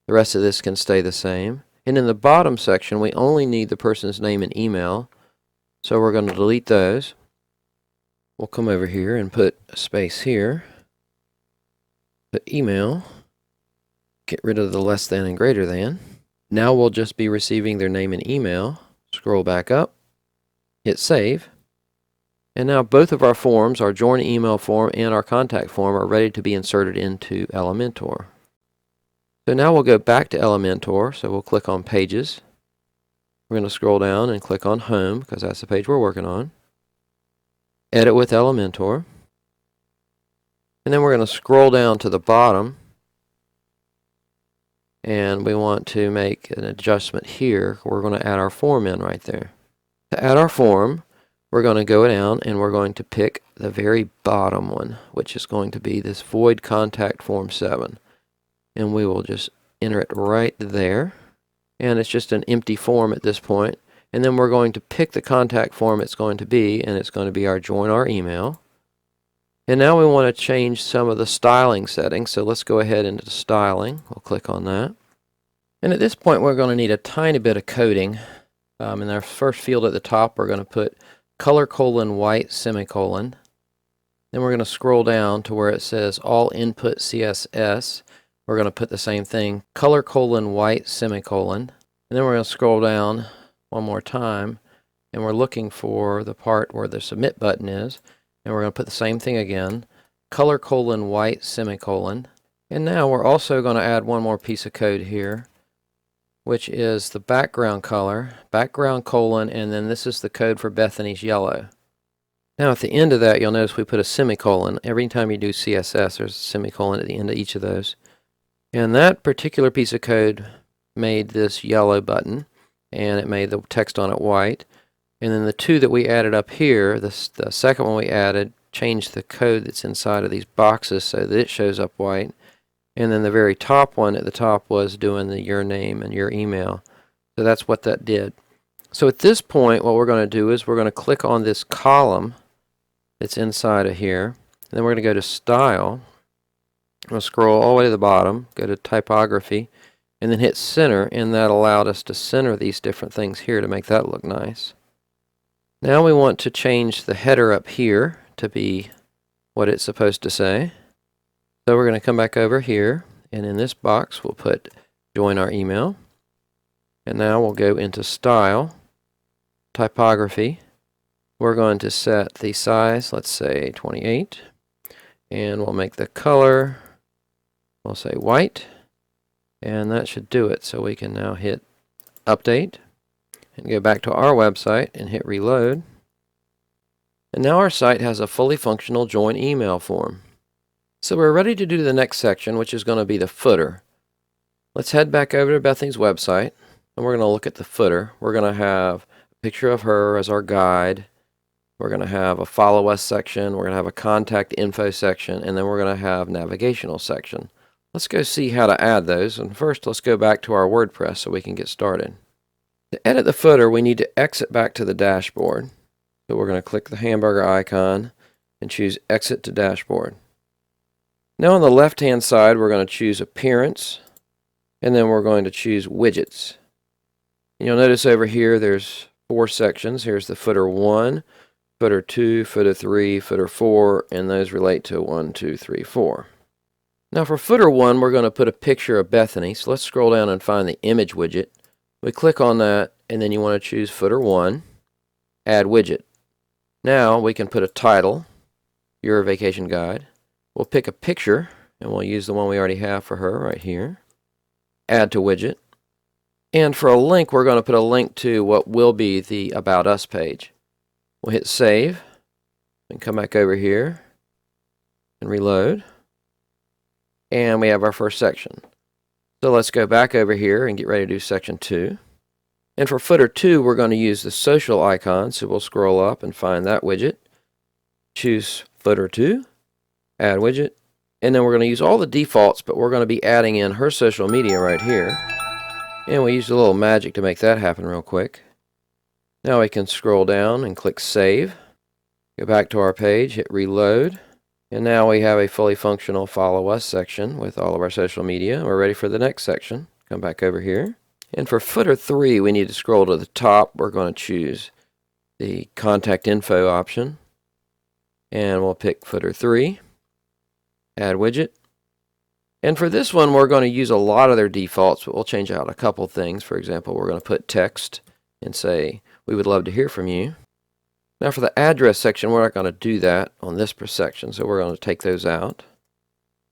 The rest of this can stay the same. And in the bottom section, we only need the person's name and email. So we're going to delete those. We'll come over here and put a space here. Put email. Get rid of the less than and greater than. Now we'll just be receiving their name and email. Scroll back up, hit save, and now both of our forms, our join email form and our contact form, are ready to be inserted into Elementor. So now we'll go back to Elementor, so we'll click on Pages. We're going to scroll down and click on Home, because that's the page we're working on. Edit with Elementor. And then we're going to scroll down to the bottom, and we want to make an adjustment here. We're going to add our form in right there. To add our form, we're going to go down and we're going to pick the very bottom one, which is going to be this void contact form 7. And we will just enter it right there. And it's just an empty form at this point. And then we're going to pick the contact form it's going to be, and it's going to be our join our email. And now we want to change some of the styling settings, so let's go ahead into the styling. We'll click on that. And at this point we're going to need a tiny bit of coding. In our first field at the top we're going to put color : white semicolon. Then we're going to scroll down to where it says all input CSS. We're going to put the same thing, color : white semicolon. And then we're going to scroll down one more time, and we're looking for the part where the submit button is. And we're going to put the same thing again, color : white semicolon. And now we're also going to add one more piece of code here, which is the background color, background : and then this is the code for Bethany's yellow. Now at the end of that you'll notice we put a semicolon. Every time you do CSS there's a semicolon at the end of each of those. And that particular piece of code made this yellow button, and it made the text on it white. And then the two that we added up here, the second one we added, changed the code that's inside of these boxes so that it shows up white. And then the very top one at the top was doing your name and your email. So that's what that did. So at this point, what we're going to do is we're going to click on this column that's inside of here. And then we're going to go to Style. We'll scroll all the way to the bottom, go to Typography, and then hit Center, and that allowed us to center these different things here to make that look nice. Now we want to change the header up here to be what it's supposed to say. So we're going to come back over here, and in this box we'll put Join Our Email. And now we'll go into Style, Typography. We're going to set the size, let's say 28, and we'll make the color, we'll say white, and that should do it. So we can now hit Update and go back to our website and hit Reload. And now our site has a fully functional Join Email form. So we're ready to do the next section, which is going to be the footer. Let's head back over to Bethany's website, and we're going to look at the footer. We're going to have a picture of her as our guide. We're going to have a Follow Us section. We're going to have a Contact Info section, and then we're going to have Navigational section. Let's go see how to add those. And first, let's go back to our WordPress so we can get started. To edit the footer, we need to exit back to the dashboard. So we're going to click the hamburger icon and choose Exit to Dashboard. Now on the left-hand side, we're going to choose Appearance, and then we're going to choose Widgets. And you'll notice over here there's 4 sections. Here's the footer 1, footer 2, footer 3, footer 4, and those relate to 1, 2, 3, 4. Now for footer 1, we're going to put a picture of Bethany. So let's scroll down and find the image widget. We click on that, and then you want to choose footer 1, Add Widget. Now we can put a title, Your Vacation Guide. We'll pick a picture, and we'll use the one we already have for her right here. Add to Widget. And for a link, we're going to put a link to what will be the About Us page. We'll hit Save, and come back over here, and reload. And we have our first section. So let's go back over here and get ready to do section 2. And for footer 2, we're going to use the social icon, so we'll scroll up and find that widget. Choose footer 2, add widget, and then we're going to use all the defaults, but we're going to be adding in her social media right here. And we used a little magic to make that happen real quick. Now we can scroll down and click Save. Go back to our page, hit Reload. And now we have a fully functional Follow Us section with all of our social media. We're ready for the next section. Come back over here. And for footer 3, we need to scroll to the top. We're going to choose the Contact Info option. And we'll pick footer 3. Add widget. And for this one, we're going to use a lot of their defaults, but we'll change out a couple things. For example, we're going to put text and say, we would love to hear from you. Now for the address section, we're not going to do that on this section, so we're going to take those out.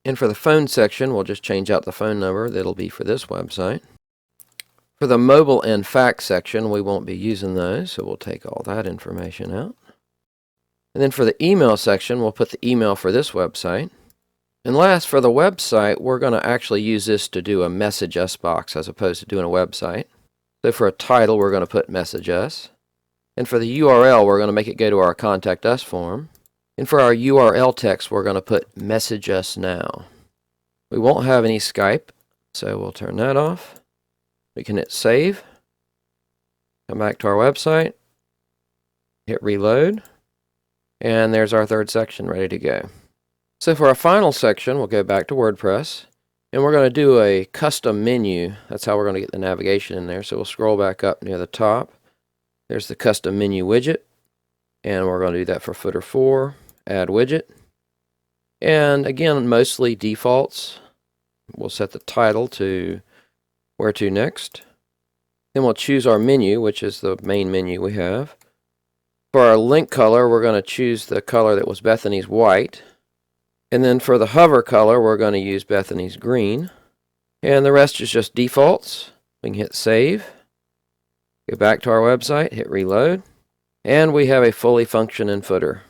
And for the phone section, we'll just change out the phone number that'll be for this website. For the mobile and fax section, we won't be using those, so we'll take all that information out. And then for the email section, we'll put the email for this website. And last, for the website, we're going to actually use this to do a Message Us box as opposed to doing a website. So for a title, we're going to put Message Us. And for the URL, we're going to make it go to our Contact Us form. And for our URL text, we're going to put Message Us Now. We won't have any Skype, so we'll turn that off. We can hit Save. Come back to our website. Hit Reload. And there's our third section ready to go. So for our final section, we'll go back to WordPress, and we're going to do a custom menu. That's how we're going to get the navigation in there. So we'll scroll back up near the top. There's the custom menu widget, and we're going to do that for footer 4, add widget. And again, mostly defaults. We'll set the title to Where to Next. Then we'll choose our menu, which is the main menu we have. For our link color, we're going to choose the color that was Bethany's white. And then for the hover color, we're going to use Bethany's green. And the rest is just defaults. We can hit Save. Go back to our website, hit Reload. And we have a fully functioning footer.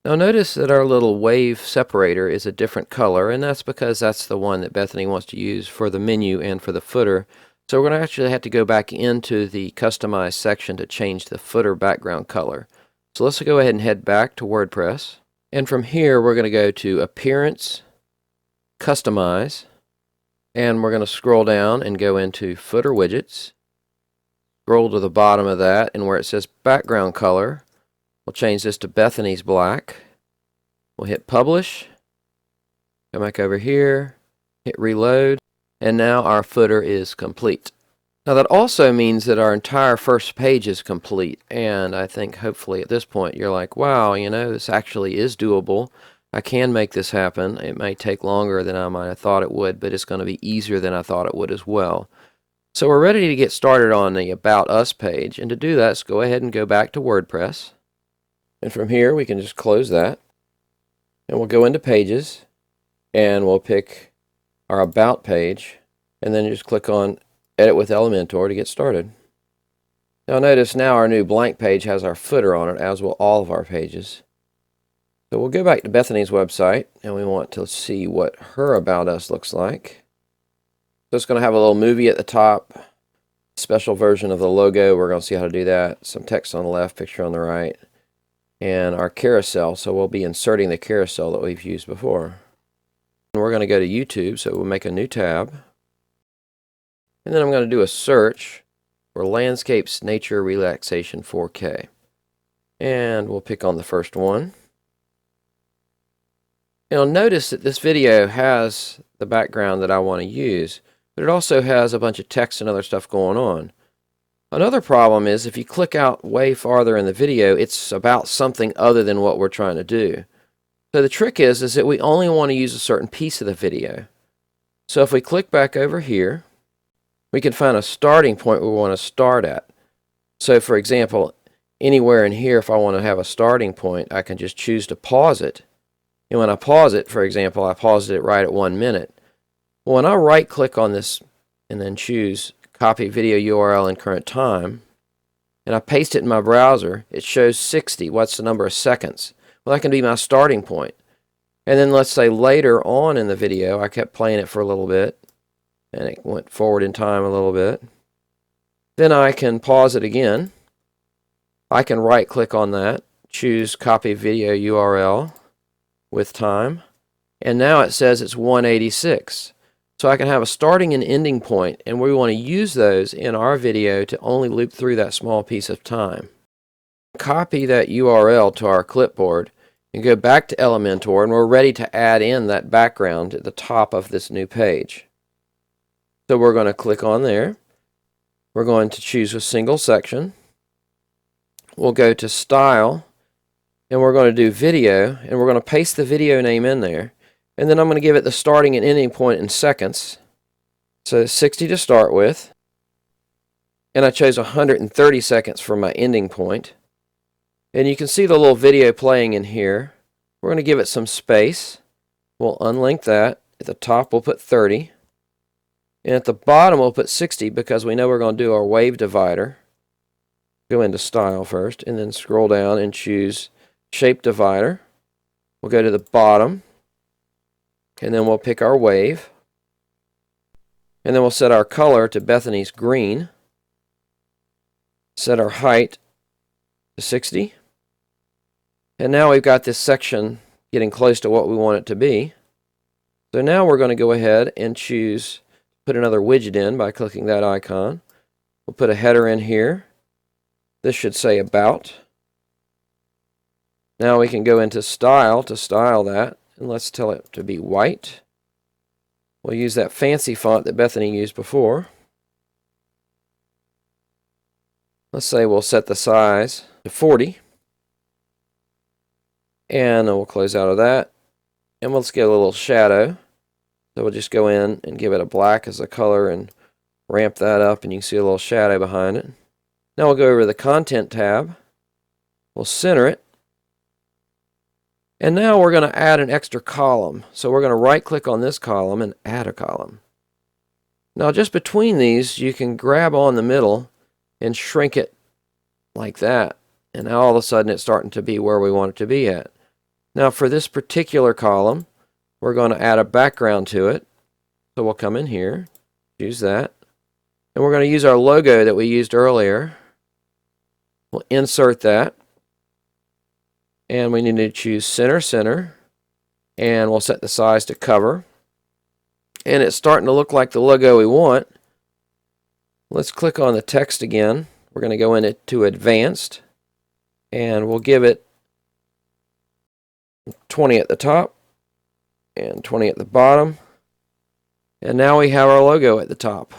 Now notice that our little wave separator is a different color, and that's because that's the one that Bethany wants to use for the menu and for the footer. So we're going to actually have to go back into the Customize section to change the footer background color. So let's go ahead and head back to WordPress. And from here, we're going to go to Appearance, Customize, and we're going to scroll down and go into Footer Widgets. Scroll to the bottom of that, and where it says Background Color, we'll change this to Bethany's Black. We'll hit Publish, come back over here, hit Reload, and now our footer is complete. Now that also means that our entire first page is complete, and I think hopefully at this point you're like, wow, you know, this actually is doable. I can make this happen. It may take longer than I might have thought it would, but it's going to be easier than I thought it would as well. So we're ready to get started on the About Us page, and to do that, let's go ahead and go back to WordPress. And from here we can just close that, and we'll go into Pages, and we'll pick our About page, and then just click on Edit with Elementor to get started. Now notice now our new blank page has our footer on it, as will all of our pages. So we'll go back to Bethany's website, and we want to see what her About Us looks like. So it's going to have a little movie at the top, special version of the logo. We're going to see how to do that. Some text on the left, picture on the right, and our carousel. So we'll be inserting the carousel that we've used before. And we're going to go to YouTube, so we'll make a new tab. And then I'm going to do a search for Landscapes Nature Relaxation 4K. And we'll pick on the first one. You'll notice that this video has the background that I want to use, but it also has a bunch of text and other stuff going on. Another problem is if you click out way farther in the video, it's about something other than what we're trying to do. So the trick is that we only want to use a certain piece of the video. So if we click back over here, we can find a starting point we want to start at. So for example, anywhere in here, if I want to have a starting point, I can just choose to pause it. And when I pause it, for example, I paused it right at 1 minute. Well, when I right click on this and then choose Copy Video URL in Current Time, and I paste it in my browser, it shows 60. What's the number of seconds? Well, that can be my starting point. And then let's say later on in the video, I kept playing it for a little bit, and it went forward in time a little bit. Then I can pause it again. I can right click on that, choose Copy Video URL with time, and now it says it's 186. So I can have a starting and ending point, and we want to use those in our video to only loop through that small piece of time. Copy that URL to our clipboard and go back to Elementor, and we're ready to add in that background at the top of this new page. So we're going to click on there. We're going to choose a single section. We'll go to Style, and we're going to do Video, and we're going to paste the video name in there. And then I'm going to give it the starting and ending point in seconds. So 60 to start with. And I chose 130 seconds for my ending point. And you can see the little video playing in here. We're going to give it some space. We'll unlink that. At the top we'll put 30. And at the bottom we'll put 60 because we know we're going to do our wave divider. Go into Style first and then scroll down and choose Shape Divider. We'll go to the bottom. And then we'll pick our wave. And then we'll set our color to Bethany's green. Set our height to 60. And now we've got this section getting close to what we want it to be. So now we're going to go ahead and choose, put another widget in by clicking that icon. We'll put a header in here. This should say About. Now we can go into Style to style that. And let's tell it to be white. We'll use that fancy font that Bethany used before. Let's say we'll set the size to 40. And then we'll close out of that. And let's get a little shadow. So we'll just go in and give it a black as a color and ramp that up, and you can see a little shadow behind it. Now we'll go over to the Content tab. We'll center it. And now we're going to add an extra column. So we're going to right click on this column and add a column. Now just between these, you can grab on the middle and shrink it like that. And now all of a sudden it's starting to be where we want it to be at. Now for this particular column, we're going to add a background to it. So we'll come in here, choose that. And we're going to use our logo that we used earlier. We'll insert that. And we need to choose Center, Center, and we'll set the size to cover. and it's starting to look like the logo we want. Let's click on the text again. We're going to go into Advanced, and we'll give it 20 at the top and 20 at the bottom. And now we have our logo at the top.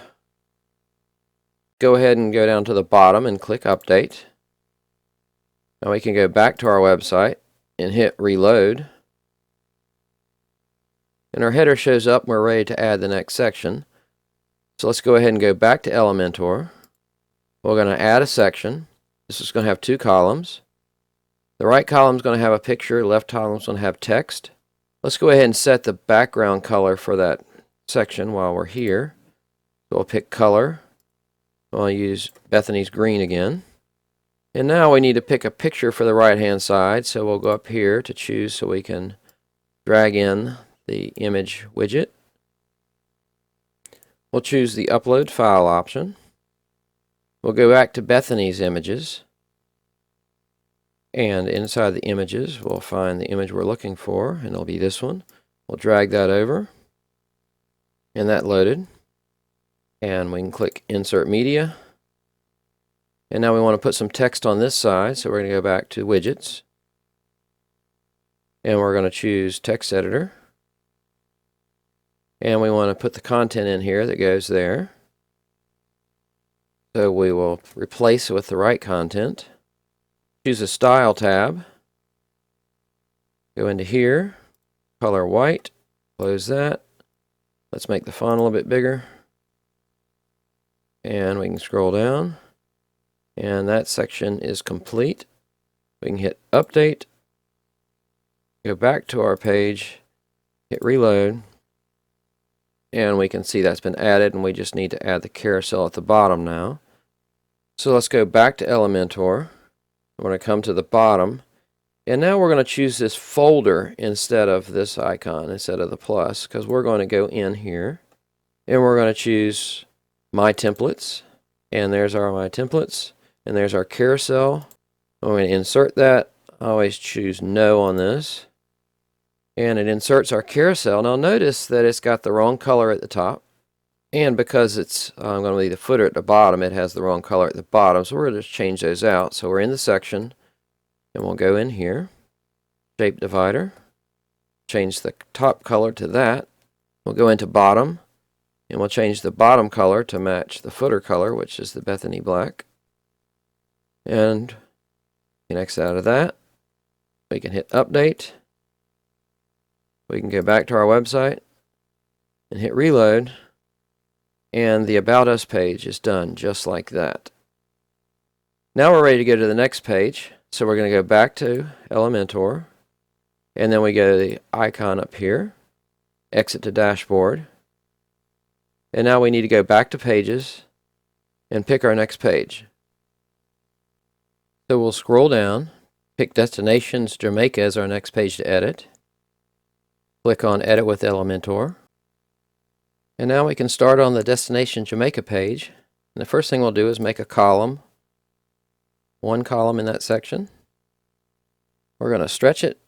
Go ahead and go down to the bottom and click Update. Now we can go back to our website and hit Reload. And our header shows up and we're ready to add the next section. So let's go ahead and go back to Elementor. We're going to add a section. This is going to have 2 columns. The right column is going to have a picture, the left column is going to have text. Let's go ahead and set the background color for that section while we're here. So we'll pick color. I'll use Bethany's green again. And now we need to pick a picture for the right hand side, so we'll go up here to choose so we can drag in the image widget. We'll choose the Upload File option. We'll go back to Bethany's images. And inside the images, we'll find the image we're looking for, and it'll be this one. We'll drag that over, and that loaded. And we can click Insert Media. And now we want to put some text on this side, so we're going to go back to Widgets. And we're going to choose Text Editor. And we want to put the content in here that goes there. So we will replace it with the right content. Choose a Style tab. Go into here. Color white. Close that. Let's make the font a little bit bigger. And we can scroll down. And that section is complete. We can hit Update. Go back to our page. Hit Reload. And we can see that's been added, and we just need to add the carousel at the bottom now. So let's go back to Elementor. We're going to come to the bottom, and now we're going to choose this folder instead of this icon, instead of the plus, because we're going to go in here, and we're going to choose My Templates, and there's our My Templates, and there's our carousel. I'm going to insert that. I always choose No on this. And it inserts our carousel. Now notice that it's got the wrong color at the top. And because it's going to leave the footer at the bottom, it has the wrong color at the bottom. So we're going to just change those out. So we're in the section. And we'll go in here. Shape divider. Change the top color to that. We'll go into bottom. And we'll change the bottom color to match the footer color, which is the Bethany black. And we can exit out of that. We can hit Update. We can go back to our website and hit Reload, and the About Us page is done just like that. Now we're ready to go to the next page, so we're going to go back to Elementor, and then we go to the icon up here, exit to Dashboard, and now we need to go back to Pages and pick our next page. So we'll scroll down, pick Destinations Jamaica as our next page to edit. Click on Edit with Elementor. And now we can start on the Destination Jamaica page. And the first thing we'll do is make a column. One column in that section. We're going to stretch it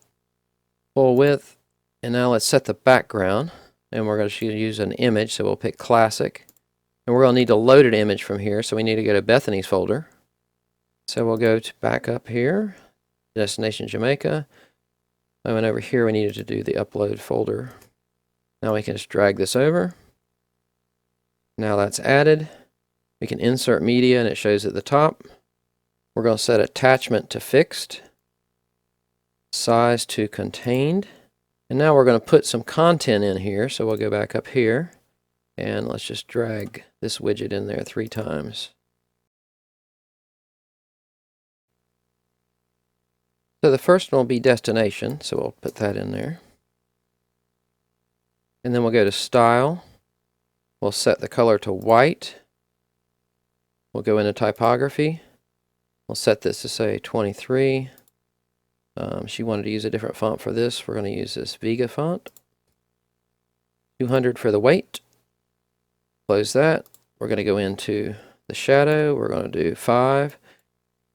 full width. And now let's set the background. And we're going to use an image, so we'll pick Classic. And we're going to need to load an image from here, so we need to go to Bethany's folder. So we'll go to back up here, Destination Jamaica. And then over here we needed to do the upload folder. Now we can just drag this over. Now that's added. We can insert media and it shows at the top. We're going to set attachment to fixed, size to contained. And now we're going to put some content in here. So we'll go back up here and let's just drag this widget in there 3 times. So the first one will be destination, so we'll put that in there. And then we'll go to Style. We'll set the color to white. We'll go into Typography. We'll set this to say 23. She wanted to use a different font for this. We're going to use this Vega font. 200 for the weight. Close that. We're going to go into the shadow. We're going to do 5.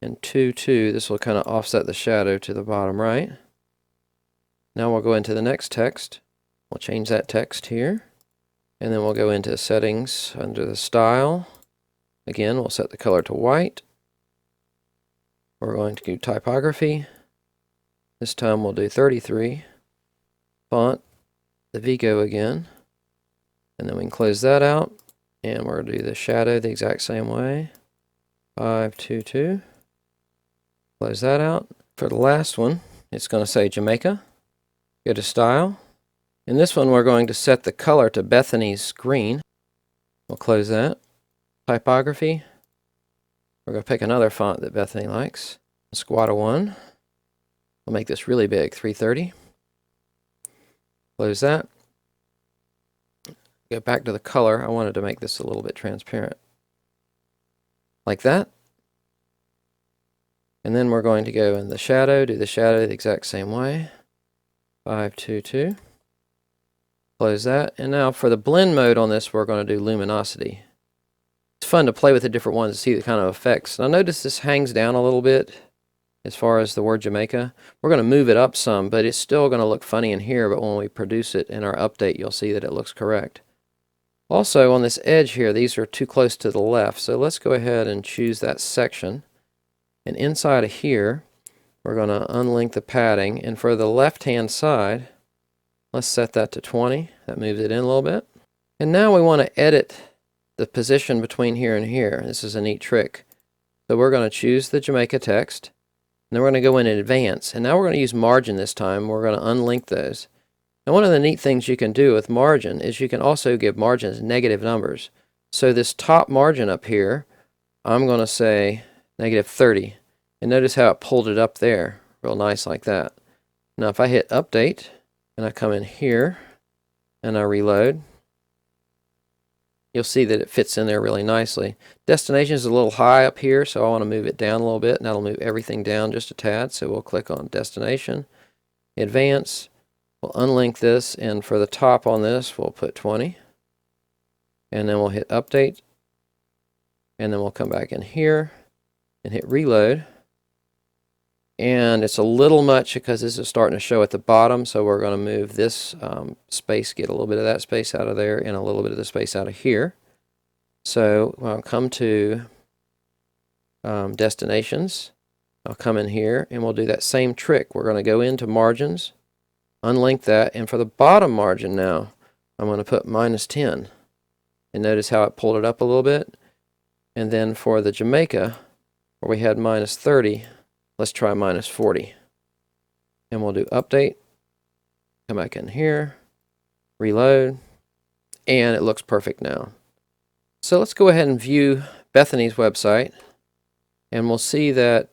And 2, 2, this will kind of offset the shadow to the bottom right. Now we'll go into the next text. We'll change that text here. And then we'll go into settings under the style. Again, we'll set the color to white. We're going to do typography. This time we'll do 33. Font, the Vigo again. And then we can close that out. And we're going to do the shadow the exact same way. 522. Close that out. For the last one, it's going to say Jamaica. Go to style. In this one, we're going to set the color to Bethany's green. We'll close that. Typography. We're going to pick another font that Bethany likes. Squatter 1. We'll make this really big, 330. Close that. Go back to the color. I wanted to make this a little bit transparent. Like that. And then we're going to go in the shadow, do the shadow the exact same way. 522. Close that. And now for the blend mode on this, we're going to do luminosity. It's fun to play with the different ones to see the kind of effects. Now notice this hangs down a little bit as far as the word Jamaica. We're going to move it up some, but it's still going to look funny in here, but when we produce it in our update, you'll see that it looks correct. Also on this edge here, these are too close to the left, so let's go ahead and choose that section. And inside of here, we're going to unlink the padding, and for the left-hand side, let's set that to 20. That moves it in a little bit. And now we want to edit the position between here and here. This is a neat trick. So we're going to choose the Jamaica text, and then we're going to go in advance. And now we're going to use margin this time. We're going to unlink those. Now one of the neat things you can do with margin is you can also give margins negative numbers. So this top margin up here, I'm going to say -30. And notice how it pulled it up there. Real nice like that. Now if I hit update, and I come in here, and I reload, you'll see that it fits in there really nicely. Destination is a little high up here, so I want to move it down a little bit, and that'll move everything down just a tad. So we'll click on destination, advance, we'll unlink this, and for the top on this, we'll put 20. And then we'll hit update, and then we'll come back in here and hit reload. And it's a little much because this is starting to show at the bottom, so we're going to move this space, get a little bit of that space out of there and a little bit of the space out of here. So I'll come to destinations. I'll come in here and we'll do that same trick. We're going to go into margins, unlink that, and for the bottom margin now, I'm going to put -10. And notice how it pulled it up a little bit. And then for the Jamaica, where we had -30, let's try -40. And we'll do update, come back in here, reload, and it looks perfect now. So let's go ahead and view Bethany's website, and we'll see that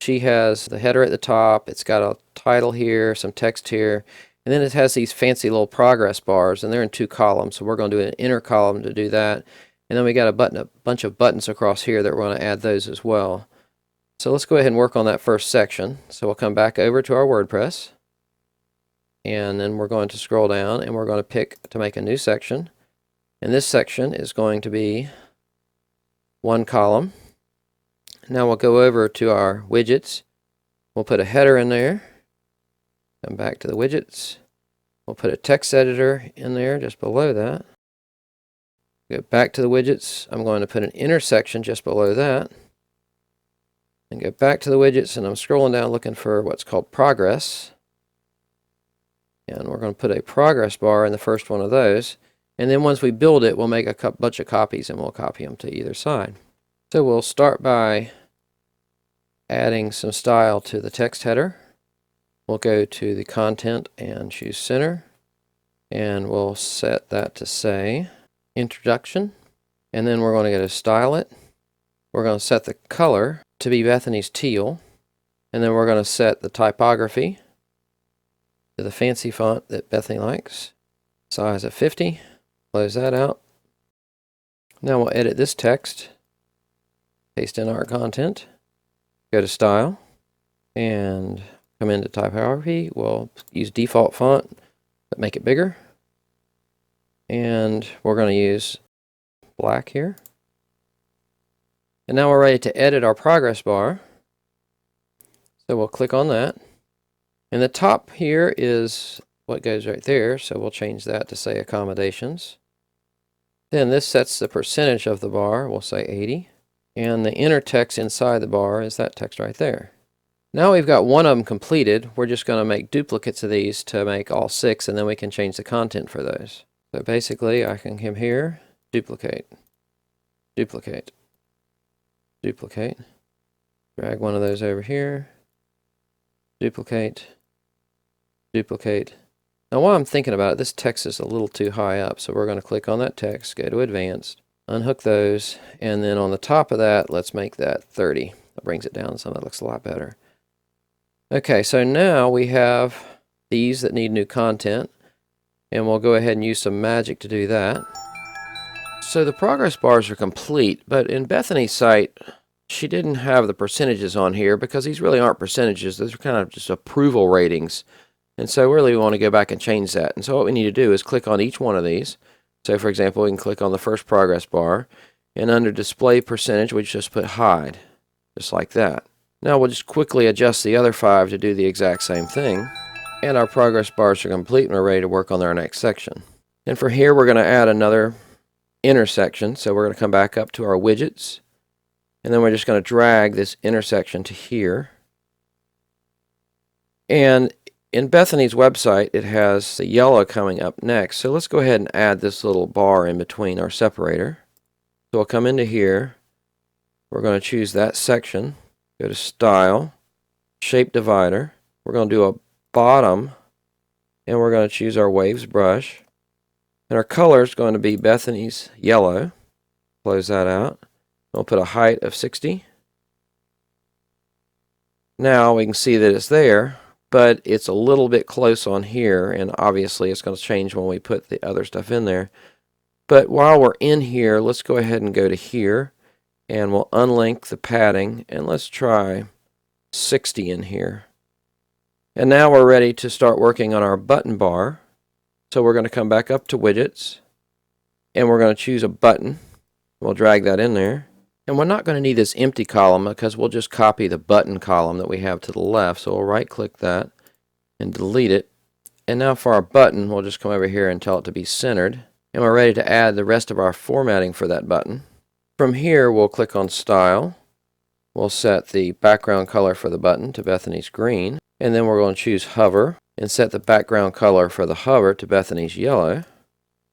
she has the header at the top, it's got a title here, some text here, and then it has these fancy little progress bars, and they're in 2 columns, so we're going to do an inner column to do that. And then we got a bunch of buttons across here that we're going to add those as well. So let's go ahead and work on that first section. So we'll come back over to our WordPress, and then we're going to scroll down and we're going to pick to make a new section. And this section is going to be 1 column. Now we'll go over to our widgets. We'll put a header in there. Come back to the widgets. We'll put a text editor in there just below that. Go back to the widgets. I'm going to put an intersection just below that. And go back to the widgets, and I'm scrolling down looking for what's called progress. And we're going to put a progress bar in the first one of those. And then once we build it, we'll make a bunch of copies, and we'll copy them to either side. So we'll start by adding some style to the text header. We'll go to the content and choose center. And we'll set that to say introduction. And then we're going to go to style it. We're going to set the color to be Bethany's teal, and then we're going to set the typography to the fancy font that Bethany likes, size of 50, close that out. Now we'll edit this text, paste in our content, go to style, and come into typography. We'll use default font, but make it bigger, and we're going to use black here. And now we're ready to edit our progress bar. So we'll click on that. And the top here is what goes right there. So we'll change that to say accommodations. Then this sets the percentage of the bar. We'll say 80. And the inner text inside the bar is that text right there. Now we've got one of them completed. We're just going to make duplicates of these to make all 6, and then we can change the content for those. So basically, I can come here, duplicate, duplicate, duplicate, drag one of those over here, duplicate, duplicate. Now while I'm thinking about it, this text is a little too high up, so we're going to click on that text, go to Advanced, unhook those, and then on the top of that, let's make that 30. That brings it down so that looks a lot better. Okay, so now we have these that need new content, and we'll go ahead and use some magic to do that. So the progress bars are complete, but in Bethany's site, she didn't have the percentages on here because these really aren't percentages. Those are kind of just approval ratings. And so really we want to go back and change that. And so what we need to do is click on each one of these. So for example, we can click on the first progress bar, and under display percentage, we just put hide, just like that. Now we'll just quickly adjust the other 5 to do the exact same thing. And our progress bars are complete and we're ready to work on our next section. And for here we're going to add another intersection. So we're going to come back up to our widgets. And then we're just going to drag this intersection to here. And in Bethany's website it has the yellow coming up next. So let's go ahead and add this little bar in between our separator. So we'll come into here. We're going to choose that section. Go to Style, Shape Divider. We're going to do a bottom, and we're going to choose our Waves brush. And our color is going to be Bethany's yellow. Close that out. We'll put a height of 60. Now we can see that it's there, but it's a little bit close on here, and obviously it's going to change when we put the other stuff in there. But while we're in here, let's go ahead and go to here. And we'll unlink the padding, and let's try 60 in here. And now we're ready to start working on our button bar. So we're going to come back up to Widgets, and we're going to choose a button. We'll drag that in there. And we're not going to need this empty column because we'll just copy the button column that we have to the left. So we'll right-click that and delete it. And now for our button, we'll just come over here and tell it to be centered. And we're ready to add the rest of our formatting for that button. From here, we'll click on Style. We'll set the background color for the button to Bethany's green. And then we're going to choose Hover and set the background color for the hover to Bethany's yellow.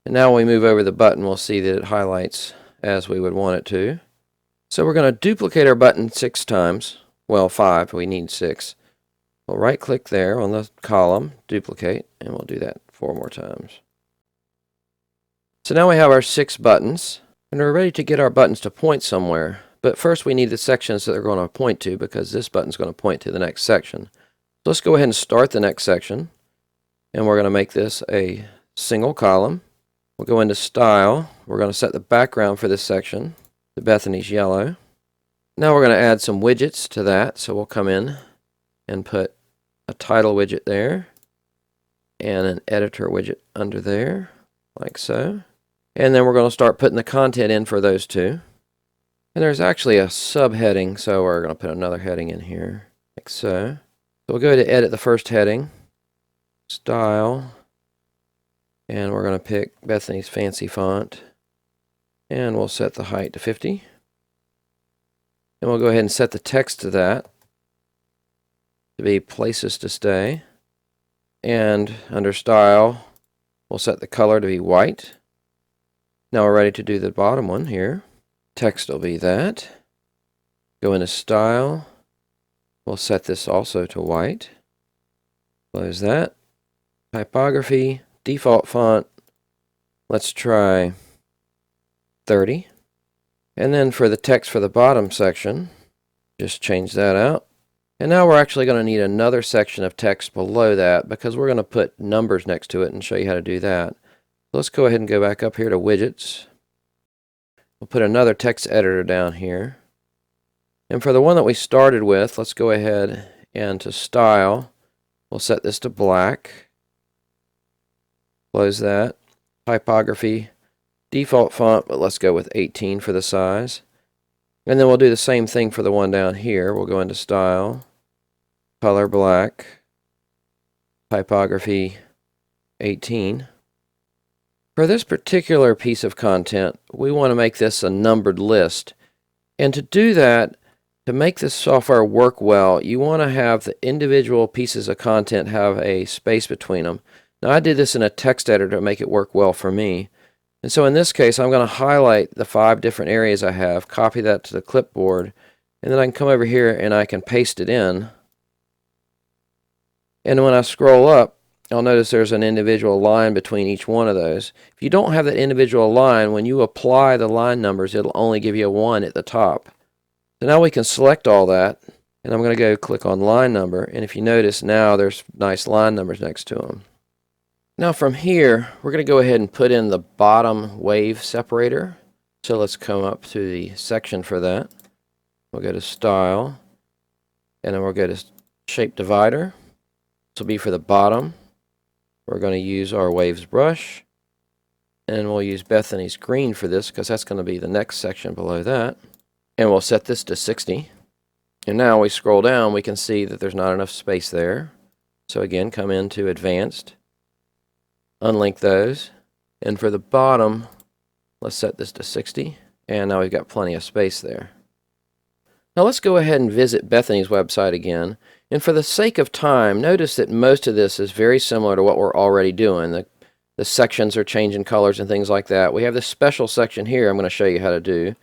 And now when we move over the button, we'll see that it highlights as we would want it to. So we're going to duplicate our button 6 times. Well, 5. We need 6. We'll right-click there on the column, duplicate, and we'll do that 4 more times. So now we have our 6 buttons. And we're ready to get our buttons to point somewhere. But first we need the sections that they're going to point to because this button's going to point to the next section. So let's go ahead and start the next section. And we're going to make this a single column. We'll go into Style. We're going to set the background for this section to Bethany's yellow. Now we're going to add some widgets to that. So we'll come in and put a title widget there and an editor widget under there, like so. And then we're going to start putting the content in for those 2. And there's actually a subheading, so we're going to put another heading in here, like so. So we'll go to edit the first heading, Style, and we're going to pick Bethany's fancy font, and we'll set the height to 50. And we'll go ahead and set the text to that to be Places to Stay. And under Style, we'll set the color to be white. Now we're ready to do the bottom one here. Text will be that. Go into Style. We'll set this also to white. Close that. Typography, default font. Let's try 30. And then for the text for the bottom section, just change that out. And now we're actually going to need another section of text below that because we're going to put numbers next to it and show you how to do that. Let's go ahead and go back up here to Widgets. We'll put another text editor down here. And for the one that we started with, let's go ahead and to Style, we'll set this to black. Close that. Typography, default font, but let's go with 18 for the size. And then we'll do the same thing for the one down here. We'll go into Style, Color Black, Typography 18. For this particular piece of content, we want to make this a numbered list. And to do that, to make this software work well, you want to have the individual pieces of content have a space between them. Now, I did this in a text editor to make it work well for me. And so in this case, I'm going to highlight the 5 different areas I have, copy that to the clipboard, and then I can come over here and I can paste it in. And when I scroll up, I'll notice there's an individual line between each one of those. If you don't have that individual line, when you apply the line numbers, it'll only give you a 1 at the top. So now we can select all that, and I'm going to go click on line number, and if you notice now there's nice line numbers next to them. Now from here, we're going to go ahead and put in the bottom wave separator. So let's come up to the section for that. We'll go to Style, and then we'll go to Shape Divider. This will be for the bottom. We're going to use our waves brush, and we'll use Bethany's green for this because that's going to be the next section below that. And we'll set this to 60. And now we scroll down, we can see that there's not enough space there. So again, come into Advanced, unlink those, and for the bottom, let's set this to 60, and now we've got plenty of space there. Now let's go ahead and visit Bethany's website again, and for the sake of time, notice that most of this is very similar to what we're already doing. The sections are changing colors and things like that. We have this special section here I'm going to show you how to do,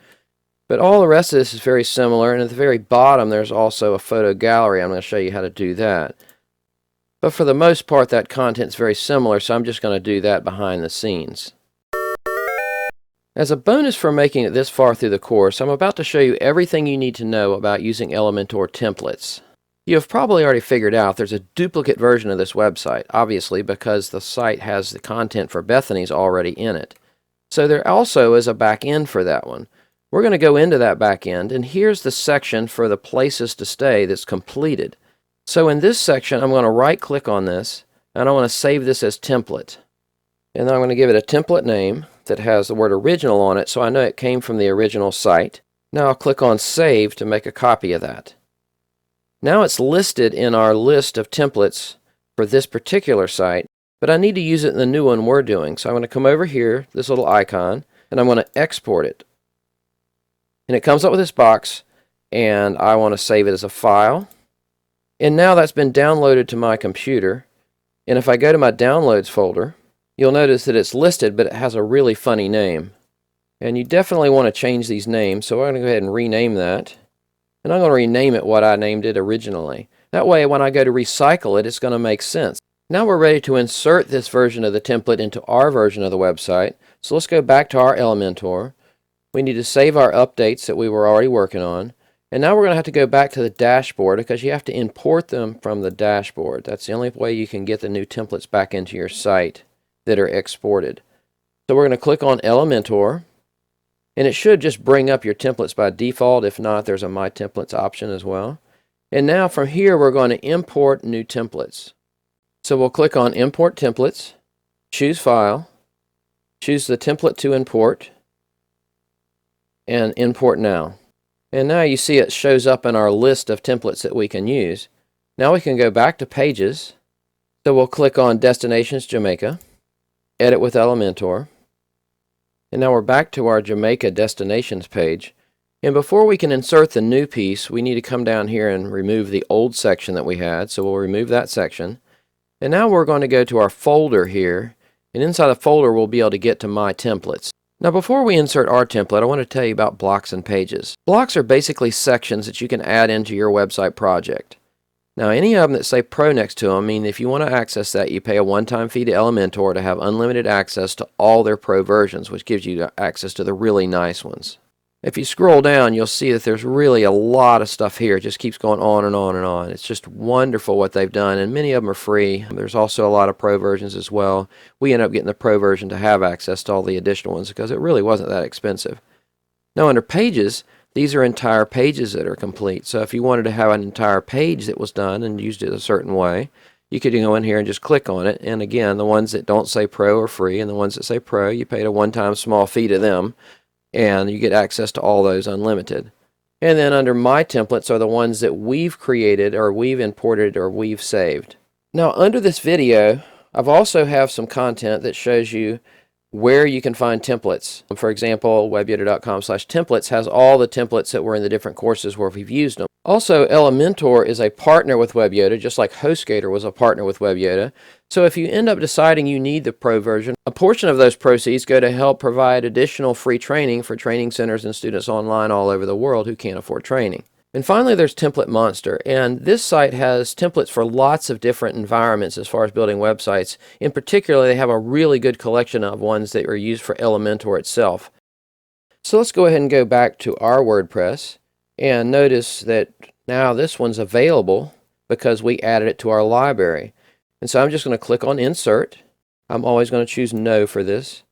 but all the rest of this is very similar, and at the very bottom there's also a photo gallery. I'm going to show you how to do that. But for the most part, that content's very similar, so I'm just going to do that behind the scenes. As a bonus for making it this far through the course, I'm about to show you everything you need to know about using Elementor templates. You have probably already figured out there's a duplicate version of this website, obviously because the site has the content for Bethany's already in it. So there also is a back end for that one. We're going to go into that back end, and here's the section for the places to stay that's completed. So in this section, I'm going to right-click on this, and I want to save this as template. And then I'm going to give it a template name that has the word original on it, so I know it came from the original site. Now I'll click on Save to make a copy of that. Now it's listed in our list of templates for this particular site, but I need to use it in the new one we're doing. So I'm going to come over here, this little icon, and I'm going to export it. And it comes up with this box, and I want to save it as a file. And now that's been downloaded to my computer. And if I go to my Downloads folder, you'll notice that it's listed, but it has a really funny name. And you definitely want to change these names, so I'm going to go ahead and rename that. And I'm going to rename it what I named it originally. That way, when I go to recycle it, it's going to make sense. Now we're ready to insert this version of the template into our version of the website. So let's go back to our Elementor. We need to save our updates that we were already working on. And now we're going to have to go back to the dashboard because you have to import them from the dashboard. That's the only way you can get the new templates back into your site that are exported. So we're going to click on Elementor, and it should just bring up your templates by default. If not, there's a My Templates option as well. And now from here, we're going to import new templates. So we'll click on Import Templates, choose File, choose the template to import, and Import Now. And now you see it shows up in our list of templates that we can use. Now we can go back to Pages. So we'll click on Destinations Jamaica, Edit with Elementor. And now we're back to our Jamaica Destinations page. And before we can insert the new piece, we need to come down here and remove the old section that we had. So we'll remove that section. And now we're going to go to our folder here. And inside the folder, we'll be able to get to My Templates. Now before we insert our template, I want to tell you about blocks and pages. Blocks are basically sections that you can add into your website project. Now any of them that say Pro next to them mean if you want to access that, you pay a one-time fee to Elementor to have unlimited access to all their Pro versions, which gives you access to the really nice ones. If you scroll down, you'll see that there's really a lot of stuff here. It just keeps going on and on and on. It's just wonderful what they've done, and many of them are free. There's also a lot of Pro versions as well. We end up getting the Pro version to have access to all the additional ones because it really wasn't that expensive. Now under Pages, these are entire pages that are complete. So if you wanted to have an entire page that was done and used it a certain way, you could go in here and just click on it. And again, the ones that don't say Pro are free, and the ones that say Pro, you paid a one-time small fee to them, and you get access to all those unlimited. And then under My Templates are the ones that we've created or we've imported or we've saved. Now under this video, I've also have some content that shows you where you can find templates. For example, WebYoda.com/templates has all the templates that were in the different courses where we've used them. Also, Elementor is a partner with WebYoda, just like HostGator was a partner with WebYoda. So if you end up deciding you need the Pro version, a portion of those proceeds go to help provide additional free training for training centers and students online all over the world who can't afford training. And finally, there's Template Monster, and this site has templates for lots of different environments as far as building websites. In particular, they have a really good collection of ones that are used for Elementor itself. So let's go ahead and go back to our WordPress, and notice that now this one's available because we added it to our library. And so I'm just going to click on Insert. I'm always going to choose No for this.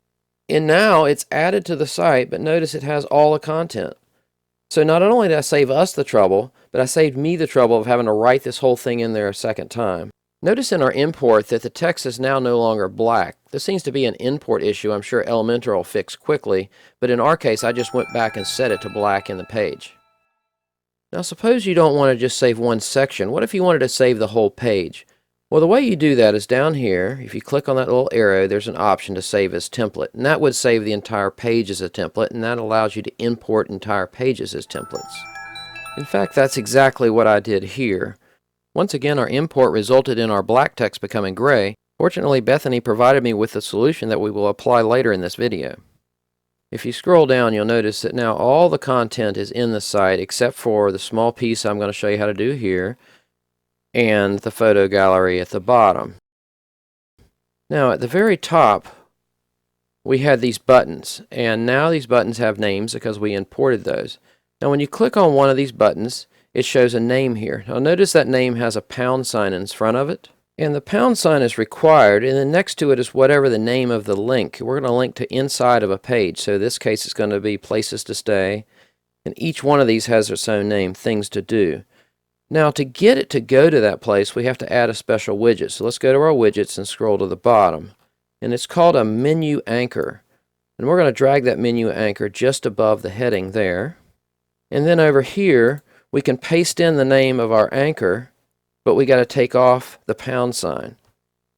And now it's added to the site, but notice it has all the content. So not only did I save us the trouble, but I saved me the trouble of having to write this whole thing in there a second time. Notice in our import that the text is now no longer black. This seems to be an import issue I'm sure Elementor will fix quickly, but in our case I just went back and set it to black in the page. Now suppose you don't want to just save one section. What if you wanted to save the whole page? Well, the way you do that is down here. If you click on that little arrow, there's an option to save as template, and that would save the entire page as a template, and that allows you to import entire pages as templates. In fact, that's exactly what I did here. Once again, our import resulted in our black text becoming gray. Fortunately, Bethany provided me with a solution that we will apply later in this video. If you scroll down, you'll notice that now all the content is in the site except for the small piece I'm going to show you how to do here, and the photo gallery at the bottom. Now at the very top we had these buttons, and now these buttons have names because we imported those. Now when you click on one of these buttons, it shows a name here. Now notice that name has a pound sign in front of it, and the pound sign is required, and then next to it is whatever the name of the link. We're going to link to inside of a page, so in this case it's going to be places to stay, and each one of these has its own name, things to do. Now to get it to go to that place, we have to add a special widget. So let's go to our widgets and scroll to the bottom. And it's called a menu anchor. And we're going to drag that menu anchor just above the heading there. And then over here, we can paste in the name of our anchor, but we got to take off the pound sign.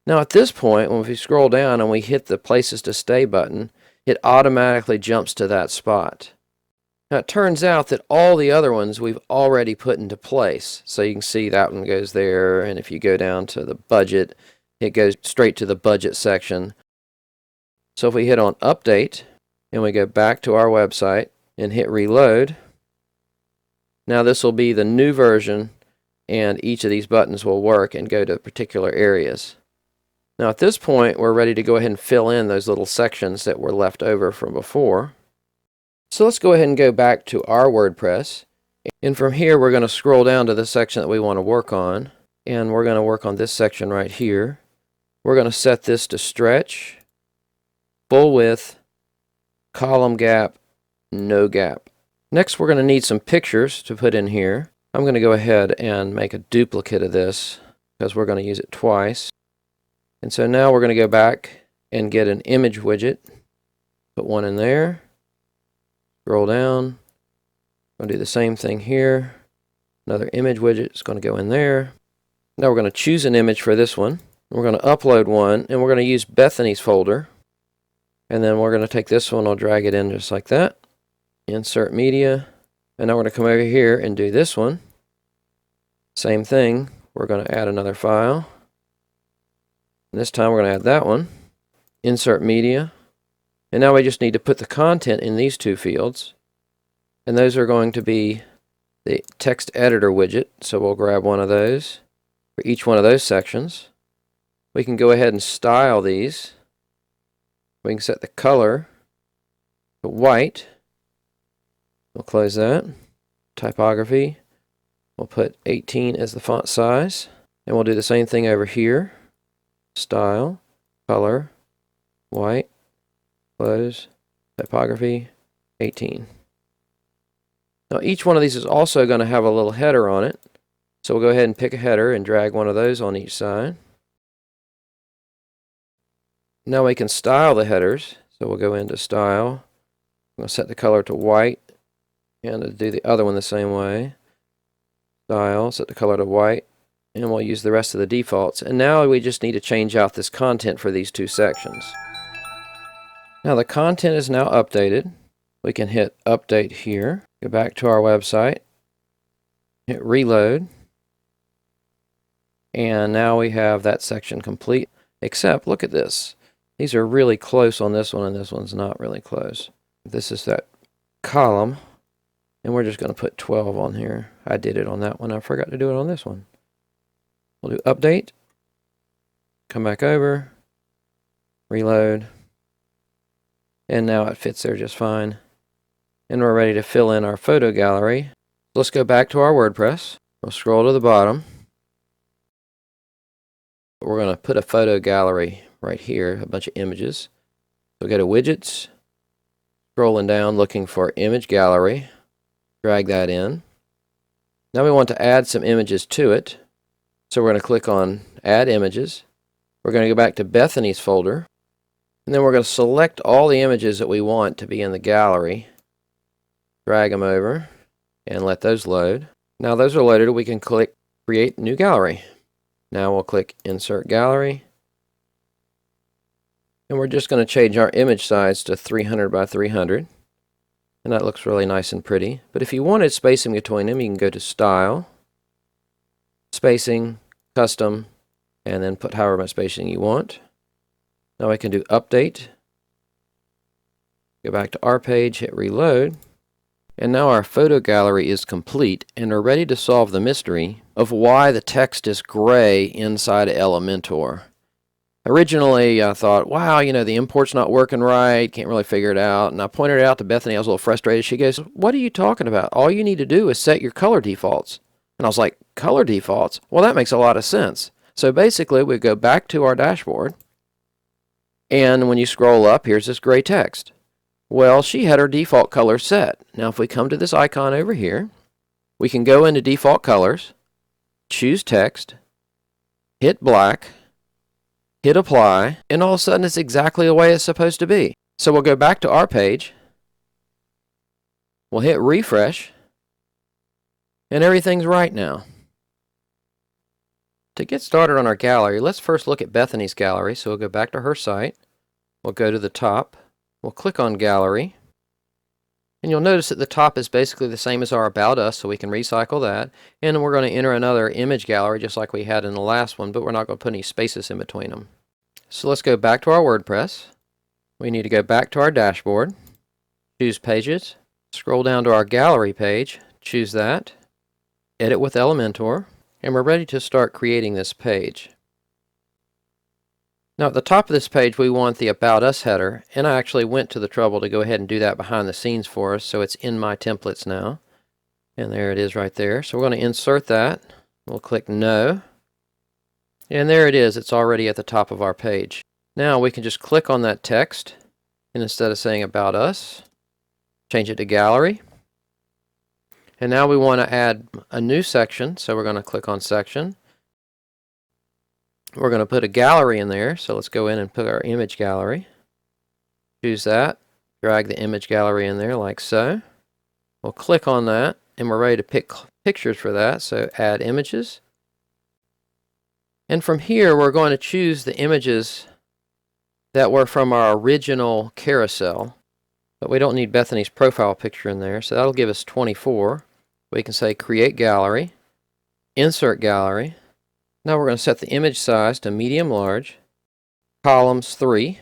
Now at this point, when we scroll down and we hit the places to stay button, it automatically jumps to that spot. Now it turns out that all the other ones we've already put into place. So you can see that one goes there, and if you go down to the budget, it goes straight to the budget section. So if we hit on Update, and we go back to our website and hit Reload, now this will be the new version, and each of these buttons will work and go to particular areas. Now at this point, we're ready to go ahead and fill in those little sections that were left over from before. So let's go ahead and go back to our WordPress, and from here we're going to scroll down to the section that we want to work on, and we're going to work on this section right here. We're going to set this to stretch, full width, column gap, no gap. Next we're going to need some pictures to put in here. I'm going to go ahead and make a duplicate of this because we're going to use it twice. And so now we're going to go back and get an image widget, put one in there. Scroll down, I'm going to do the same thing here. Another image widget is going to go in there. Now we're going to choose an image for this one. We're going to upload one, and we're going to use Bethany's folder. And then we're going to take this one, I'll drag it in just like that. Insert media. And now we're going to come over here and do this one. Same thing, we're going to add another file. And this time we're going to add that one. Insert media. And now we just need to put the content in these two fields. And those are going to be the text editor widget. So we'll grab one of those for each one of those sections. We can go ahead and style these. We can set the color to white. We'll close that. Typography. We'll put 18 as the font size. And we'll do the same thing over here. Style, color, white. Close, typography, 18. Now each one of these is also going to have a little header on it. So we'll go ahead and pick a header and drag one of those on each side. Now we can style the headers. So we'll go into Style. I'm going to set the color to white. And to do the other one the same way. Style, set the color to white. And we'll use the rest of the defaults. And now we just need to change out this content for these two sections. Now the content is now updated. We can hit update here, go back to our website, hit reload, and now we have that section complete, except look at this. These are really close on this one, and this one's not really close. This is that column, and we're just going to put 12 on here. I did it on that one. I forgot to do it on this one. We'll do update, come back over, reload, and now it fits there just fine. And we're ready to fill in our photo gallery. Let's go back to our WordPress. We'll scroll to the bottom. We're going to put a photo gallery right here, a bunch of images. So go to Widgets, scrolling down looking for Image Gallery, drag that in. Now we want to add some images to it. So we're going to click on Add Images. We're going to go back to Bethany's folder. And then we're going to select all the images that we want to be in the gallery. Drag them over and let those load. Now those are loaded, we can click Create New Gallery. Now we'll click Insert Gallery. And we're just going to change our image size to 300 by 300. And that looks really nice and pretty. But if you wanted spacing between them, you can go to Style, Spacing, Custom, and then put however much spacing you want. Now I can do Update. Go back to our page, hit Reload. And now our photo gallery is complete, and we're ready to solve the mystery of why the text is gray inside of Elementor. Originally, I thought, wow, the import's not working right, can't really figure it out. And I pointed it out to Bethany. I was a little frustrated. She goes, what are you talking about? All you need to do is set your color defaults. And I was like, color defaults? Well, that makes a lot of sense. So basically, we go back to our dashboard, and when you scroll up, here's this gray text. Well, she had her default color set. Now, if we come to this icon over here, we can go into default colors, choose text, hit black, hit apply, and all of a sudden it's exactly the way it's supposed to be. So we'll go back to our page, we'll hit refresh, and everything's right now. To get started on our gallery, let's first look at Bethany's gallery. So we'll go back to her site, we'll go to the top, we'll click on Gallery, and you'll notice that the top is basically the same as our About Us, so we can recycle that. And we're going to enter another image gallery just like we had in the last one, but we're not going to put any spaces in between them. So let's go back to our WordPress. We need to go back to our dashboard, choose Pages, scroll down to our Gallery page, choose that, Edit with Elementor, and we're ready to start creating this page. Now at the top of this page we want the About Us header, and I actually went to the trouble to go ahead and do that behind the scenes for us, so it's in my templates now. And there it is right there. So we're going to insert that. We'll click No. And there it is. It's already at the top of our page. Now we can just click on that text, and instead of saying About Us, change it to Gallery. And now we want to add a new section, so we're going to click on Section. We're going to put a gallery in there, so let's go in and put our image gallery. Choose that, drag the image gallery in there like so. We'll click on that, and we're ready to pick pictures for that, so add images. And from here, we're going to choose the images that were from our original carousel, but we don't need Bethany's profile picture in there, so that'll give us 24. We can say Create Gallery, Insert Gallery. Now we're going to set the image size to medium large, columns 3.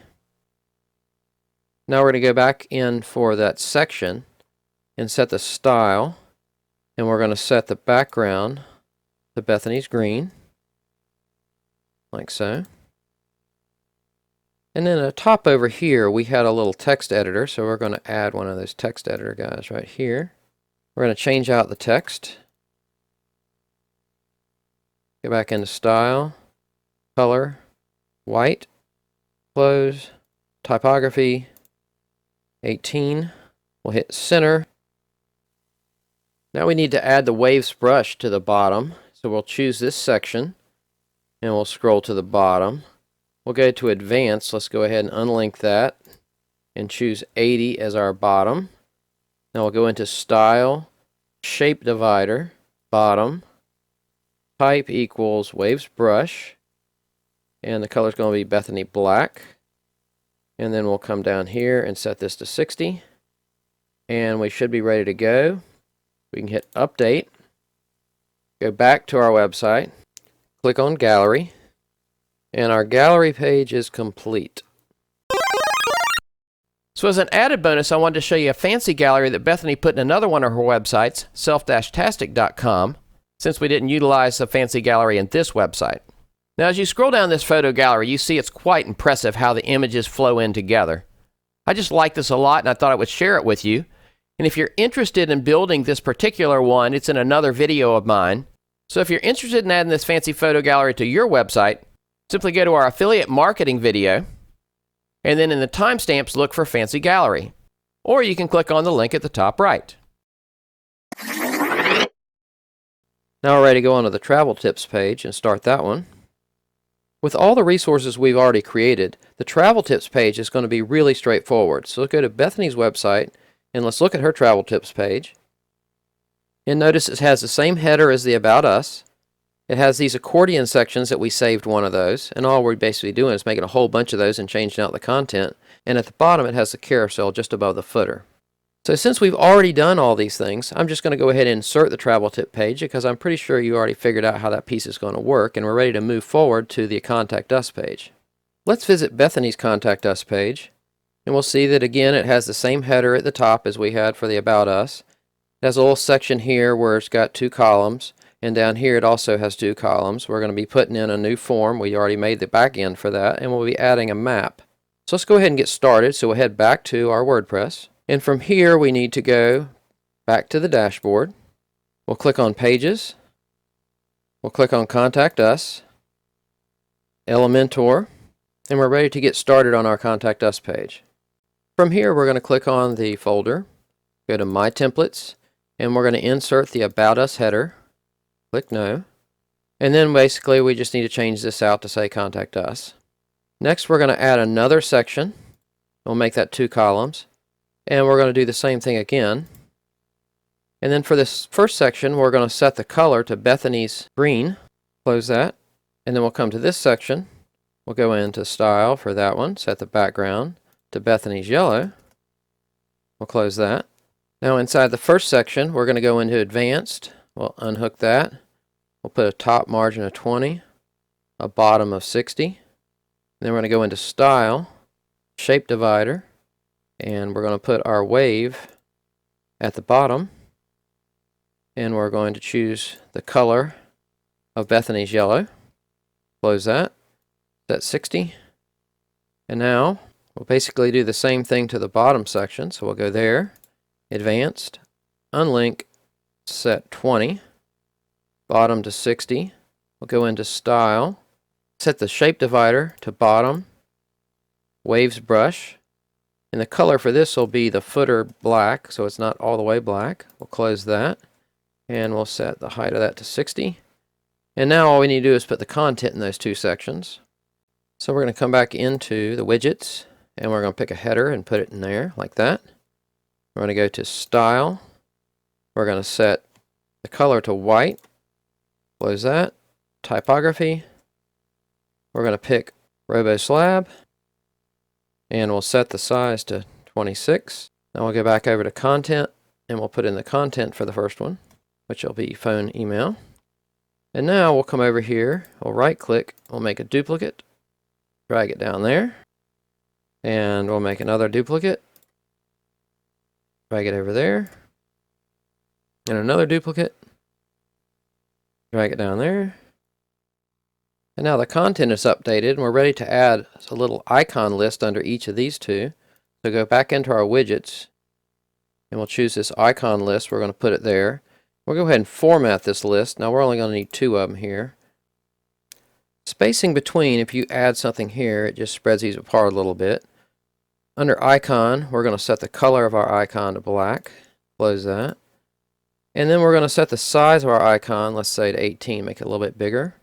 Now we're going to go back in for that section and set the style, and we're going to set the background to Bethany's green, like so. And then at the top over here we had a little text editor, so we're going to add one of those text editor guys right here. We're going to change out the text. Go back into Style, Color, White, Close, Typography, 18. We'll hit Center. Now we need to add the Waves brush to the bottom, so we'll choose this section, and we'll scroll to the bottom. We'll go to Advanced. Let's go ahead and unlink that, and choose 80 as our bottom. Now we'll go into Style, Shape Divider, Bottom, Type equals Waves Brush, and the color is going to be Bethany Black. And then we'll come down here and set this to 60. And we should be ready to go. We can hit Update. Go back to our website. Click on Gallery. And our gallery page is complete. So as an added bonus, I wanted to show you a fancy gallery that Bethany put in another one of her websites, self-tastic.com, since we didn't utilize the fancy gallery in this website. Now as you scroll down this photo gallery, you see it's quite impressive how the images flow in together. I just like this a lot and I thought I would share it with you. And if you're interested in building this particular one, it's in another video of mine. So if you're interested in adding this fancy photo gallery to your website, simply go to our affiliate marketing video, and then in the timestamps, look for Fancy Gallery. Or you can click on the link at the top right. Now we're ready to go onto the travel tips page and start that one. With all the resources we've already created, the travel tips page is going to be really straightforward. So let's go to Bethany's website and let's look at her travel tips page. And notice it has the same header as the About Us. It has these accordion sections that we saved one of those, and all we're basically doing is making a whole bunch of those and changing out the content. And at the bottom it has the carousel just above the footer. So since we've already done all these things, I'm just going to go ahead and insert the travel tip page because I'm pretty sure you already figured out how that piece is going to work, and we're ready to move forward to the Contact Us page. Let's visit Bethany's Contact Us page, and we'll see that again it has the same header at the top as we had for the About Us. It has a little section here where it's got 2 columns. And down here it also has 2 columns. We're going to be putting in a new form. We already made the back end for that, and we'll be adding a map. So let's go ahead and get started. So we'll head back to our WordPress. And from here we need to go back to the dashboard. We'll click on Pages. We'll click on Contact Us, Elementor, and we're ready to get started on our Contact Us page. From here we're going to click on the folder, go to My Templates, and we're going to insert the About Us header. Click No. And then basically we just need to change this out to say Contact Us. Next we're going to add another section. We'll make that 2 columns. And we're going to do the same thing again. And then for this first section we're going to set the color to Bethany's green. Close that. And then we'll come to this section. We'll go into Style for that one. Set the background to Bethany's yellow. We'll close that. Now inside the first section we're going to go into Advanced. We'll unhook that. We'll put a top margin of 20, a bottom of 60. Then we're going to go into Style, Shape Divider, and we're going to put our wave at the bottom. And we're going to choose the color of Bethany's yellow. Close that. Set 60. And now we'll basically do the same thing to the bottom section. So we'll go there, Advanced, Unlink, set 20, bottom to 60. We'll go into Style, set the Shape Divider to bottom, Waves Brush, and the color for this will be the footer black, so it's not all the way black. We'll close that, and we'll set the height of that to 60. And now all we need to do is put the content in those 2 sections. So we're going to come back into the widgets, and we're going to pick a header and put it in there, like that. We're going to go to Style. We're going to set the color to white. Close that. Typography. We're going to pick Robo Slab. And we'll set the size to 26. Now we'll go back over to Content. And we'll put in the content for the first one, which will be phone, email. And now we'll come over here. We'll right click. We'll make a duplicate. Drag it down there. And we'll make another duplicate. Drag it over there. And another duplicate. Drag it down there. And now the content is updated and we're ready to add a little icon list under each of these 2. So go back into our widgets and we'll choose this icon list. We're going to put it there. We'll go ahead and format this list. Now we're only going to need 2 of them here. Spacing between, if you add something here, it just spreads these apart a little bit. Under icon, we're going to set the color of our icon to black. Close that. And then we're going to set the size of our icon, let's say to 18, make it a little bit bigger.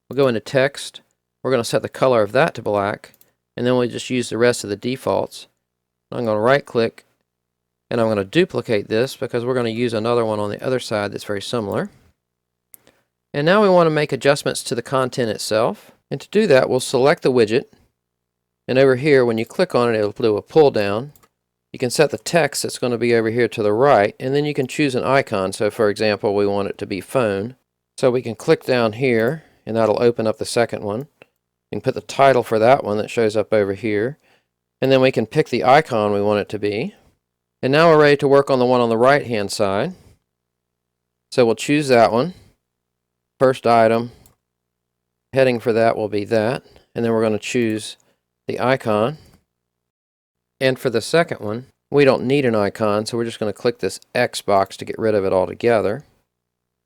We'll go into text. We're going to set the color of that to black. And then we'll just use the rest of the defaults. I'm going to right click and I'm going to duplicate this because we're going to use another one on the other side that's very similar. And now we want to make adjustments to the content itself. And to do that, we'll select the widget. And over here, when you click on it, it'll do a pull down. You can set the text that's going to be over here to the right, and then you can choose an icon. So for example, we want it to be phone. So we can click down here, and that'll open up the second one. You can put the title for that one that shows up over here. And then we can pick the icon we want it to be. And now we're ready to work on the one on the right hand side. So we'll choose that one. First item, heading for that will be that. And then we're going to choose the icon. And for the second one, we don't need an icon, so we're just going to click this X box to get rid of it altogether.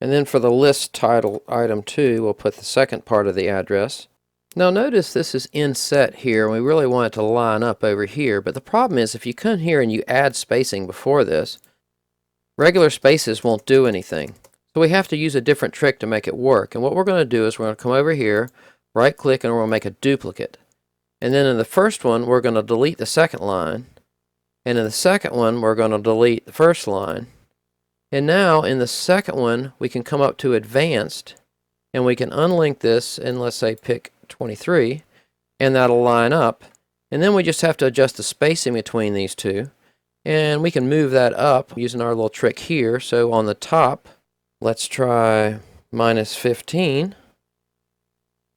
And then for the list title item 2, we'll put the second part of the address. Now notice this is inset here, and we really want it to line up over here, but the problem is if you come here and you add spacing before this, regular spaces won't do anything. So we have to use a different trick to make it work. And what we're going to do is we're going to come over here, right click, and we're going to make a duplicate. And then in the first one, we're going to delete the second line. And in the second one, we're going to delete the first line. And now in the second one, we can come up to advanced, and we can unlink this and let's say pick 23, and that'll line up. And then we just have to adjust the spacing between these two. And we can move that up using our little trick here. So on the top, let's try -15.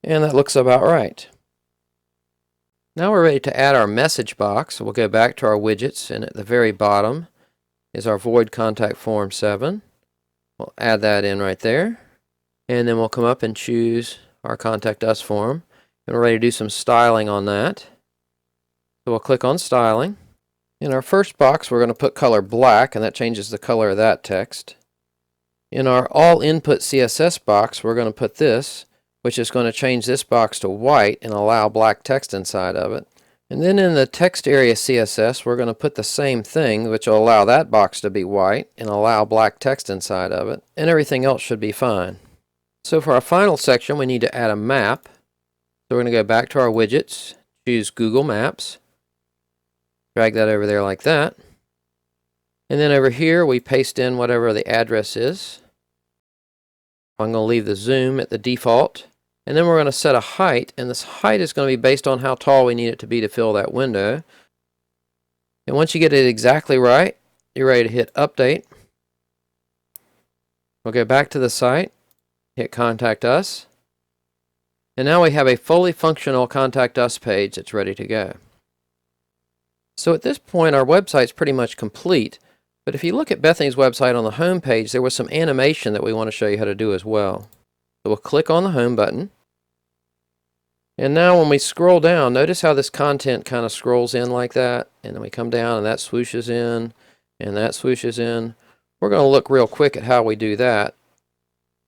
And that looks about right. Now we're ready to add our message box. So we'll go back to our widgets, and at the very bottom is our void contact form 7. We'll add that in right there. And then we'll come up and choose our contact us form. And we're ready to do some styling on that. So we'll click on styling. In our first box, we're going to put color black, and that changes the color of that text. In our all input CSS box, we're going to put this, which is going to change this box to white and allow black text inside of it. And then in the text area CSS, we're going to put the same thing, which will allow that box to be white and allow black text inside of it. And everything else should be fine. So for our final section, we need to add a map. So we're going to go back to our widgets, choose Google Maps, drag that over there like that. And then over here, we paste in whatever the address is. I'm going to leave the zoom at the default. And then we're going to set a height, and this height is going to be based on how tall we need it to be to fill that window. And once you get it exactly right, you're ready to hit Update. We'll go back to the site, hit Contact Us, and now we have a fully functional Contact Us page that's ready to go. So at this point, our website's pretty much complete, but if you look at Bethany's website on the home page, there was some animation that we want to show you how to do as well. So we'll click on the home button. And now when we scroll down, notice how this content kind of scrolls in like that. And then we come down and that swooshes in and that swooshes in. We're going to look real quick at how we do that.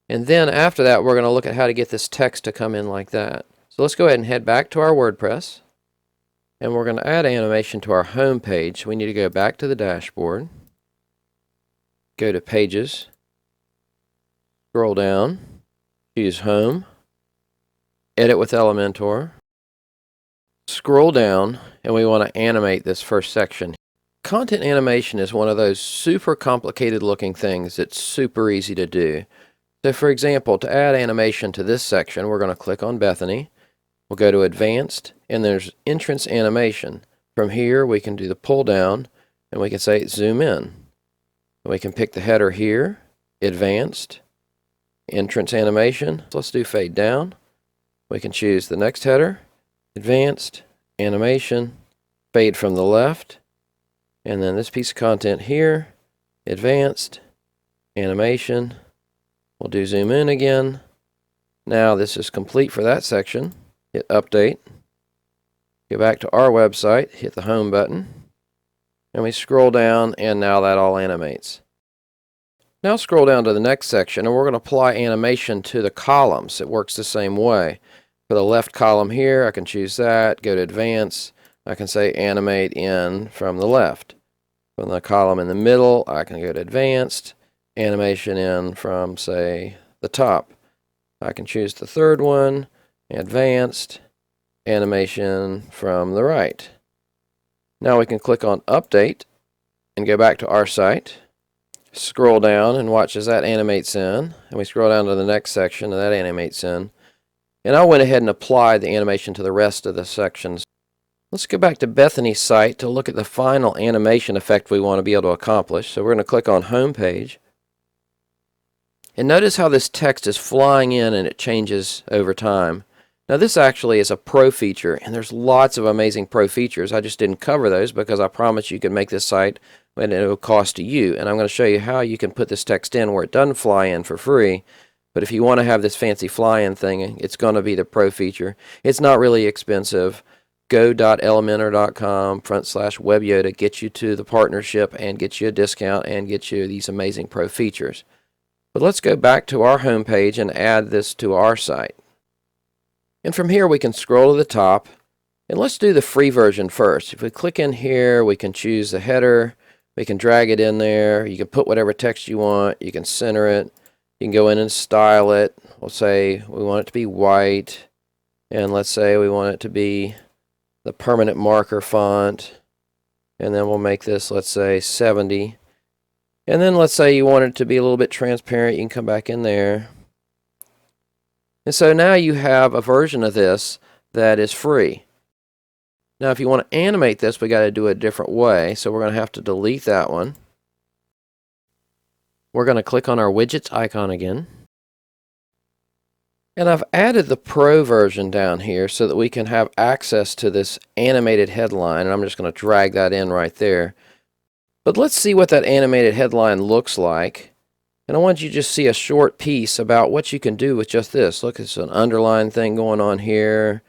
And then after that, we're going to look at how to get this text to come in like that. So let's go ahead and head back to our WordPress. And we're going to add animation to our home page. We need to go back to the dashboard. Go to Pages. Scroll down. Choose Home, Edit with Elementor, scroll down, and we want to animate this first section. Content animation is one of those super complicated looking things that's super easy to do. So for example, to add animation to this section, we're going to click on Bethany. We'll go to Advanced, and there's Entrance Animation. From here, we can do the pull down, and we can say Zoom in. And we can pick the header here, Advanced, Entrance Animation. So let's do Fade Down. We can choose the next header, Advanced, Animation, Fade from the left, and then this piece of content here, Advanced, Animation. We'll do Zoom in again. Now this is complete for that section. Hit Update. Go back to our website, hit the Home button, and we scroll down, and now that all animates. Now scroll down to the next section, and we're going to apply animation to the columns. It works the same way. For the left column here, I can choose that, go to Advance. I can say Animate in from the left. From the column in the middle, I can go to Advanced, Animation in from, say, the top. I can choose the third one, Advanced, Animation from the right. Now we can click on Update and go back to our site. Scroll down and watch as that animates in, and we scroll down to the next section and that animates in. And I went ahead and applied the animation to the rest of the sections. Let's go back to Bethany's site to look at the final animation effect we want to be able to accomplish. So we're going to click on Home Page. And notice how this text is flying in and it changes over time. Now this actually is a pro feature, and there's lots of amazing pro features. I just didn't cover those because I promised you could make this site and it will cost to you. And I'm going to show you how you can put this text in where it doesn't fly in for free. But if you want to have this fancy fly-in thing, it's going to be the pro feature. It's not really expensive. Go.elementor.com/WebYoda gets you to the partnership and gets you a discount and gets you these amazing pro features. But let's go back to our home page and add this to our site. And from here we can scroll to the top, and let's do the free version first. If we click in here, we can choose the header, we can drag it in there, you can put whatever text you want, you can center it, you can go in and style it. We'll say we want it to be white, and let's say we want it to be the permanent marker font, and then we'll make this, let's say, 70. And then let's say you want it to be a little bit transparent, you can come back in there. And so now you have a version of this that is free. Now if you want to animate this, we got to do it a different way, so we're going to have to delete that one. We're going to click on our widgets icon again. And I've added the Pro version down here so that we can have access to this animated headline, and I'm just going to drag that in right there. But let's see what that animated headline looks like. And I want you to just see a short piece about what you can do with just this. Look, it's an underline thing going on here.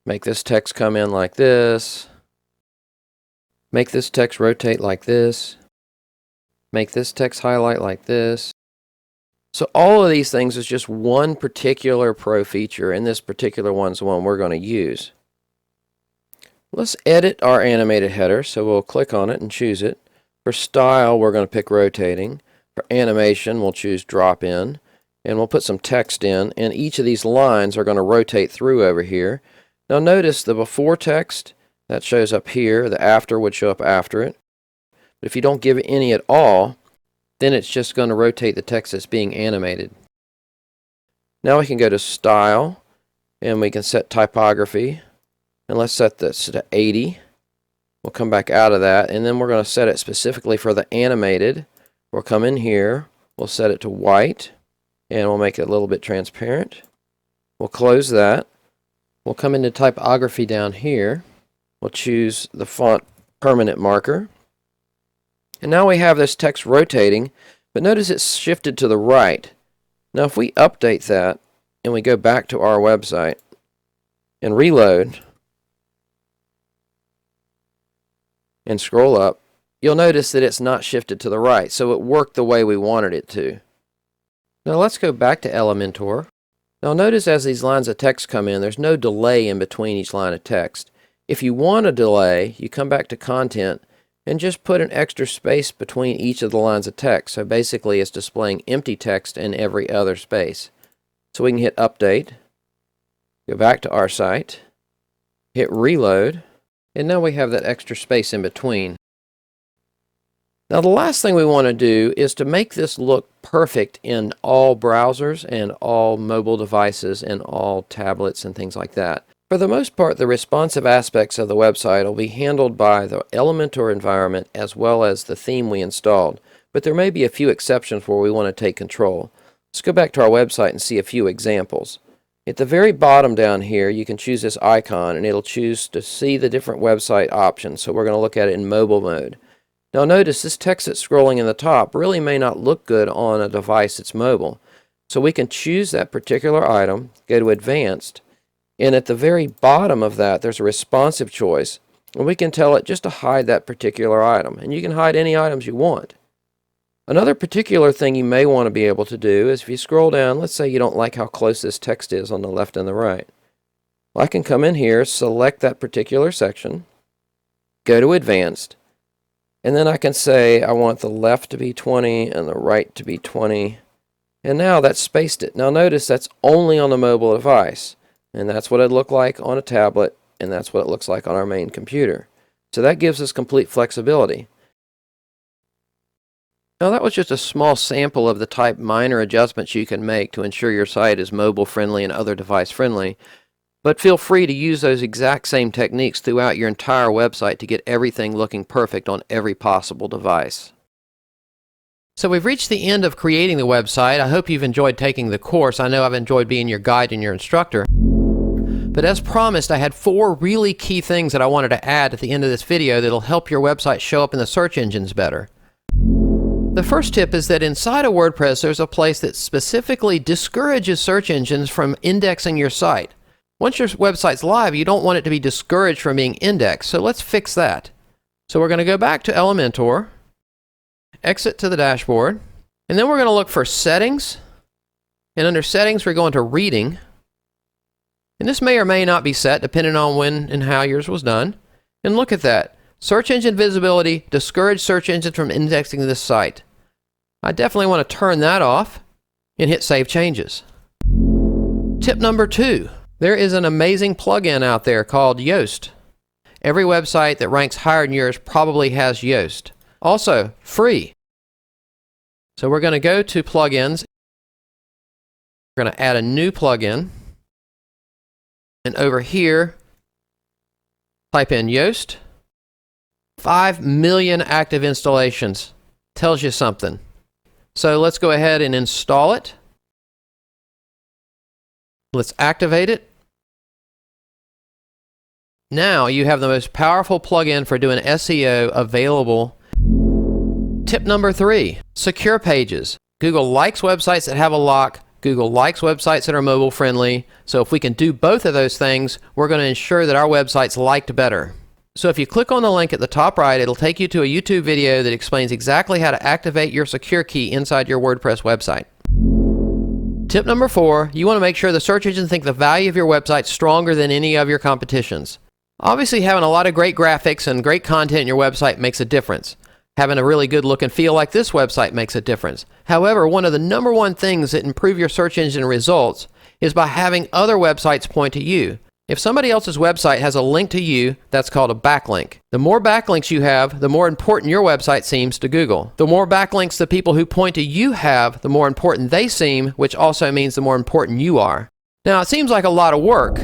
Make this text come in like this. Make this text rotate like this. Make this text highlight like this. So all of these things is just one particular pro feature, and this particular one's the one we're going to use. Let's edit our animated header, so we'll click on it and choose it. For style, we're going to pick rotating. For animation, we'll choose drop in, and we'll put some text in, and each of these lines are going to rotate through over here. Now notice the before text, that shows up here, the after would show up after it. But if you don't give it any at all, then it's just going to rotate the text that's being animated. Now we can go to Style, and we can set typography, and let's set this to 80. We'll come back out of that, and then we're going to set it specifically for the animated. We'll come in here, we'll set it to white, and we'll make it a little bit transparent. We'll close that. We'll come into typography down here. We'll choose the font permanent marker. And now we have this text rotating, but notice it's shifted to the right. Now if we update that, and we go back to our website, and reload, and scroll up, you'll notice that it's not shifted to the right, so it worked the way we wanted it to. Now let's go back to Elementor. Now notice as these lines of text come in, there's no delay in between each line of text. If you want a delay, you come back to Content and just put an extra space between each of the lines of text. So basically it's displaying empty text in every other space. So we can hit Update, go back to our site, hit Reload, and now we have that extra space in between. Now the last thing we want to do is to make this look perfect in all browsers and all mobile devices and all tablets and things like that. For the most part, the responsive aspects of the website will be handled by the Elementor environment as well as the theme we installed, but there may be a few exceptions where we want to take control. Let's go back to our website and see a few examples. At the very bottom down here, you can choose this icon and it'll choose to see the different website options. So we're going to look at it in mobile mode. Now notice this text that's scrolling in the top really may not look good on a device that's mobile. So we can choose that particular item, go to Advanced, and at the very bottom of that there's a responsive choice. And we can tell it just to hide that particular item. And you can hide any items you want. Another particular thing you may want to be able to do is if you scroll down, let's say you don't like how close this text is on the left and the right. Well, I can come in here, select that particular section, go to Advanced, and then I can say I want the left to be 20 and the right to be 20. And now that's spaced it. Now notice that's only on the mobile device. And that's what it looked like on a tablet, and that's what it looks like on our main computer. So that gives us complete flexibility. Now that was just a small sample of the type minor adjustments you can make to ensure your site is mobile friendly and other device friendly. But feel free to use those exact same techniques throughout your entire website to get everything looking perfect on every possible device. So we've reached the end of creating the website. I hope you've enjoyed taking the course. I know I've enjoyed being your guide and your instructor. But as promised, I had 4 really key things that I wanted to add at the end of this video that'll help your website show up in the search engines better. The first tip is that inside of WordPress, there's a place that specifically discourages search engines from indexing your site. Once your website's live, you don't want it to be discouraged from being indexed, so let's fix that. So we're going to go back to Elementor, exit to the dashboard, and then we're going to look for Settings, and under Settings we're going to Reading, and this may or may not be set depending on when and how yours was done, and look at that. Search engine visibility, discourage search engines from indexing this site. I definitely want to turn that off and hit Save Changes. Tip number 2. There is an amazing plugin out there called Yoast. Every website that ranks higher than yours probably has Yoast. Also, free. So we're going to go to Plugins. We're going to add a new plugin. And over here, type in Yoast. 5 million active installations. Tells you something. So let's go ahead and install it. Let's activate it. Now you have the most powerful plugin for doing SEO available. Tip number 3, secure pages. Google likes websites that have a lock. Google likes websites that are mobile friendly. So if we can do both of those things, we're going to ensure that our website's liked better. So if you click on the link at the top right, it'll take you to a YouTube video that explains exactly how to activate your secure key inside your WordPress website. Tip number 4, you want to make sure the search engines think the value of your website's stronger than any of your competition's. Obviously, having a lot of great graphics and great content in your website makes a difference. Having a really good look and feel like this website makes a difference. However, one of the number 1 things that improve your search engine results is by having other websites point to you. If somebody else's website has a link to you, that's called a backlink. The more backlinks you have, the more important your website seems to Google. The more backlinks the people who point to you have, the more important they seem, which also means the more important you are. Now, it seems like a lot of work.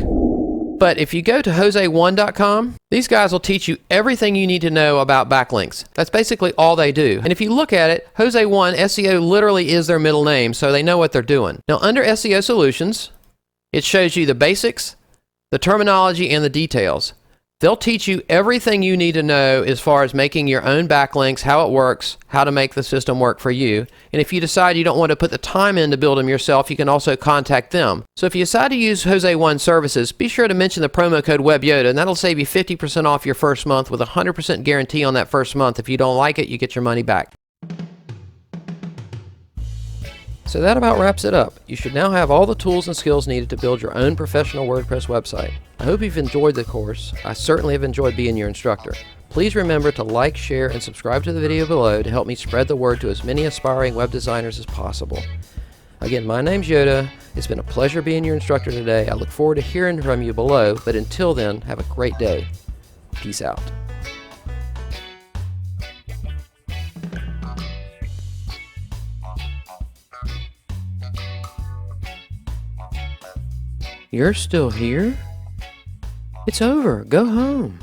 But if you go to Jose1.com, these guys will teach you everything you need to know about backlinks. That's basically all they do. And if you look at it, Jose1, SEO literally is their middle name, so they know what they're doing. Now, under SEO Solutions, it shows you the basics, the terminology, and the details. They'll teach you everything you need to know as far as making your own backlinks, how it works, how to make the system work for you. And if you decide you don't want to put the time in to build them yourself, you can also contact them. So if you decide to use Jose1 services, be sure to mention the promo code WebYoda, and that'll save you 50% off your first month with a 100% guarantee on that first month. If you don't like it, you get your money back. So that about wraps it up. You should now have all the tools and skills needed to build your own professional WordPress website. I hope you've enjoyed the course. I certainly have enjoyed being your instructor. Please remember to like, share, and subscribe to the video below to help me spread the word to as many aspiring web designers as possible. Again, my name's Yoda. It's been a pleasure being your instructor today. I look forward to hearing from you below, but until then, have a great day. Peace out. You're still here? It's over. Go home.